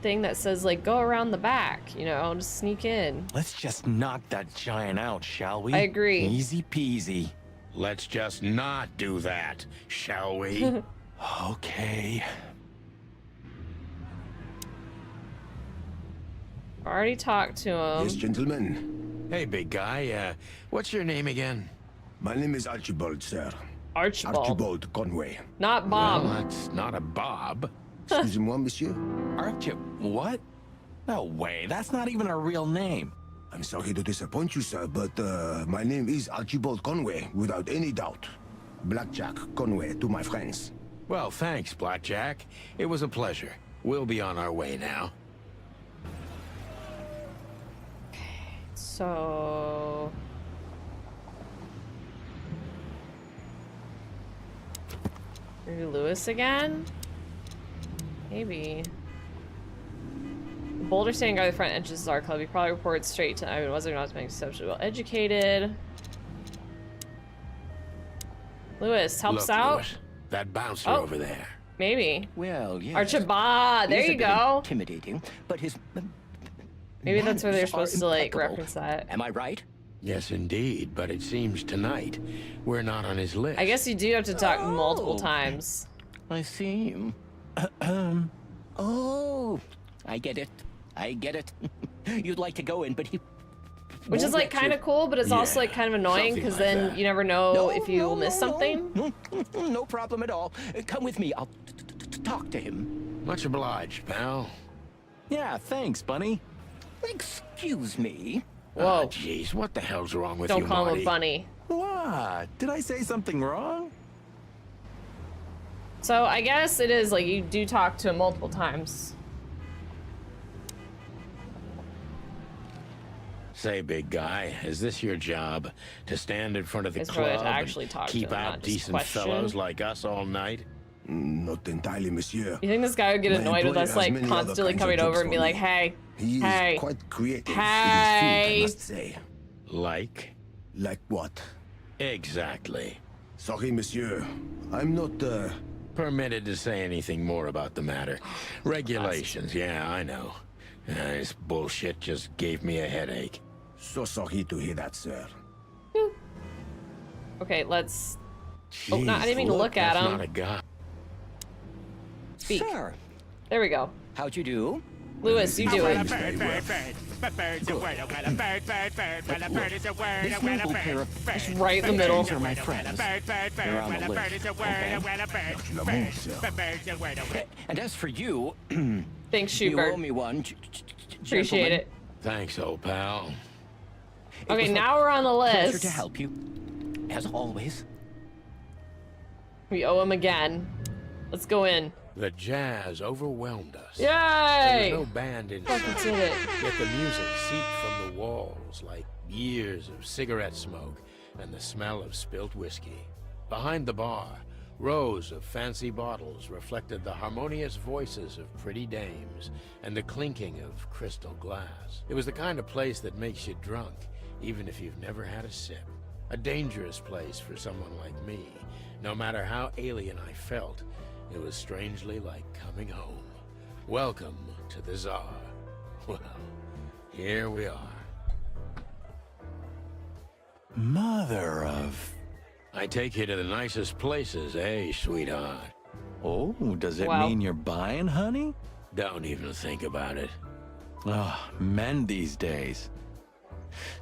thing that says like go around the back, you know, just sneak in. Let's just knock that giant out, shall we? I agree. Easy peasy. Let's just not do that, shall we? Okay. Already talked to him. Yes, gentlemen. Hey, big guy. What's your name again? My name is Archibald, sir. Archibald. Archibald Conway. Not Bob. Well, that's not a Bob. Excusez-moi, monsieur. What? No way. That's not even a real name. I'm sorry to disappoint you, sir, but my name is Archibald Conway, without any doubt. Blackjack Conway to my friends. Well, thanks, Blackjack. It was a pleasure. We'll be on our way now. So... maybe Lewis again? Maybe. Boulder standing guard at the front entrance is our club. He probably reported straight to... I mean, was or not to make exceptionally well educated. Lewis helps out. Lewis, that bouncer over there. Maybe. Well, yes. Archibald, there He's you a bit go. Intimidating, but his Maybe that's where they're manners are supposed to, like, impeccable. reference that. Am I right? Yes, indeed, but it seems tonight we're not on his list. I guess you do have to talk multiple times. I see. Oh, I get it. I get it. You'd like to go in, but he... Which is, like, kind of cool, but it's also, like, kind of annoying, because then you never know if you miss something. No problem at all. Come with me. I'll talk to him. Much obliged, pal. Yeah, thanks, Bunny. Excuse me. Whoa. Jeez, what the hell's wrong with Don't you, call him Marty? a bunny. What? Did I say something wrong? So I guess it is, like, you do talk to him multiple times. Say, big guy, is this your job? To stand in front of the It's really to club actually and talk to keep him, out not just decent question. fellows like us all night? Not entirely, monsieur. You think this guy would get My annoyed with employer us, has like, many other constantly kinds of coming jobs over and be for like, me. hey, He is hey, quite creative in his field, hey. I must say. Like? Like what? Exactly. Sorry, monsieur. I'm not, permitted to say anything more about the matter. Regulations, yeah, I know. This bullshit just gave me a headache. So sorry to hear that, sir. Okay, let's... Jeez, Oh, no, I didn't mean to look at that's him. not a guy. Speak. Sir, There we go. how'd you do? Lewis, you do it. This nimble pair of Just right in the middle. These are my friends. They're on the list. Okay? And as for you, Thanks, you owe Schubert. me one. Appreciate it. Thanks, old pal. Okay, now we're on the Pleasure list. to help you, as always. We owe him again. Let's go in. The jazz overwhelmed us. Yay! There was no band in sight, Fucking did it. yet the music seeped from the walls like years of cigarette smoke and the smell of spilt whiskey. Behind the bar, rows of fancy bottles reflected the harmonious voices of pretty dames and the clinking of crystal glass. It was the kind of place that makes you drunk, even if you've never had a sip. A dangerous place for someone like me. No matter how alien I felt, it was strangely like coming home. Welcome to the Tsar. Well, here we are. Mother of... I take you to the nicest places, eh, sweetheart? Oh, does it Wow. mean you're buying, honey? Don't even think about it. Oh, men these days.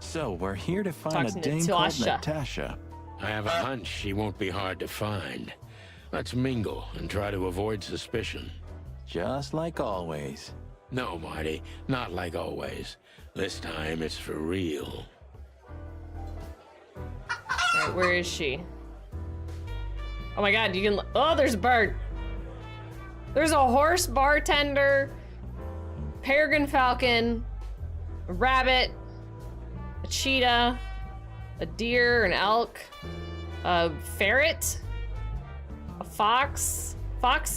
So, we're here to find Talking a to dame called Tasha. Natasha. I have a hunch she won't be hard to find. Let's mingle and try to avoid suspicion. Just like always. No, Marty, not like always. This time it's for real. Alright, where is she? Oh my god, you can... Oh, there's a bird. There's a horse bartender, peregrine falcon, a rabbit, a cheetah, a deer, an elk, a ferret, a fox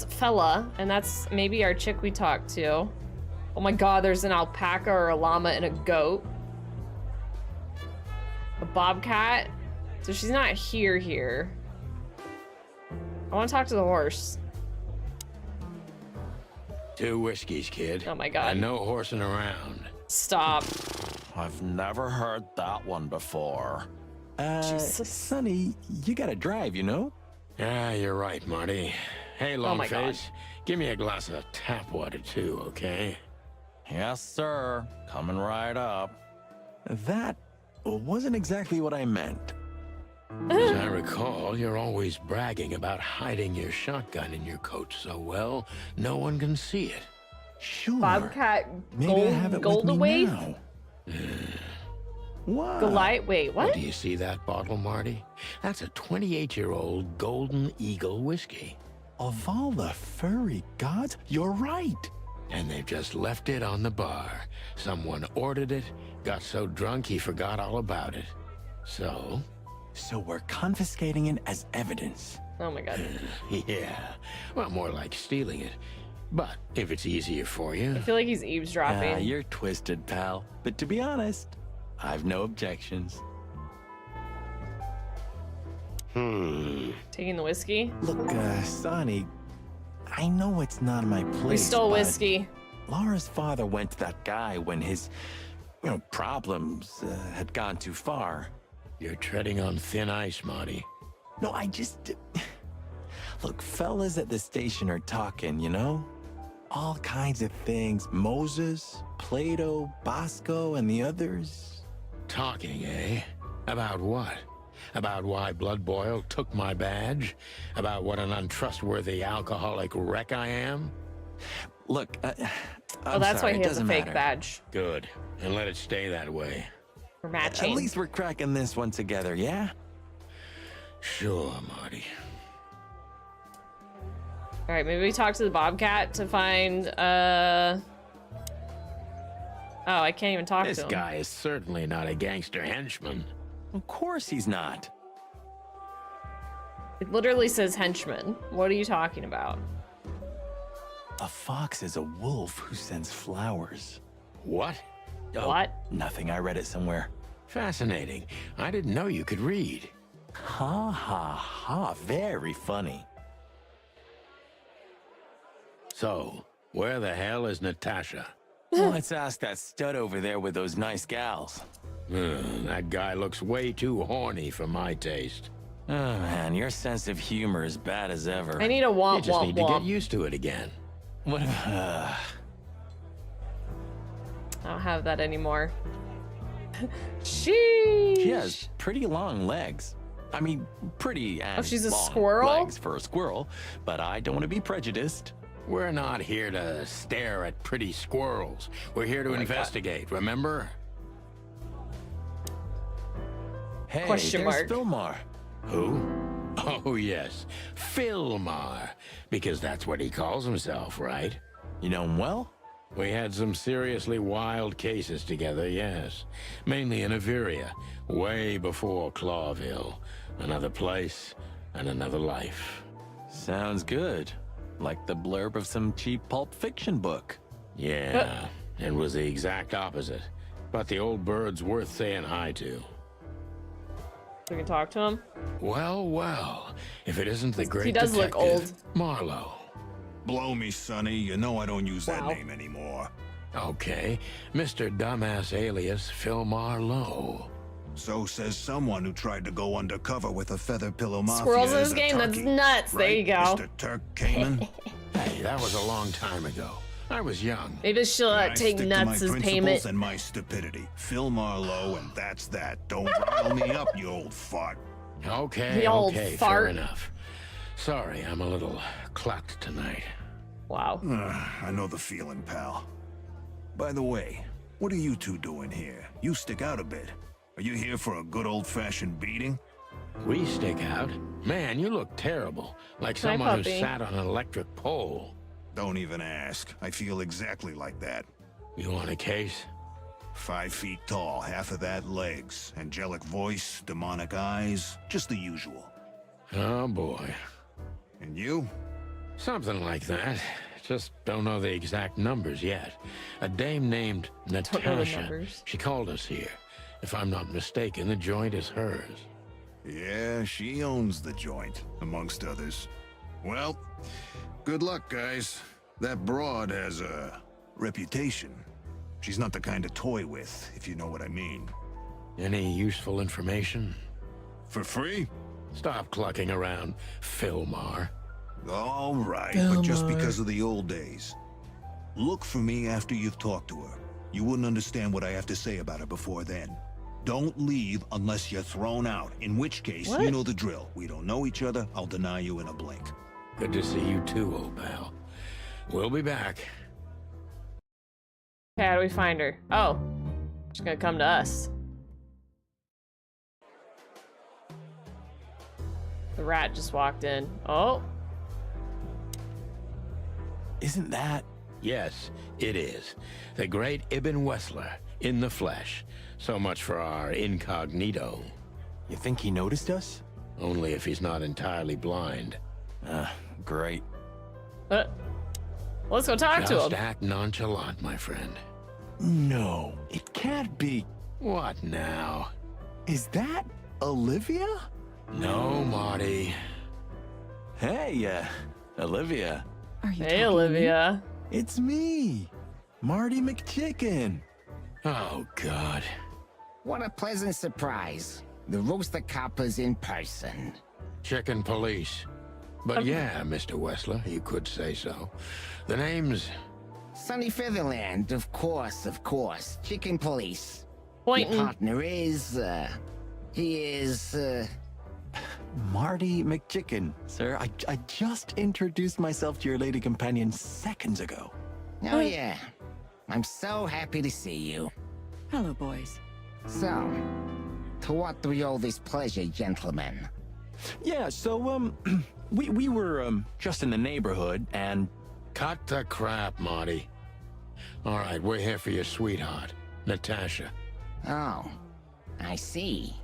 fella, and that's maybe our chick we talked to. Oh my god, there's an alpaca or a llama and a goat. A bobcat. So she's not here. I want to talk to the horse. 2 whiskeys, kid. Oh my god. And no horsing around. Stop. I've never heard that one before. Jesus. Sonny, you gotta drive, you know? Ah, you're right, Marty. Hey, Oh my Longface, give me a glass of tap water too, okay? Yes, sir. Coming right up. That wasn't exactly what I meant. As I recall, you're always bragging about hiding your shotgun in your coat so well, no one can see it. Sure. Bobcat Maybe I have it with me Goldaway? now. What? Goliath? Wait, what? Do you see that bottle, Marty? That's a 28-year-old Golden Eagle whiskey. Of all the furry gods, you're right. And they've just left it on the bar. Someone ordered it, got so drunk he forgot all about it. So we're confiscating it as evidence. Oh my god. Yeah, well, more like stealing it. But if it's easier for you. I feel like he's eavesdropping. You're twisted, pal. But to be honest, I've no objections. Taking the whiskey? Look, Sonny, I know it's not my place. We stole but whiskey. Laura's father went to that guy when his, problems had gone too far. You're treading on thin ice, Marty. No, I just... Look, fellas at the station are talking, All kinds of things. Moses, Plato, Bosco, and the others. Talking, eh? About what? About why Blood Boil took my badge? About what an untrustworthy alcoholic wreck I am? Look, oh, that's why he has a fake badge. Good. And let it stay that way. We're matching. At least we're cracking this one together, yeah? Sure, Marty. All right, maybe we talk to the Bobcat to find, Oh, I can't even talk to him. This guy is certainly not a gangster henchman. Of course he's not. It literally says henchman. What are you talking about? A fox is a wolf who sends flowers. What? Oh, what? Nothing, I read it somewhere. Fascinating. I didn't know you could read. Ha ha ha, very funny. So, where the hell is Natasha? Let's ask that stud over there with those nice gals. That guy looks way too horny for my taste. Oh man, your sense of humor is bad as ever. I need a womp. You just need to get used to it again. What? I don't have that anymore. Sheesh. She has pretty long legs. I mean, pretty and she's a long squirrel? legs for a squirrel, but I don't want to be prejudiced. We're not here to stare at pretty squirrels. We're here to investigate, remember? Hey, Question there's mark. Philmar. Who? Oh, yes. Philmar. Because that's what he calls himself, right? You know him well? We had some seriously wild cases together, yes. Mainly in Averia, way before Clawville. Another place and another life. Sounds good. Like the blurb of some cheap pulp fiction book. Yeah, it was the exact opposite. But the old bird's worth saying hi to. We can talk to him. Well, well, if it isn't the great He does look old. Marlowe. Blow me, Sonny. You know I don't use that name anymore. Okay, Mr. Dumbass alias Philmar Lowe. So says someone who tried to go undercover with a feather pillow mafia. Squirrels in as this a game, that's turkey, nuts. right, There you go. Mr. Turk Cayman? Hey, that was a long time ago. I was young. Maybe she'll I take stick nuts to my as principles payment. and my stupidity. Phil Marlowe, and that's that. Don't rile me up, you old fart. Okay, The old okay, fart. fair enough. Sorry, I'm a little clucked tonight. Wow. I know the feeling, pal. By the way, what are you two doing here? You stick out a bit. Are you here for a good old-fashioned beating? We stick out? Man, you look terrible. Like Hi, someone who puppy. sat on an electric pole. Don't even ask. I feel exactly like that. You want a case? 5 feet tall, half of that legs. Angelic voice, demonic eyes, just the usual. Oh, boy. And you? Something like that. Just don't know the exact numbers yet. A dame named know the Natasha. numbers. She called us here. If I'm not mistaken, the joint is hers. Yeah, she owns the joint, amongst others. Well, good luck, guys. That broad has a reputation. She's not the kind to toy with, if you know what I mean. Any useful information? For free? Stop clucking around, Philmar. All right, but just because of the old days. Look for me after you've talked to her. You wouldn't understand what I have to say about her before then. Don't leave unless you're thrown out, in which case, you know the drill. We don't know each other, I'll deny you in a blink. Good to see you too, old pal. We'll be back. Okay, how do we find her? Oh, she's gonna come to us. The rat just walked in. Oh. Isn't that? Yes, it is. The great Ibn Wessler, in the flesh. So much for our incognito. You think he noticed us? Only if he's not entirely blind. Great. Let's go talk to Just him. act nonchalant, my friend. No, it can't be. What now? Is that Olivia? No, Marty. Hey, Olivia. Are you Hey, talking to me? Olivia. It's me. Marty McChicken. Oh, God. What a pleasant surprise. The Rooster Copper's in person. Chicken police. But yeah, Mr. Wessler, you could say so. The name's... Sunny Featherland, of course, of course. Chicken police. Pointing. Your partner is, he is, Marty McChicken, sir. I just introduced myself to your lady companion seconds ago. Oh yeah. I'm so happy to see you. Hello, boys. So, to what do we owe this pleasure, gentlemen? Yeah, so, we were, just in the neighborhood, and... Cut the crap, Marty. All right, we're here for your sweetheart, Natasha. Oh, I see.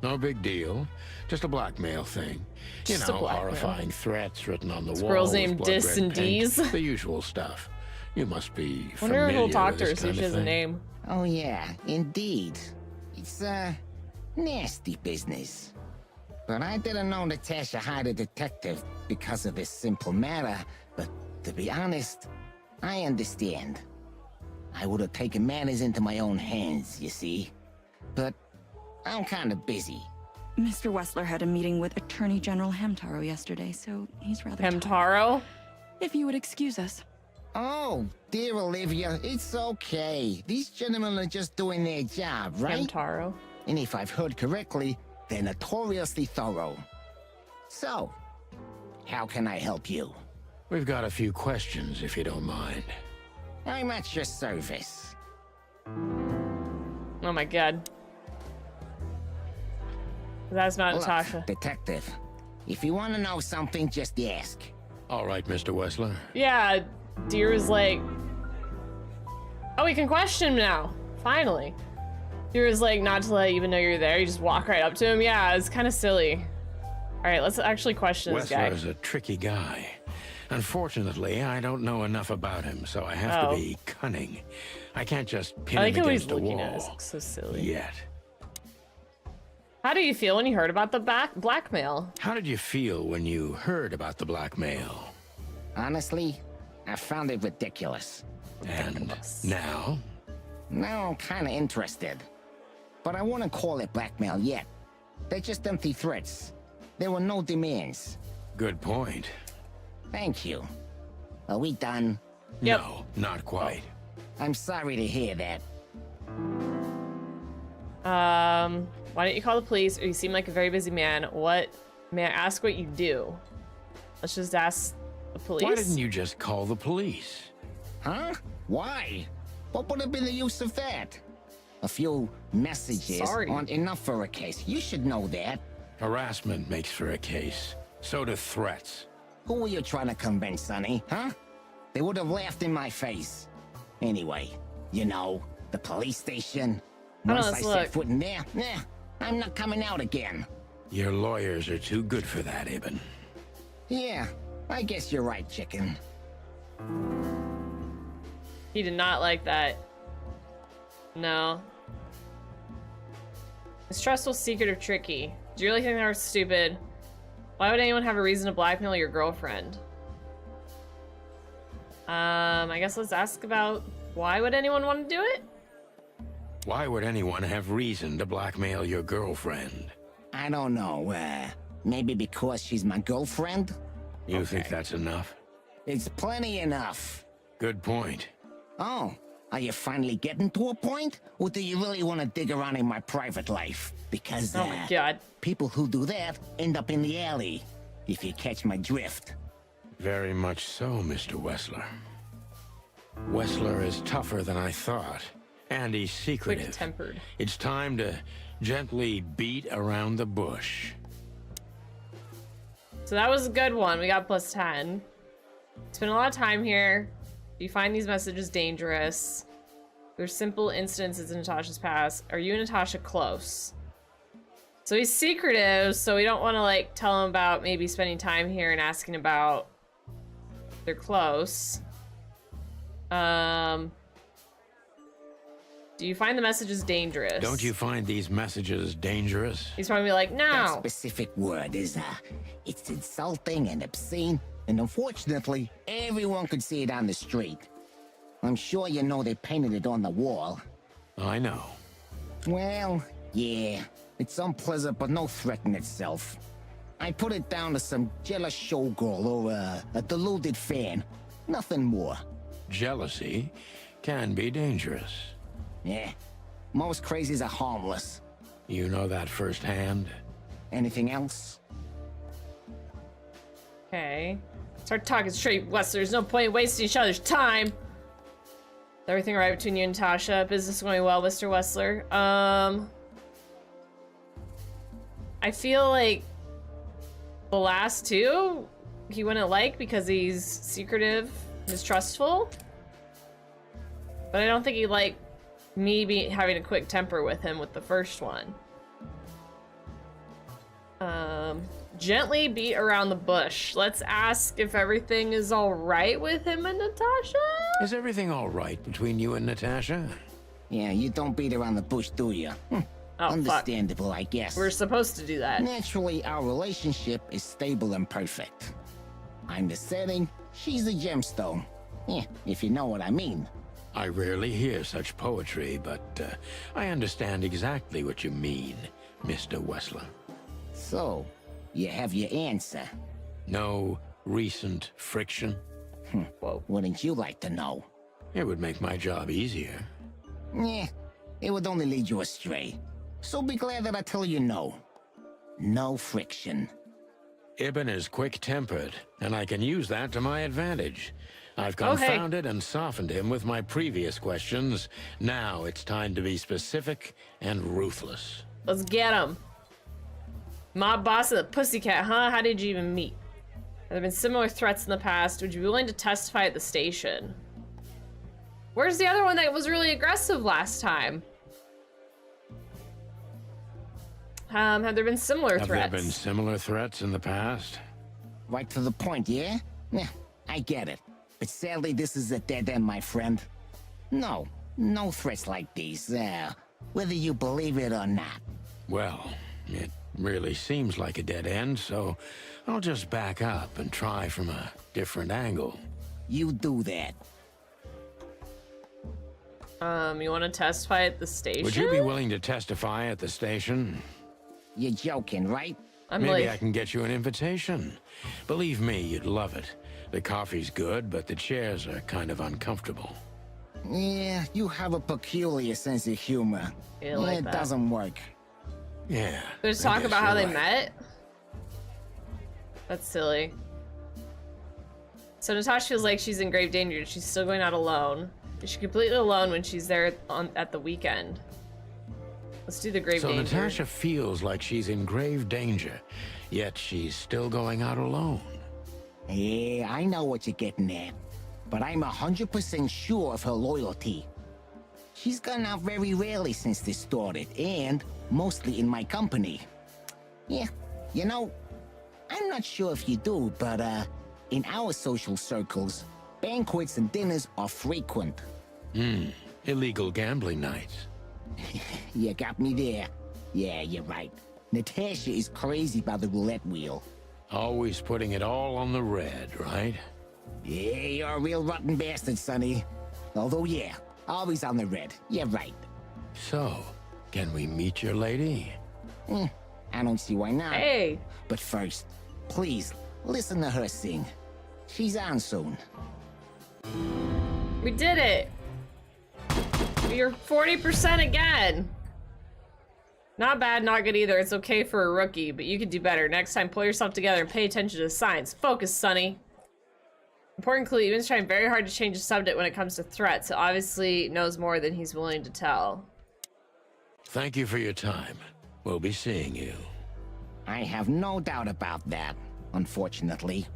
No big deal. Just a blackmail thing. You Just a know, blackmail. horrifying threats written on the This wall. girl's with named blood Dis red and paint, D's. The usual stuff. You must be I wonder familiar if we'll talk with to her, this see if kind she of has a thing. name. Oh yeah, indeed. It's, nasty business. But I didn't know Natasha hired a detective because of this simple matter, but to be honest, I understand. I would have taken matters into my own hands, you see. But I'm kind of busy. Mr. Wessler had a meeting with Attorney General Hamtaro yesterday, so he's rather Hamtaro? If you would excuse us. Oh, dear Olivia, it's okay. These gentlemen are just doing their job, right? Hamtaro. And if I've heard correctly, they're notoriously thorough. So, how can I help you? We've got a few questions, if you don't mind. I'm at your service. Oh my god. That's not Look, Natasha. Detective, if you want to know something, just ask. All right, Mr. Wessler. Yeah, Deer is like... Oh, we can question him now. Finally. Deer is like, not to let you even know you're there. You just walk right up to him. Yeah, it's kind of silly. All right, let's actually question this guy. Wessler's a tricky guy. Unfortunately, I don't know enough about him, so I have to be cunning. I can't just pin I like him how he's against a looking wall. at us. It's so silly. Yet. How do you feel when you heard about the blackmail? How did you feel when you heard about the blackmail? Honestly, I found it ridiculous. And now? Now I'm kind of interested. But I wouldn't call it blackmail yet. They're just empty threats. There were no demands. Good point. Thank you. Are we done? Yep. No, not quite. I'm sorry to hear that. Why don't you call the police? Or you seem like a very busy man. What? May I ask what you do? Let's just ask the police. Why didn't you just call the police? Huh? Why? What would have been the use of that? A few messages aren't enough for a case. You should know that. Harassment makes for a case. So do threats. Who were you trying to convince, Sonny? Huh? They would have laughed in my face. Anyway, you know, the police station. Once I set foot in there, I'm not coming out again. Your lawyers are too good for that, Ibn. Yeah, I guess you're right, chicken. He did not like that. No. Mistrustful, secret, or tricky. Do you really think that was stupid? Why would anyone have a reason to blackmail your girlfriend? I guess let's ask about why would anyone want to do it? Why would anyone have reason to blackmail your girlfriend? I don't know, maybe because she's my girlfriend? You think that's enough? It's plenty enough. Good point. Oh, are you finally getting to a point? Or do you really want to dig around in my private life? Because, oh my god. People who do that end up in the alley, if you catch my drift. Very much so, Mr. Wessler. Wessler is tougher than I thought. And he's secretive. Quick-tempered. It's time to gently beat around the bush. So that was a good one. We got plus 10. Spent a lot of time here. Do you find these messages dangerous? There's simple incidences in Natasha's past. Are you and Natasha close? So he's secretive, so we don't want to like tell him about maybe spending time here and asking about if they're close. Do you find the messages dangerous? Don't you find these messages dangerous? He's probably like, no. That specific word is, it's insulting and obscene, and unfortunately, everyone could see it on the street. I'm sure you know they painted it on the wall. I know. Well, yeah. It's unpleasant, but no threat in itself. I put it down to some jealous showgirl or a deluded fan. Nothing more. Jealousy can be dangerous. Yeah. Most crazies are harmless. You know that firsthand? Anything else? Okay. Start talking straight, Wes. There's no point in wasting each other's time. Is everything right between you and Tasha? Business going well, Mr. Wessler? I feel like the last two he wouldn't like because he's secretive, mistrustful. But I don't think he'd like me having a quick temper with him with the first one. Gently beat around the bush. Let's ask if everything is all right with him and Natasha? Is everything all right between you and Natasha? Yeah, you don't beat around the bush, do you? Oh, understandable, I guess. We're supposed to do that. Naturally, our relationship is stable and perfect. I'm the setting, she's the gemstone. Yeah, if you know what I mean. I rarely hear such poetry, but I understand exactly what you mean, Mr. Wessler. So, you have your answer. No recent friction? Well, wouldn't you like to know? It would make my job easier. Yeah, it would only lead you astray. So be glad that I tell you no. No friction. Ibn is quick-tempered, and I can use that to my advantage. I've confounded and softened him with my previous questions. Now it's time to be specific and ruthless. Let's get him. Mob boss of the Pussycat, huh? How did you even meet? Have there been similar threats in the past? Would you be willing to testify at the station? Where's the other one that was really aggressive last time? Have there been similar threats? Have there been similar threats in the past? Right to the point, yeah? Yeah, I get it. But sadly, this is a dead end, my friend. No threats like these, whether you believe it or not. Well, it really seems like a dead end, so I'll just back up and try from a different angle. You do that. You want to testify at the station? Would you be willing to testify at the station? You're joking, right? Maybe I can get you an invitation. Believe me, you'd love it. The coffee's good, but the chairs are kind of uncomfortable. Yeah, you have a peculiar sense of humor. Yeah, like it that. doesn't work. Yeah. Let's talk about how they met? That's silly. So Natasha feels like she's in grave danger. She's still going out alone. Is she completely alone when she's there at the weekend? Let's do the grave danger. So Natasha feels like she's in grave danger, yet she's still going out alone. Yeah, I know what you're getting at. But I'm 100% sure of her loyalty. She's gone out very rarely since this started, and mostly in my company. Yeah, you know, I'm not sure if you do, but in our social circles, banquets and dinners are frequent. Illegal gambling nights. You got me there. Yeah, you're right. Natasha is crazy about the roulette wheel. Always putting it all on the red, right? Yeah, you're a real rotten bastard, Sonny. Although, yeah, always on the red. You're right. So, can we meet your lady? I don't see why not. Hey! But first, please, listen to her sing. She's on soon. We did it! You're 40% again! Not bad, not good either. It's okay for a rookie, but you could do better. Next time, pull yourself together and pay attention to science. Focus, Sonny. Important clue, Ewan's trying very hard to change the subject when it comes to threats, so obviously knows more than he's willing to tell. Thank you for your time. We'll be seeing you. I have no doubt about that, unfortunately.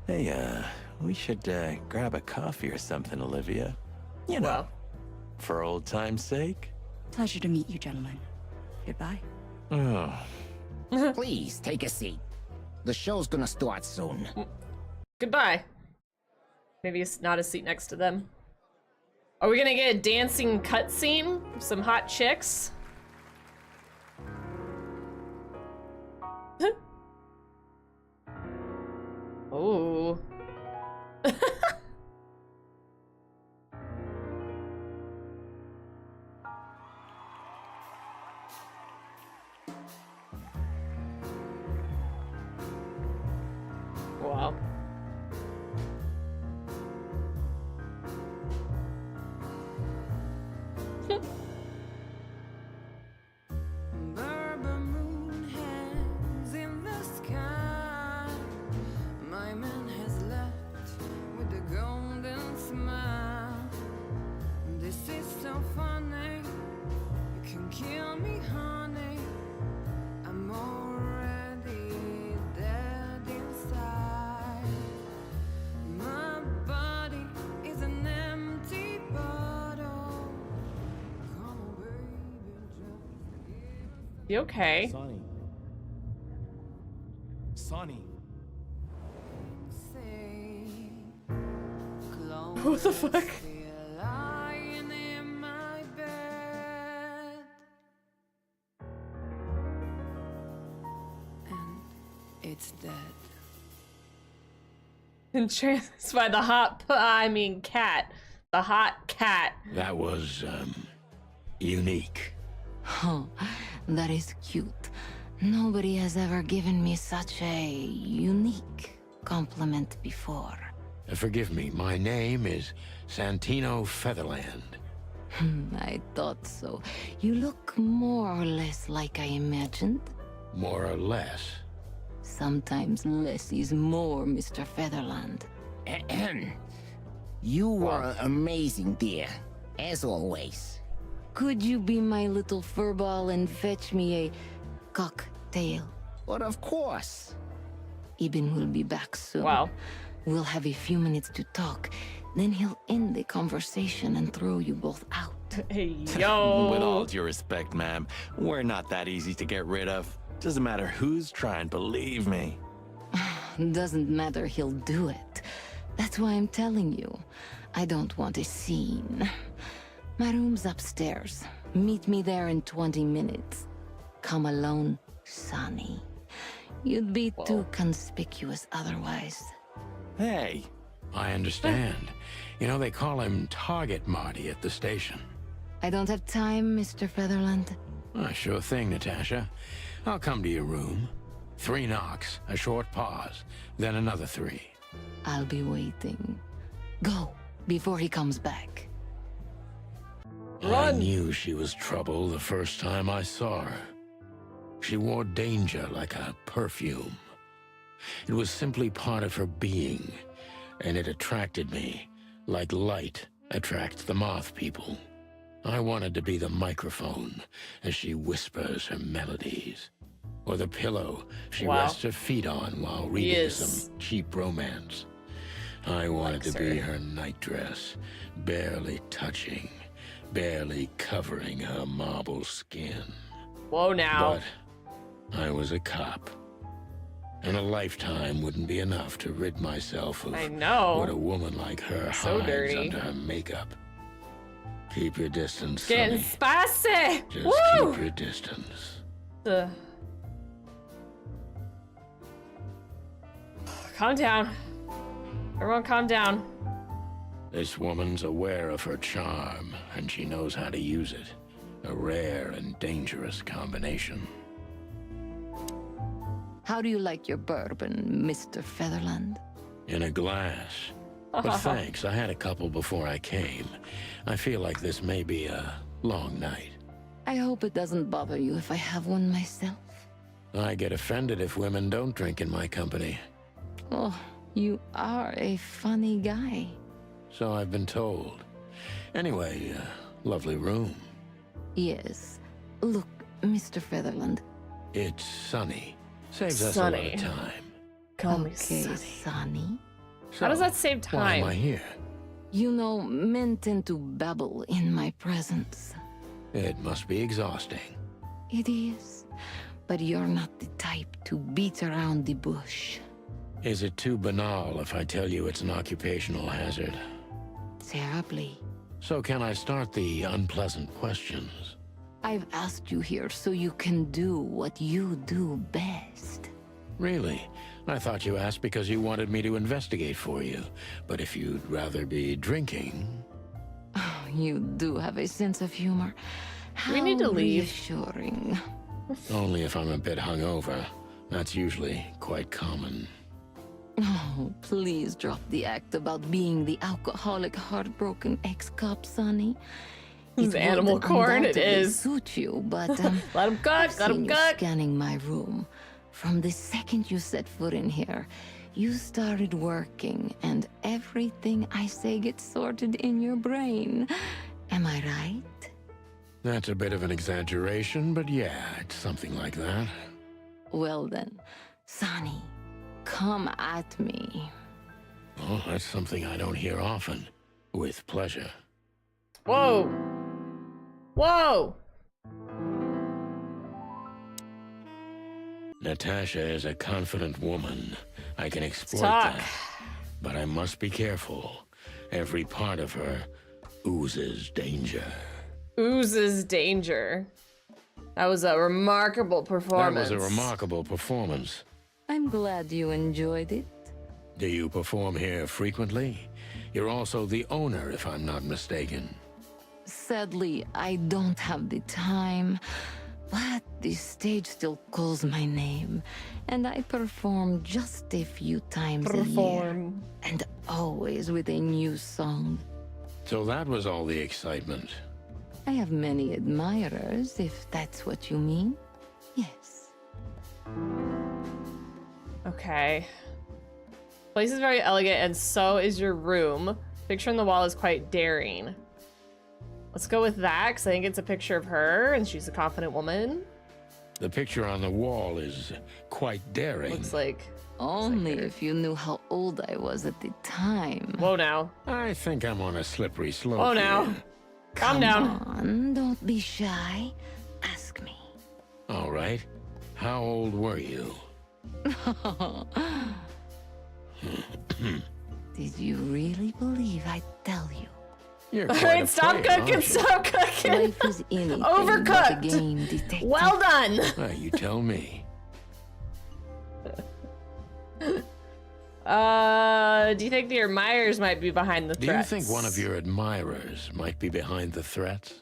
Hey, we should grab a coffee or something, Olivia. You know, for old time's sake. Pleasure to meet you, gentlemen. Goodbye. Oh. Please, take a seat. The show's gonna start soon. Goodbye. Maybe it's not a seat next to them. Are we gonna get a dancing cutscene? Some hot chicks? Oh. You okay? Sonny. Sonny. What the fuck? It's dead. Entranced by the cat. The hot cat. That was, unique. Oh, that is cute. Nobody has ever given me such a unique compliment before. Forgive me, my name is Santino Featherland. I thought so. You look more or less like I imagined. More or less. Sometimes less is more, Mr. Featherland. You were amazing, dear. As always. Could you be my little furball and fetch me a cocktail? But of course. Ibn will be back soon. Wow. We'll have a few minutes to talk. Then he'll end the conversation and throw you both out. Hey, yo. With all due respect, ma'am, we're not that easy to get rid of. Doesn't matter who's trying, believe me. Doesn't matter, he'll do it. That's why I'm telling you. I don't want a scene. My room's upstairs. Meet me there in 20 minutes. Come alone, Sonny. You'd be too conspicuous otherwise. Hey. I understand. You know, they call him Target Marty at the station. I don't have time, Mr. Featherland. Sure thing, Natasha. I'll come to your room. 3 knocks, a short pause, then another 3. I'll be waiting. Go, before he comes back. I knew she was trouble the first time I saw her. She wore danger like a perfume. It was simply part of her being, and it attracted me, like light attracts the moth people. I wanted to be the microphone as she whispers her melodies, or the pillow she rests her feet on while reading some cheap romance. I wanted to be her nightdress, barely touching, barely covering her marble skin. Whoa now. But I was a cop. And a lifetime wouldn't be enough to rid myself of what a woman like her hides under her makeup. Keep your distance, Getting Sonny. spicy. Just Woo! keep your distance. Calm down. Everyone calm down. This woman's aware of her charm, and she knows how to use it. A rare and dangerous combination. How do you like your bourbon, Mr. Featherland? In a glass. But thanks, I had a couple before I came. I feel like this may be a long night. I hope it doesn't bother you if I have one myself. I get offended if women don't drink in my company. Oh, you are a funny guy. So I've been told. Anyway, lovely room. Yes. Look, Mr. Featherland. It's sunny. Saves us a lot of time. Call me Sonny. How does that save time? Why am I here? You know, men tend to babble in my presence. It must be exhausting. It is. But you're not the type to beat around the bush. Is it too banal if I tell you it's an occupational hazard? Terribly. So can I start the unpleasant questions? I've asked you here so you can do what you do best. Really? I thought you asked because you wanted me to investigate for you. But if you'd rather be drinking... Oh, you do have a sense of humor. How we need to leave. Reassuring. Only if I'm a bit hungover. That's usually quite common. Oh, please drop the act about being the alcoholic, heartbroken ex-cop, Sonny. It's animal corn, it is. Suit you, but let him cook, let him cook. Scanning my room. From the second you set foot in here, you started working, and everything I say gets sorted in your brain. Am I right? That's a bit of an exaggeration, but yeah, it's something like that. Well then, Sonny, come at me. Oh, that's something I don't hear often. With pleasure. Whoa! Whoa! Natasha is a confident woman. I can exploit Talk. that. But I must be careful. Every part of her oozes danger. Oozes danger. That was a remarkable performance. That was a remarkable performance. I'm glad you enjoyed it. Do you perform here frequently? You're also the owner, if I'm not mistaken. Sadly, I don't have the time, but the stage still calls my name, and I perform just a few times a year, and always with a new song. So that was all the excitement. I have many admirers, if that's what you mean. Yes. Okay. Place is very elegant, and so is your room. Picture on the wall is quite daring. Let's go with that, because I think it's a picture of her, and she's a confident woman. The picture on the wall is quite daring. Looks like... Only if you knew how old I was at the time. Whoa now. I think I'm on a slippery slope. Whoa now. Here. Calm down. On, don't be shy. Ask me. All right. How old were you? Did you really believe I'd tell you? You're All quite right, a stop player, cooking, aren't you? stop cooking. Life is anything but a Overcooked. game, detective. Well done. Well, you tell me. Do you think the admirers might be behind the Do threats? you think one of your admirers might be behind the threats?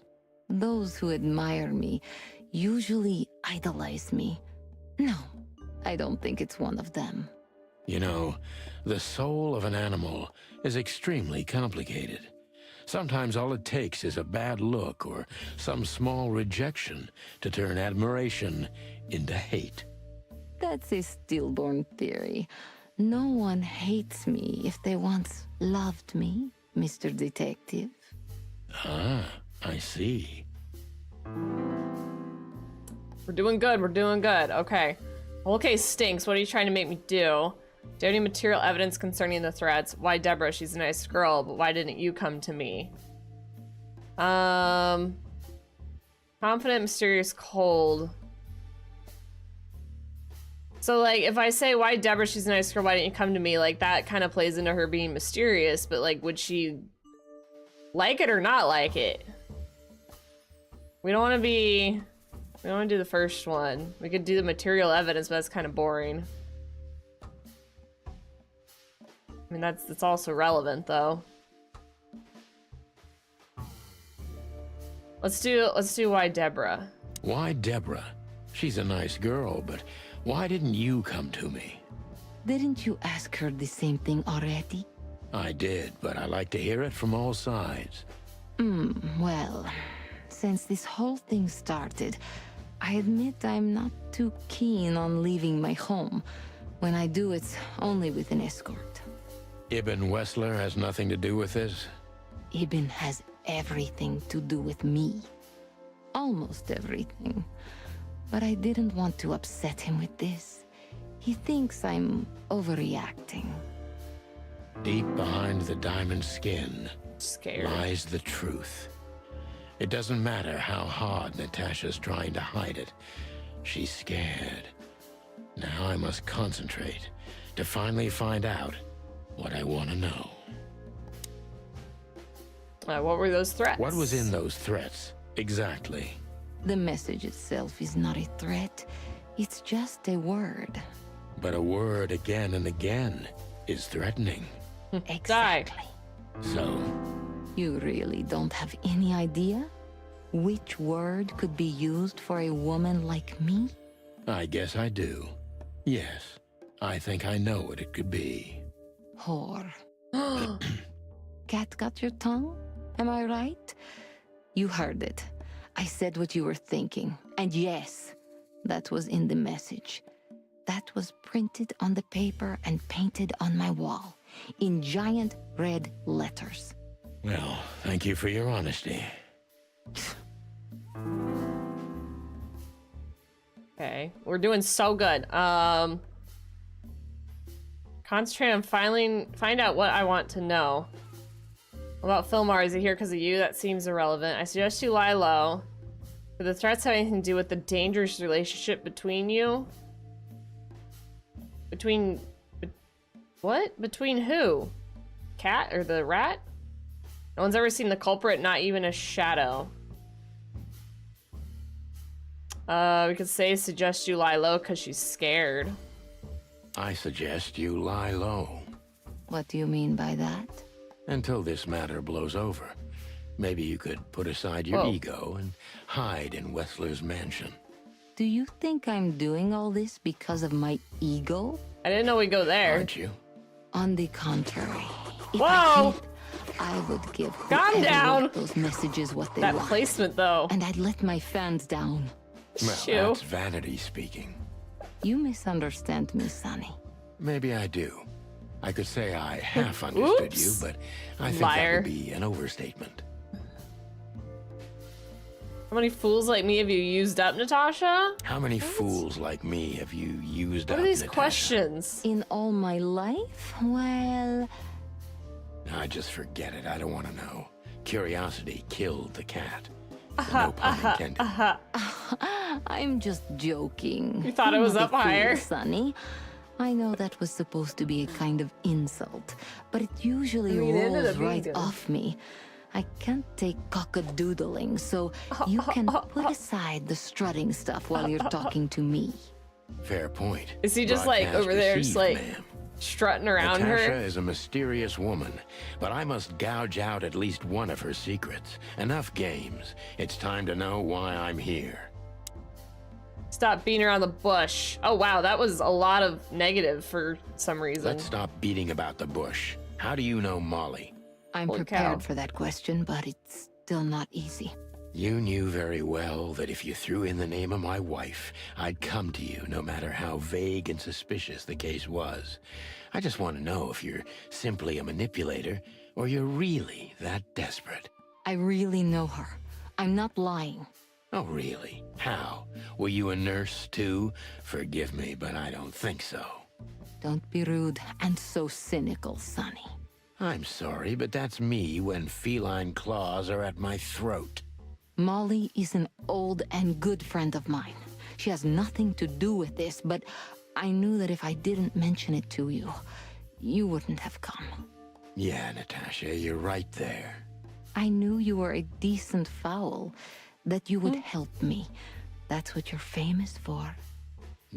Those who admire me usually idolize me. No, I don't think it's one of them. You know, the soul of an animal is extremely complicated. Sometimes all it takes is a bad look or some small rejection to turn admiration into hate. That's a stillborn theory. No one hates me if they once loved me, Mr. Detective. Ah, I see. We're doing good, we're doing good. Okay. Okay, Stinks, what are you trying to make me do? Do you have any material evidence concerning the threats? Why Deborah? She's a nice girl, but why didn't you come to me? Confident, mysterious, cold. So, like, if I say, why Deborah? She's a nice girl, why didn't you come to me? Like, that kind of plays into her being mysterious, but, like, would she like it or not like it? We don't want to be... We don't want to do the first one. We could do the material evidence, but that's kind of boring. I mean, that's also relevant, though. Let's do why Deborah. Why Deborah? She's a nice girl, but why didn't you come to me? Didn't you ask her the same thing already? I did, but I like to hear it from all sides. Well, since this whole thing started, I admit I'm not too keen on leaving my home. When I do, it's only with an escort. Ibn Wessler has nothing to do with this? Ibn has everything to do with me. Almost everything. But I didn't want to upset him with this. He thinks I'm overreacting. Deep behind the diamond skin Scared. lies the truth. It doesn't matter how hard Natasha's trying to hide it. She's scared. Now I must concentrate to finally find out what I want to know. What were those threats? What was in those threats, exactly? The message itself is not a threat. It's just a word. But a word again and again is threatening. Exactly. So, You really don't have any idea which word could be used for a woman like me? I guess I do. Yes, I think I know what it could be. Whore. Cat got your tongue? Am I right? You heard it. I said what you were thinking. And yes, that was in the message. That was printed on the paper and painted on my wall in giant red letters. Well, thank you for your honesty. Okay, we're doing so good. Concentrate on find out what I want to know. About Philmar, is he here because of you? That seems irrelevant. I suggest you lie low. Do the threats have anything to do with the dangerous relationship between you? Between... What? Between who? Cat or the rat? No one's ever seen the culprit, not even a shadow. We could say suggest you lie low because she's scared. I suggest you lie low. What do you mean by that? Until this matter blows over. Maybe you could put aside your ego and hide in Wessler's mansion. Do you think I'm doing all this because of my ego? I didn't know we'd go there. Aren't you? On the contrary. Whoa! I would give calm down. Those messages what they that want. Placement though. And I'd let my fans down. Well, that's vanity speaking. You misunderstand me, Sonny. Maybe I do. I could say I half understood you, but I think that would be an overstatement. How many fools like me have you used up, Natasha? How many fools like me have you used up, What are these Natasha? questions? In all my life? Well... I just forget it. I don't want to know. Curiosity killed the cat. No pun intended. I'm just joking. You thought it was up higher? Sonny. I know that was supposed to be a kind of insult, but it usually rolls right off me. I can't take cock-a-doodling, so you can put aside the strutting stuff while you're talking to me. Fair point. Is he just like over there, just like strutting around Natasha her? is a mysterious woman, but I must gouge out at least one of her secrets. Enough games. It's time to know why I'm here. Stop beating around the bush. Oh wow, that was a lot of negative for some reason. Let's stop beating about the bush. How do you know Molly? I'm prepared for that question, but it's still not easy. You knew very well that if you threw in the name of my wife, I'd come to you no matter how vague and suspicious the case was. I just want to know if you're simply a manipulator or you're really that desperate. I really know her. I'm not lying. Oh, really? How? Were you a nurse, too? Forgive me, but I don't think so. Don't be rude and so cynical, Sonny. I'm sorry, but that's me when feline claws are at my throat. Molly is an old and good friend of mine. She has nothing to do with this, but I knew that if I didn't mention it to you, you wouldn't have come. Yeah, Natasha, you're right there. I knew you were a decent fowl, that you would help me. That's what you're famous for.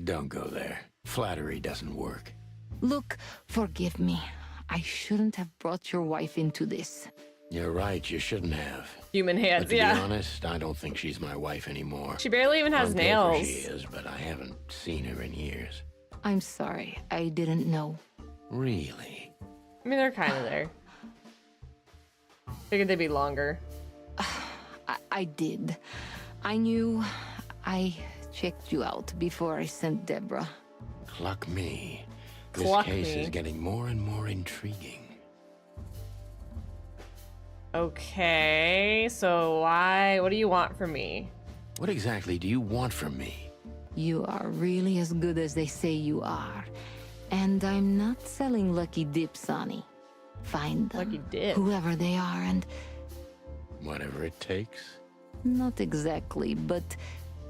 Don't go there. Flattery doesn't work. Look, forgive me. I shouldn't have brought your wife into this. You're right, you shouldn't have. Human hands, but to be honest, I don't think she's my wife anymore. She barely even has On paper nails. She is, but I haven't seen her in years. I'm sorry, I didn't know. Really? I mean, they're kind of there. Figured they'd be longer. I did. I knew. I checked you out before I sent Deborah. Cluck me. This Cluck case me. is getting more and more intriguing. Okay, so what do you want from me? What exactly do you want from me? You are really as good as they say you are. And I'm not selling lucky dips, Sonny. Find them, lucky dip. Whoever they are, and... Whatever it takes? Not exactly, but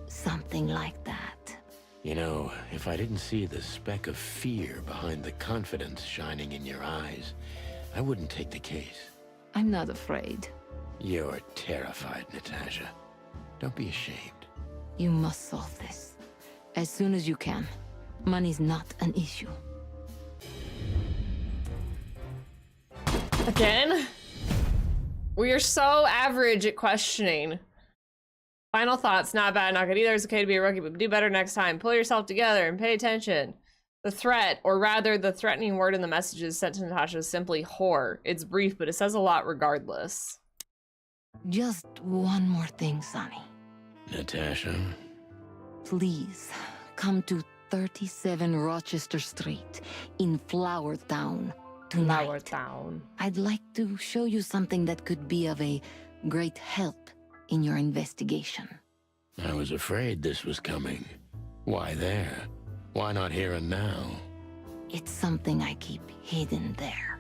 something like that. You know, if I didn't see the speck of fear behind the confidence shining in your eyes, I wouldn't take the case. I'm not afraid. You're terrified, Natasha. Don't be ashamed. You must solve this. As soon as you can. Money's not an issue. Again? We are so average at questioning. Final thoughts, not bad, not good either. It's okay to be a rookie, but do better next time. Pull yourself together and pay attention. The threat, or rather the threatening word in the messages sent to Natasha is simply whore. It's brief, but it says a lot regardless. Just one more thing, Sonny. Natasha? Please, come to 37 Rochester Street in Flower Town tonight. Flower Town. I'd like to show you something that could be of a great help in your investigation. I was afraid this was coming. Why there? Why not here and now? It's something I keep hidden there.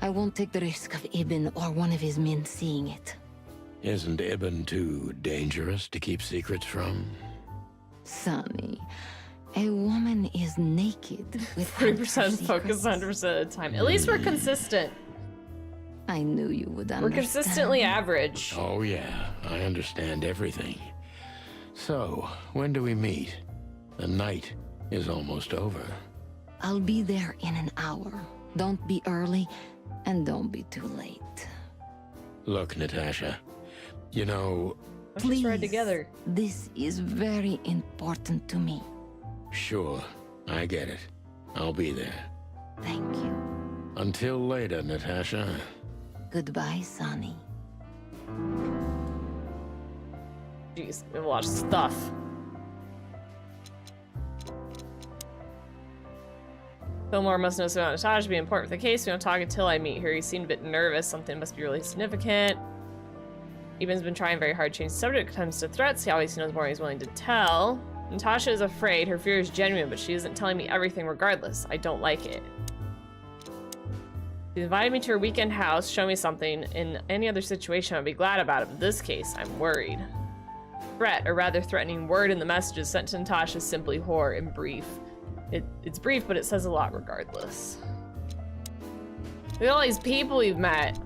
I won't take the risk of Ibn or one of his men seeing it. Isn't Ibn too dangerous to keep secrets from? Sonny, A woman is naked with 40% focus 100% of the time. At least we're consistent. I knew you would understand. We're consistently average. Oh yeah, I understand everything. So, when do we meet? The night is almost over. I'll be there in an hour. Don't be early, and don't be too late. Look, Natasha, you know... Let's just ride together. This is very important to me. Sure, I get it. I'll be there. Thank you. Until later, Natasha. Goodbye, Sonny. Jeez, we have a lot of stuff. Fillmore must know something about Natasha being important for the case. We don't talk until I meet her. He seemed a bit nervous. Something must be really significant. Eben's been trying very hard to change the subject when it comes to threats. He always knows more than he's willing to tell. Natasha is afraid. Her fear is genuine, but she isn't telling me everything regardless. I don't like it. She invited me to her weekend house, show me something. In any other situation, I'd be glad about it. But in this case, I'm worried. Threat, or rather threatening word in the messages sent to Natasha is simply horror in brief. It's brief, but it says a lot regardless. Look at all these people we've met.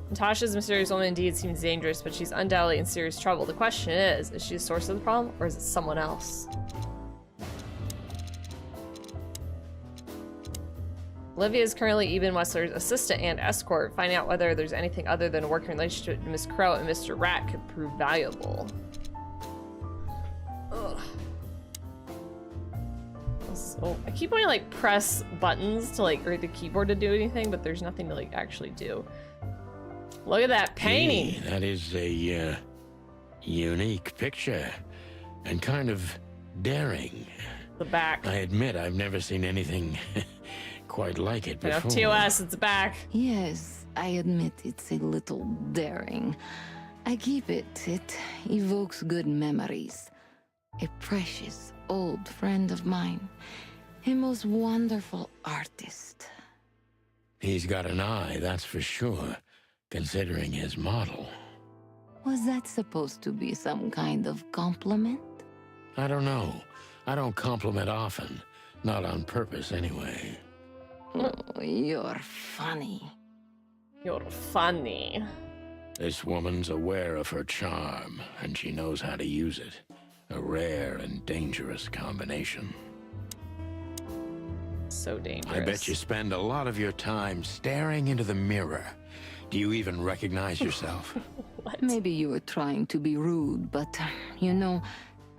Natasha's mysterious woman indeed seems dangerous, but she's undoubtedly in serious trouble. The question is she the source of the problem, or is it someone else? Olivia is currently Eben Wessler's assistant and escort. Finding out whether there's anything other than a working relationship to Miss Crow and Mr. Rat could prove valuable. Ugh. So, I keep wanting to like press buttons to like or the keyboard to do anything, but there's nothing to like actually do. Look at that painting. Gee, that is a unique picture and kind of daring. The back. I admit I've never seen anything quite like it before. TOS, it's back. Yes, I admit it's a little daring. I keep it. It evokes good memories. A precious old friend of mine. A most wonderful artist. He's got an eye, that's for sure, considering his model. Was that supposed to be some kind of compliment? I don't know. I don't compliment often. Not on purpose, anyway. Oh, you're funny. You're funny. This woman's aware of her charm, and she knows how to use it. A rare and dangerous combination. So dangerous. I bet you spend a lot of your time staring into the mirror. Do you even recognize yourself? What? Maybe you were trying to be rude, but, you know,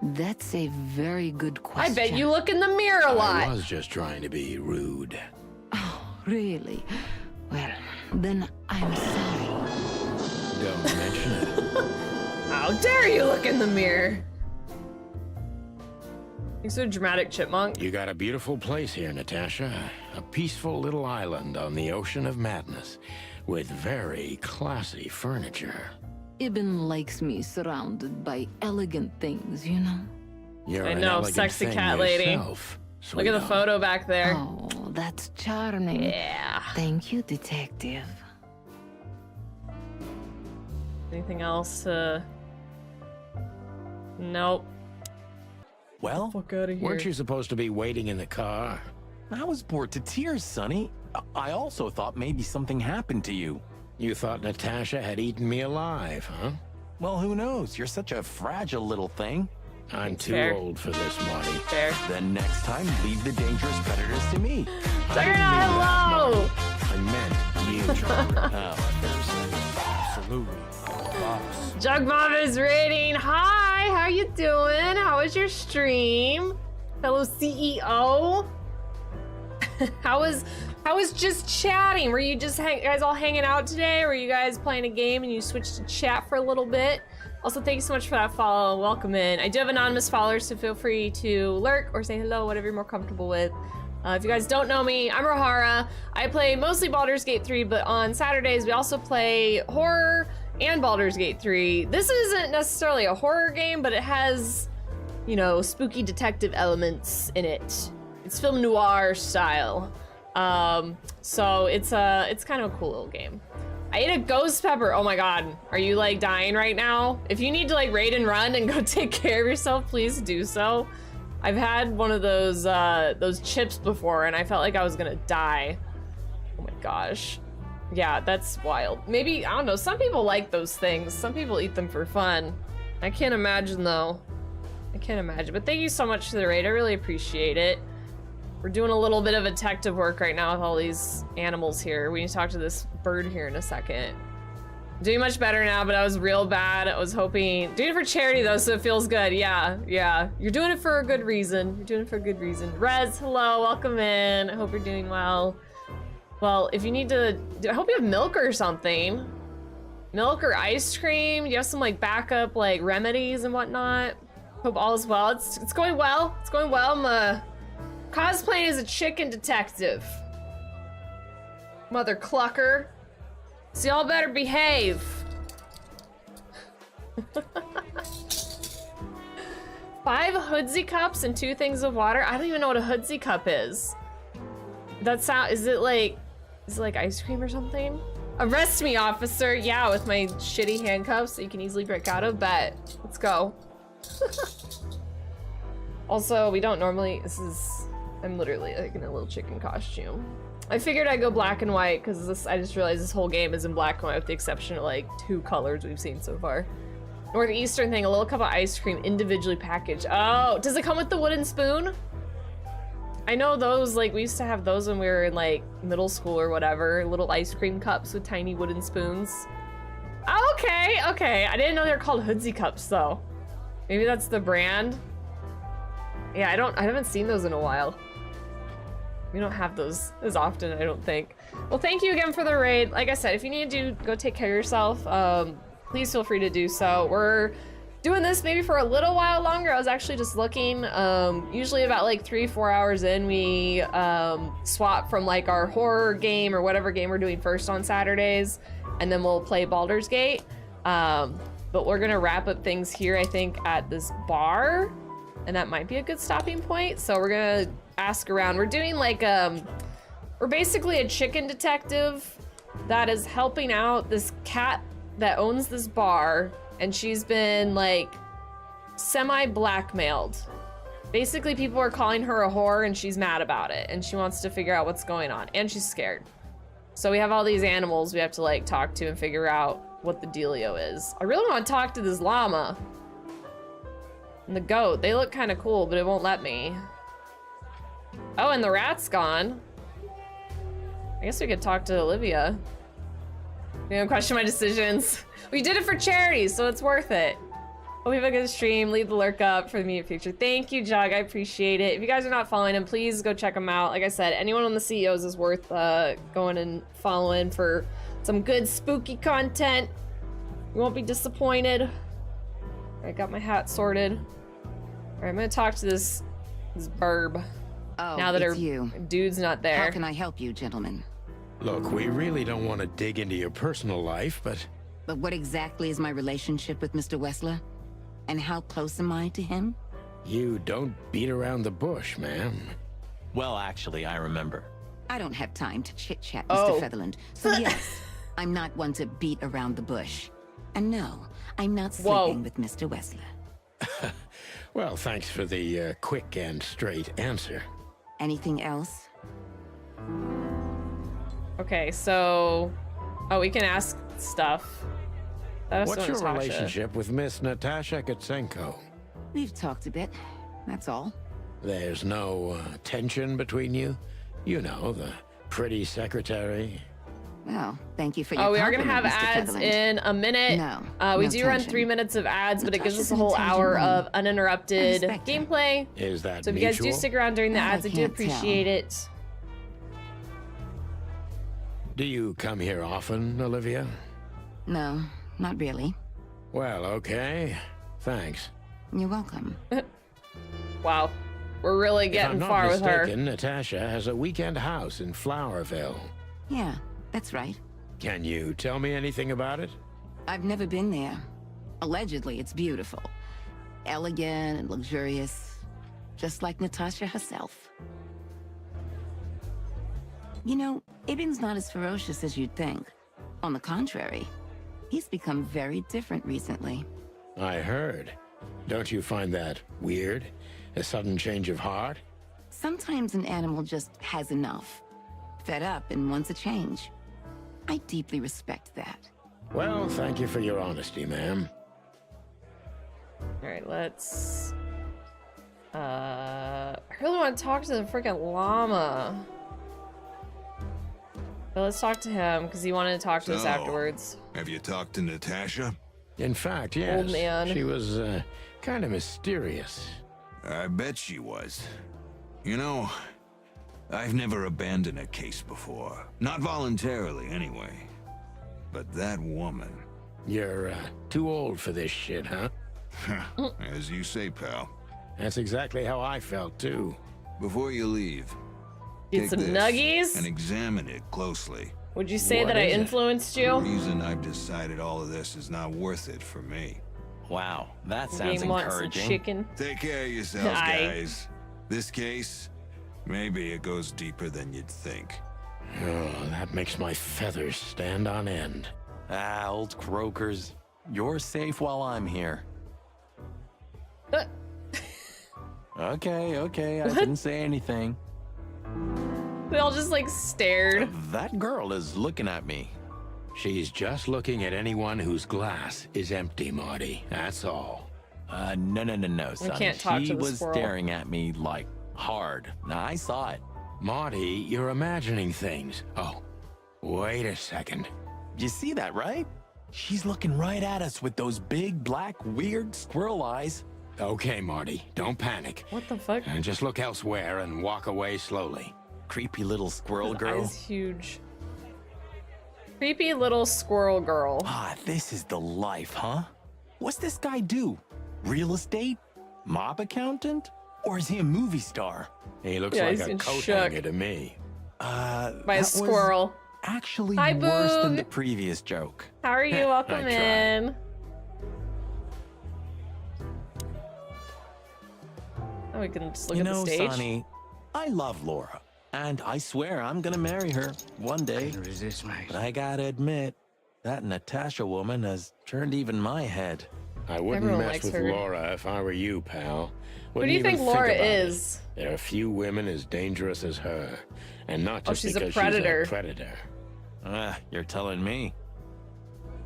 that's a very good question. I bet you look in the mirror a lot. I was just trying to be rude. Oh, really? Well, then I'm sorry. Don't mention it. How dare you look in the mirror? You're so dramatic, chipmunk. You got a beautiful place here, Natasha. A peaceful little island on the ocean of madness, with very classy furniture. Eben likes me surrounded by elegant things, you know? You're I know, sexy cat lady. Yourself, look at the photo back there. Oh, that's charming. Yeah. Thank you, detective. Anything else? Nope. Well, fuck out of here. Weren't you supposed to be waiting in the car? I was bored to tears, Sonny. I also thought maybe something happened to you. You thought Natasha had eaten me alive, huh? Well, who knows? You're such a fragile little thing. I'm too fair. old for this, Marty. Fair. Then next time, leave the dangerous predators to me. Hello! I meant you, John. Absolutely. Jug Mom is rating. Hi, how you doing? How was your stream? Fellow CEO? How was just chatting? Were you just guys all hanging out today? Or were you guys playing a game and you switched to chat for a little bit? Also, thank you so much for that follow. Welcome in. I do have anonymous followers, so feel free to lurk or say hello, whatever you're more comfortable with. If you guys don't know me, I'm Rohara. I play mostly Baldur's Gate 3, but on Saturdays we also play horror and Baldur's Gate 3. This isn't necessarily a horror game, but it has, you know, spooky detective elements in it. It's film noir style. So it's kind of a cool little game. I ate a ghost pepper. Oh my god. Are you like dying right now? If you need to like raid and run and go take care of yourself, please do so. I've had one of those chips before and I felt like I was gonna die. Oh my gosh. Yeah, that's wild. Maybe, I don't know, some people like those things. Some people eat them for fun. I can't imagine though. I can't imagine. But thank you so much for the raid. I really appreciate it. We're doing a little bit of detective work right now with all these animals here. We need to talk to this bird here in a second. Doing much better now, but I was real bad. I was hoping, doing it for charity though, so it feels good. Yeah, yeah. You're doing it for a good reason. You're doing it for a good reason. Rez, hello, welcome in. I hope you're doing well. Well, if you need to, I hope you have milk or something. Milk or ice cream. Do you have some like backup like remedies and whatnot? Hope all is well. It's going well. It's going well. I'm cosplaying as a chicken detective. Mother clucker. So y'all better behave. 5 hoodsie cups and 2 things of water. I don't even know what a hoodsie cup is. Is it like ice cream or something? Arrest me, officer. Yeah, with my shitty handcuffs that you can easily break out of. Bet. Let's go. Also, we don't normally, I'm literally like in a little chicken costume. I figured I'd go black and white because I just realized this whole game is in black and white with the exception of like 2 colors we've seen so far. Northeastern thing, a little cup of ice cream individually packaged. Oh, does it come with the wooden spoon? I know those, like we used to have those when we were in like middle school or whatever, little ice cream cups with tiny wooden spoons. Oh, okay, okay. I didn't know they're called hoodsie cups though. Maybe that's the brand. Yeah, I haven't seen those in a while. We don't have those as often, I don't think. Well, thank you again for the raid. Like I said, if you need to go take care of yourself, please feel free to do so. We're doing this maybe for a little while longer. I was actually just looking. Usually about like 3-4 hours in, we swap from like our horror game or whatever game we're doing first on Saturdays, and then we'll play Baldur's Gate. But we're gonna wrap up things here, I think, at this bar, and that might be a good stopping point. So we're gonna ask around. We're doing like, we're basically a chicken detective that is helping out this cat that owns this bar, and she's been like semi-blackmailed. Basically, people are calling her a whore and she's mad about it, and she wants to figure out what's going on, and she's scared. So we have all these animals we have to like talk to and figure out what the dealio is. I really want to talk to this llama and the goat. They look kind of cool, but it won't let me. Oh, and the rat's gone. I guess we could talk to Olivia. You don't question my decisions. We did it for charity, so it's worth it. Hope you have a good stream. Leave the lurk up for the immediate future. Thank you, Jug. I appreciate it. If you guys are not following him, please go check him out. Like I said, anyone on the CEOs is worth going and following for some good spooky content. You won't be disappointed. I got my hat sorted. All right, I'm gonna talk to this burb. Oh, now that her you. Dude's not there. How can I help you, gentlemen? Look, we really don't want to dig into your personal life, but what exactly is my relationship with Mr. Wessler? And how close am I to him? You don't beat around the bush, ma'am. Well, actually, I remember. I don't have time to chit-chat, Mr. Featherland. So yes, I'm not one to beat around the bush. And no, I'm not sleeping with Mr. Wessler. Well, thanks for the quick and straight answer. Anything else? Okay, so... Oh, we can ask stuff. What's your relationship with Miss Natasha Katsenko? We've talked a bit, that's all. There's no tension between you? You know, the pretty secretary. Well, thank you for your we are gonna have Mr. ads Featherland. in a minute. No, we no do run tension. 3 minutes of ads, but it gives us Natasha's a whole an hour intelligent of uninterrupted gameplay. Is that So if you guys do mutual? stick around during the That ads, I I do can't appreciate it. Do you come here often, Olivia? No, not really. Well, okay. Thanks. You're welcome. Wow. We're really getting if I'm far not with her. mistaken, Natasha has a weekend house in Flowerville. Yeah, that's right. Can you tell me anything about it? I've never been there. Allegedly, it's beautiful. Elegant and luxurious. Just like Natasha herself. You know, Ibn's not as ferocious as you'd think. On the contrary, he's become very different recently. I heard. Don't you find that weird? A sudden change of heart? Sometimes an animal just has enough. Fed up and wants a change. I deeply respect that. Well, thank you for your honesty, ma'am. Alright, let's... I really want to talk to the freaking llama. But let's talk to him, because he wanted to talk to us afterwards. Have you talked to Natasha? In fact, yes. Old man. She was, kind of mysterious. I bet she was. You know, I've never abandoned a case before. Not voluntarily, anyway. But that woman... You're, too old for this shit, huh? As you say, pal. That's exactly how I felt, too. Before you leave, Get take some this nuggies? and examine it closely. Would you say that I influenced you? The reason I've decided all of this is not worth it for me. Wow, that sounds Game wants some encouraging. chicken. Take care of yourselves, Aye. guys. This case, maybe it goes deeper than you'd think. Oh, that makes my feathers stand on end. Ah, old croakers. You're safe while I'm here. Okay, I didn't say anything. We all just like stared. That girl is looking at me. She's just looking at anyone whose glass is empty, Marty. That's all. No, son. can't talk to She the was squirrel. staring at me like hard. Now, I saw it. Marty, you're imagining things. Oh, wait a second. You see that, right? She's looking right at us with those big, black, weird squirrel eyes. Okay, Marty, don't panic. What the fuck? And just look elsewhere and walk away slowly. Creepy little squirrel His girl. eyes huge. Creepy little squirrel girl. Ah, this is the life, huh? What's this guy do? Real estate? Mob accountant? Or is he a movie star? He looks Yeah, like he's a been coat shook. hanger to me. By a that was squirrel. Actually Hi, worse than Boog. the previous joke. How are you? I Welcome tried. in. Oh, we can just look You at the know, stage. Sonny, I love Laura. And I swear I'm gonna marry her one day. But I gotta admit, that Natasha woman has turned even my head. I wouldn't Everyone mess likes with her. Laura if I were you, pal. Who do Wouldn't you even think Laura about it. is? There are few women as dangerous as her. And not Oh, just she's a because predator. she's a predator. Ah, you're telling me.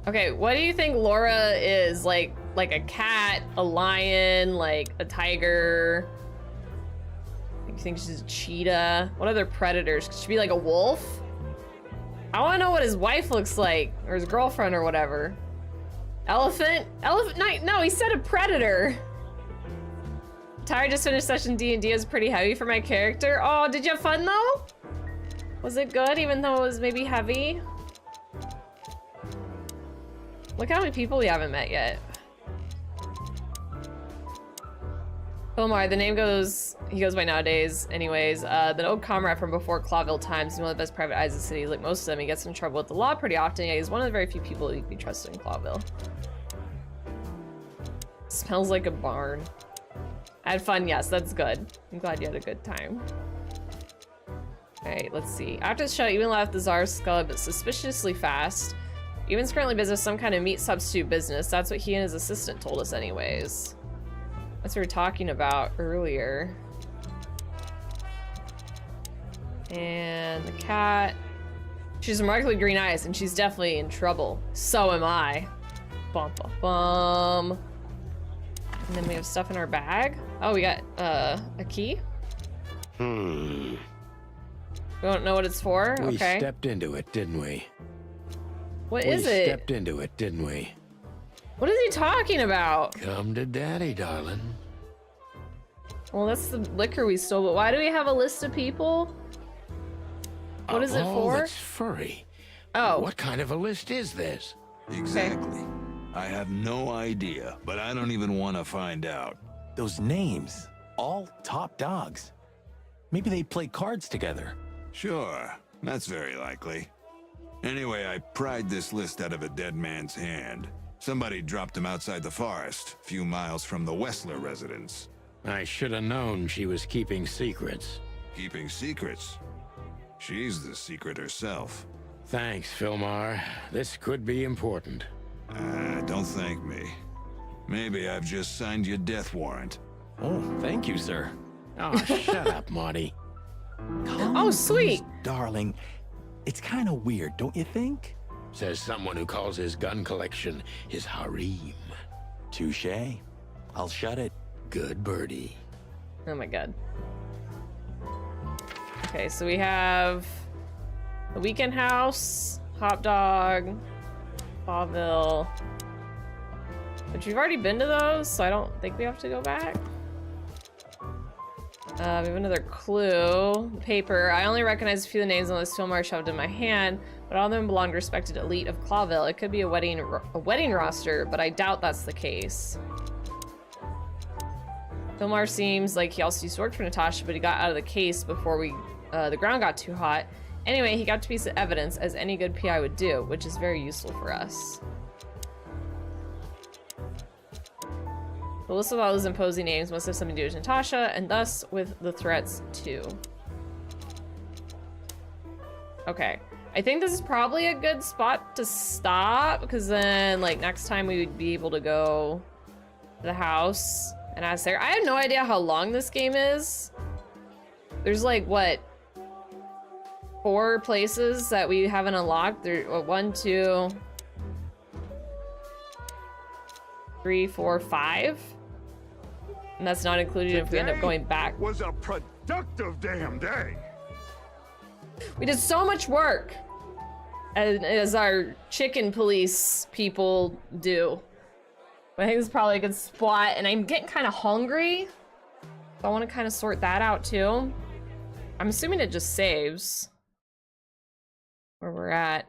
Okay, what do you think Laura is? Like a cat, a lion, like a tiger? You think she's a cheetah? What other predators? Could she be like a wolf? I want to know what his wife looks like, or his girlfriend, or whatever. Elephant? No, he said a predator. Tyra just finished session D&D. It was pretty heavy for my character. Oh, did you have fun though? Was it good, even though it was maybe heavy? Look how many people we haven't met yet. Philmar, the name he goes by nowadays anyways. The old comrade from before Clawville times. He's one of the best private eyes in the city. Like most of them, he gets in trouble with the law pretty often. Yeah, he's one of the very few people you can be trusted in Clawville. Smells like a barn. I had fun, yes, that's good. I'm glad you had a good time. Alright, let's see. After the show, Ewan left the Tsar's Club suspiciously fast. Ewan's currently busy with some kind of meat substitute business. That's what he and his assistant told us anyways. That's what we were talking about earlier. And the cat. She's remarkably green eyes, and she's definitely in trouble. So am I. Bum, bum, bum. And then we have stuff in our bag. Oh, we got a key. Hmm. We don't know what it's for? We Okay. stepped into it, didn't we? What is it? We stepped into it, didn't we? What is he talking about? Come to daddy, darling. Well, that's the liquor we stole, but why do we have a list of people? What is it for? That's furry. Oh. What kind of a list is this? Exactly. I have no idea, but I don't even want to find out. Those names, all top dogs. Maybe they play cards together. Sure, that's very likely. Anyway, I pried this list out of a dead man's hand. Somebody dropped him outside the forest, a few miles from the Wessler residence. I should have known she was keeping secrets. Keeping secrets? She's the secret herself. Thanks, Filmar. This could be important. Don't thank me. Maybe I've just signed your death warrant. Oh, thank you, sir. Oh, shut up, Marty. Oh, sweet. Darling, it's kind of weird, don't you think? Says someone who calls his gun collection his harem. Touché. I'll shut it. Good birdie. Oh my god. Okay, so we have the Weekend House, Hot Dog, Fawville. But you've already been to those, so I don't think we have to go back. We have another clue. Paper. I only recognize a few of the names on this film are shoved in my hand, but all of them belong to respected elite of Clawville. It could be a wedding roster, but I doubt that's the case. Filmar seems like he also used to work for Natasha, but he got out of the case before the ground got too hot. Anyway, he got a piece of evidence, as any good PI would do, which is very useful for us. The list of all those imposing names must have something to do with Natasha, and thus with the threats too. Okay. I think this is probably a good spot to stop, because then, like, next time we would be able to go to the house and ask Sarah. I have no idea how long this game is. There's, like, what? 4 places that we haven't unlocked. There, 1, 2, 3, 4, 5. And that's not included if we end up going back. Was a productive damn day. We did so much work, as our chicken police people do. But I think this is probably a good spot, and I'm getting kind of hungry. So I want to kind of sort that out too. I'm assuming it just saves where we're at.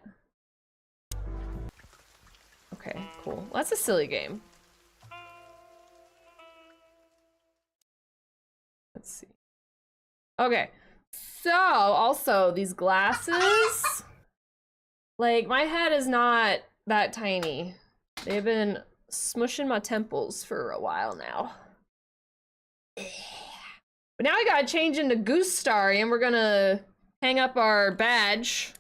Okay, cool. Well, that's a silly game. Let's see. Okay, so also these glasses, like my head is not that tiny. They've been smushing my temples for a while now. But now we gotta change into Goosestarion. We're gonna hang up our badge.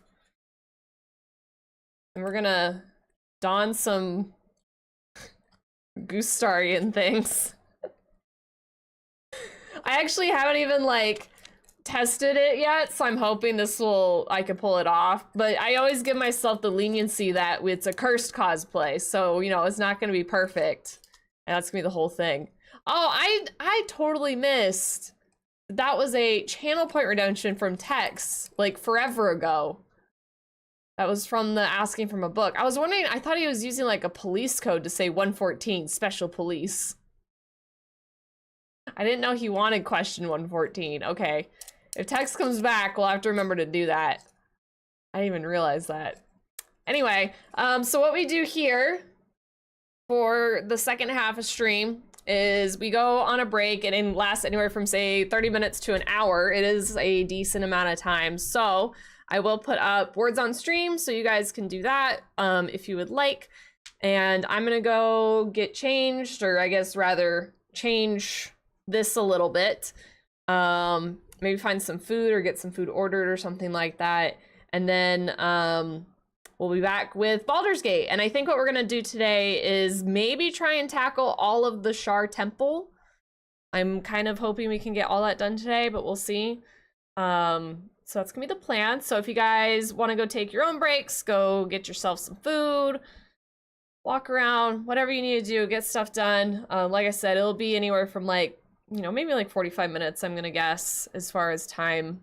And we're gonna don some Goosestarion things. I actually haven't even, like, tested it yet, so I'm hoping I can pull it off. But I always give myself the leniency that it's a cursed cosplay, so, you know, it's not gonna be perfect. And that's gonna be the whole thing. Oh, I totally missed. That was a channel point redemption from Tex, like, forever ago. That was from the asking from a book. I was wondering, I thought he was using, like, a police code to say 114, special police. I didn't know he wanted question 114. Okay. If Tex comes back, we'll have to remember to do that. I didn't even realize that. Anyway, so what we do here for the second half of stream is we go on a break, and it lasts anywhere from, say, 30 minutes to an hour. It is a decent amount of time. So I will put up words on stream so you guys can do that if you would like. And I'm gonna go get changed, or I guess rather change this a little bit. Maybe find some food or get some food ordered or something like that. And then we'll be back with Baldur's Gate. And I think what we're gonna do today is maybe try and tackle all of the Shar Temple. I'm kind of hoping we can get all that done today, but we'll see. So that's gonna be the plan. So if you guys wanna go take your own breaks, go get yourself some food, walk around, whatever you need to do, get stuff done. Like I said, it'll be anywhere from, like, you know, maybe like 45 minutes, I'm gonna guess, as far as time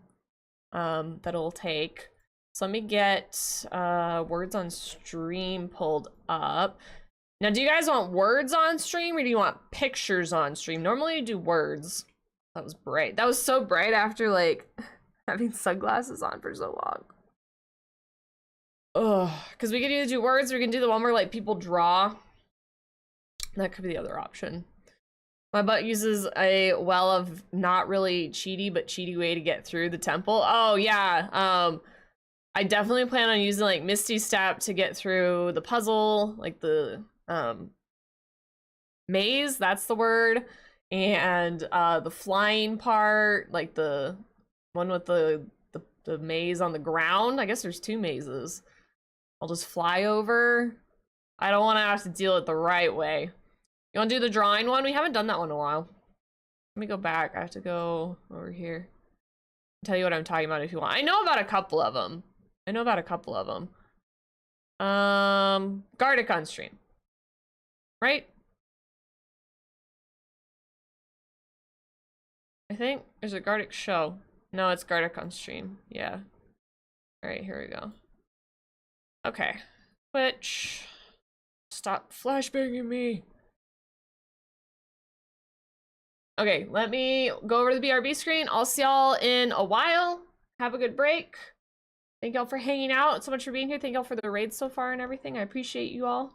that it'll take. So let me get words on stream pulled up. Now, do you guys want words on stream or do you want pictures on stream? Normally you do words. That was bright. That was so bright after, like, having sunglasses on for so long. Ugh, because we could either do words or we can do the one where, like, people draw. That could be the other option. My butt uses a well of not really cheaty, but cheaty way to get through the temple. Oh, yeah. I definitely plan on using, like, Misty Step to get through the puzzle, like the maze, that's the word. And the flying part, like the one with the the maze on the ground. I guess there's 2 mazes. I'll just fly over. I don't want to have to deal it the right way. You want to do the drawing one? We haven't done that one in a while. Let me go back. I have to go over here. I'll tell you what I'm talking about if you want. I know about a couple of them. Gardic on stream. Right? I think there's a Gardic show. No, it's Gardic on stream. Yeah. Alright, here we go. Okay. Twitch. Stop flashbanging me. Okay, let me go over to the BRB screen. I'll see y'all in a while. Have a good break. Thank y'all for hanging out. So much for being here. Thank y'all for the raids so far and everything. I appreciate you all.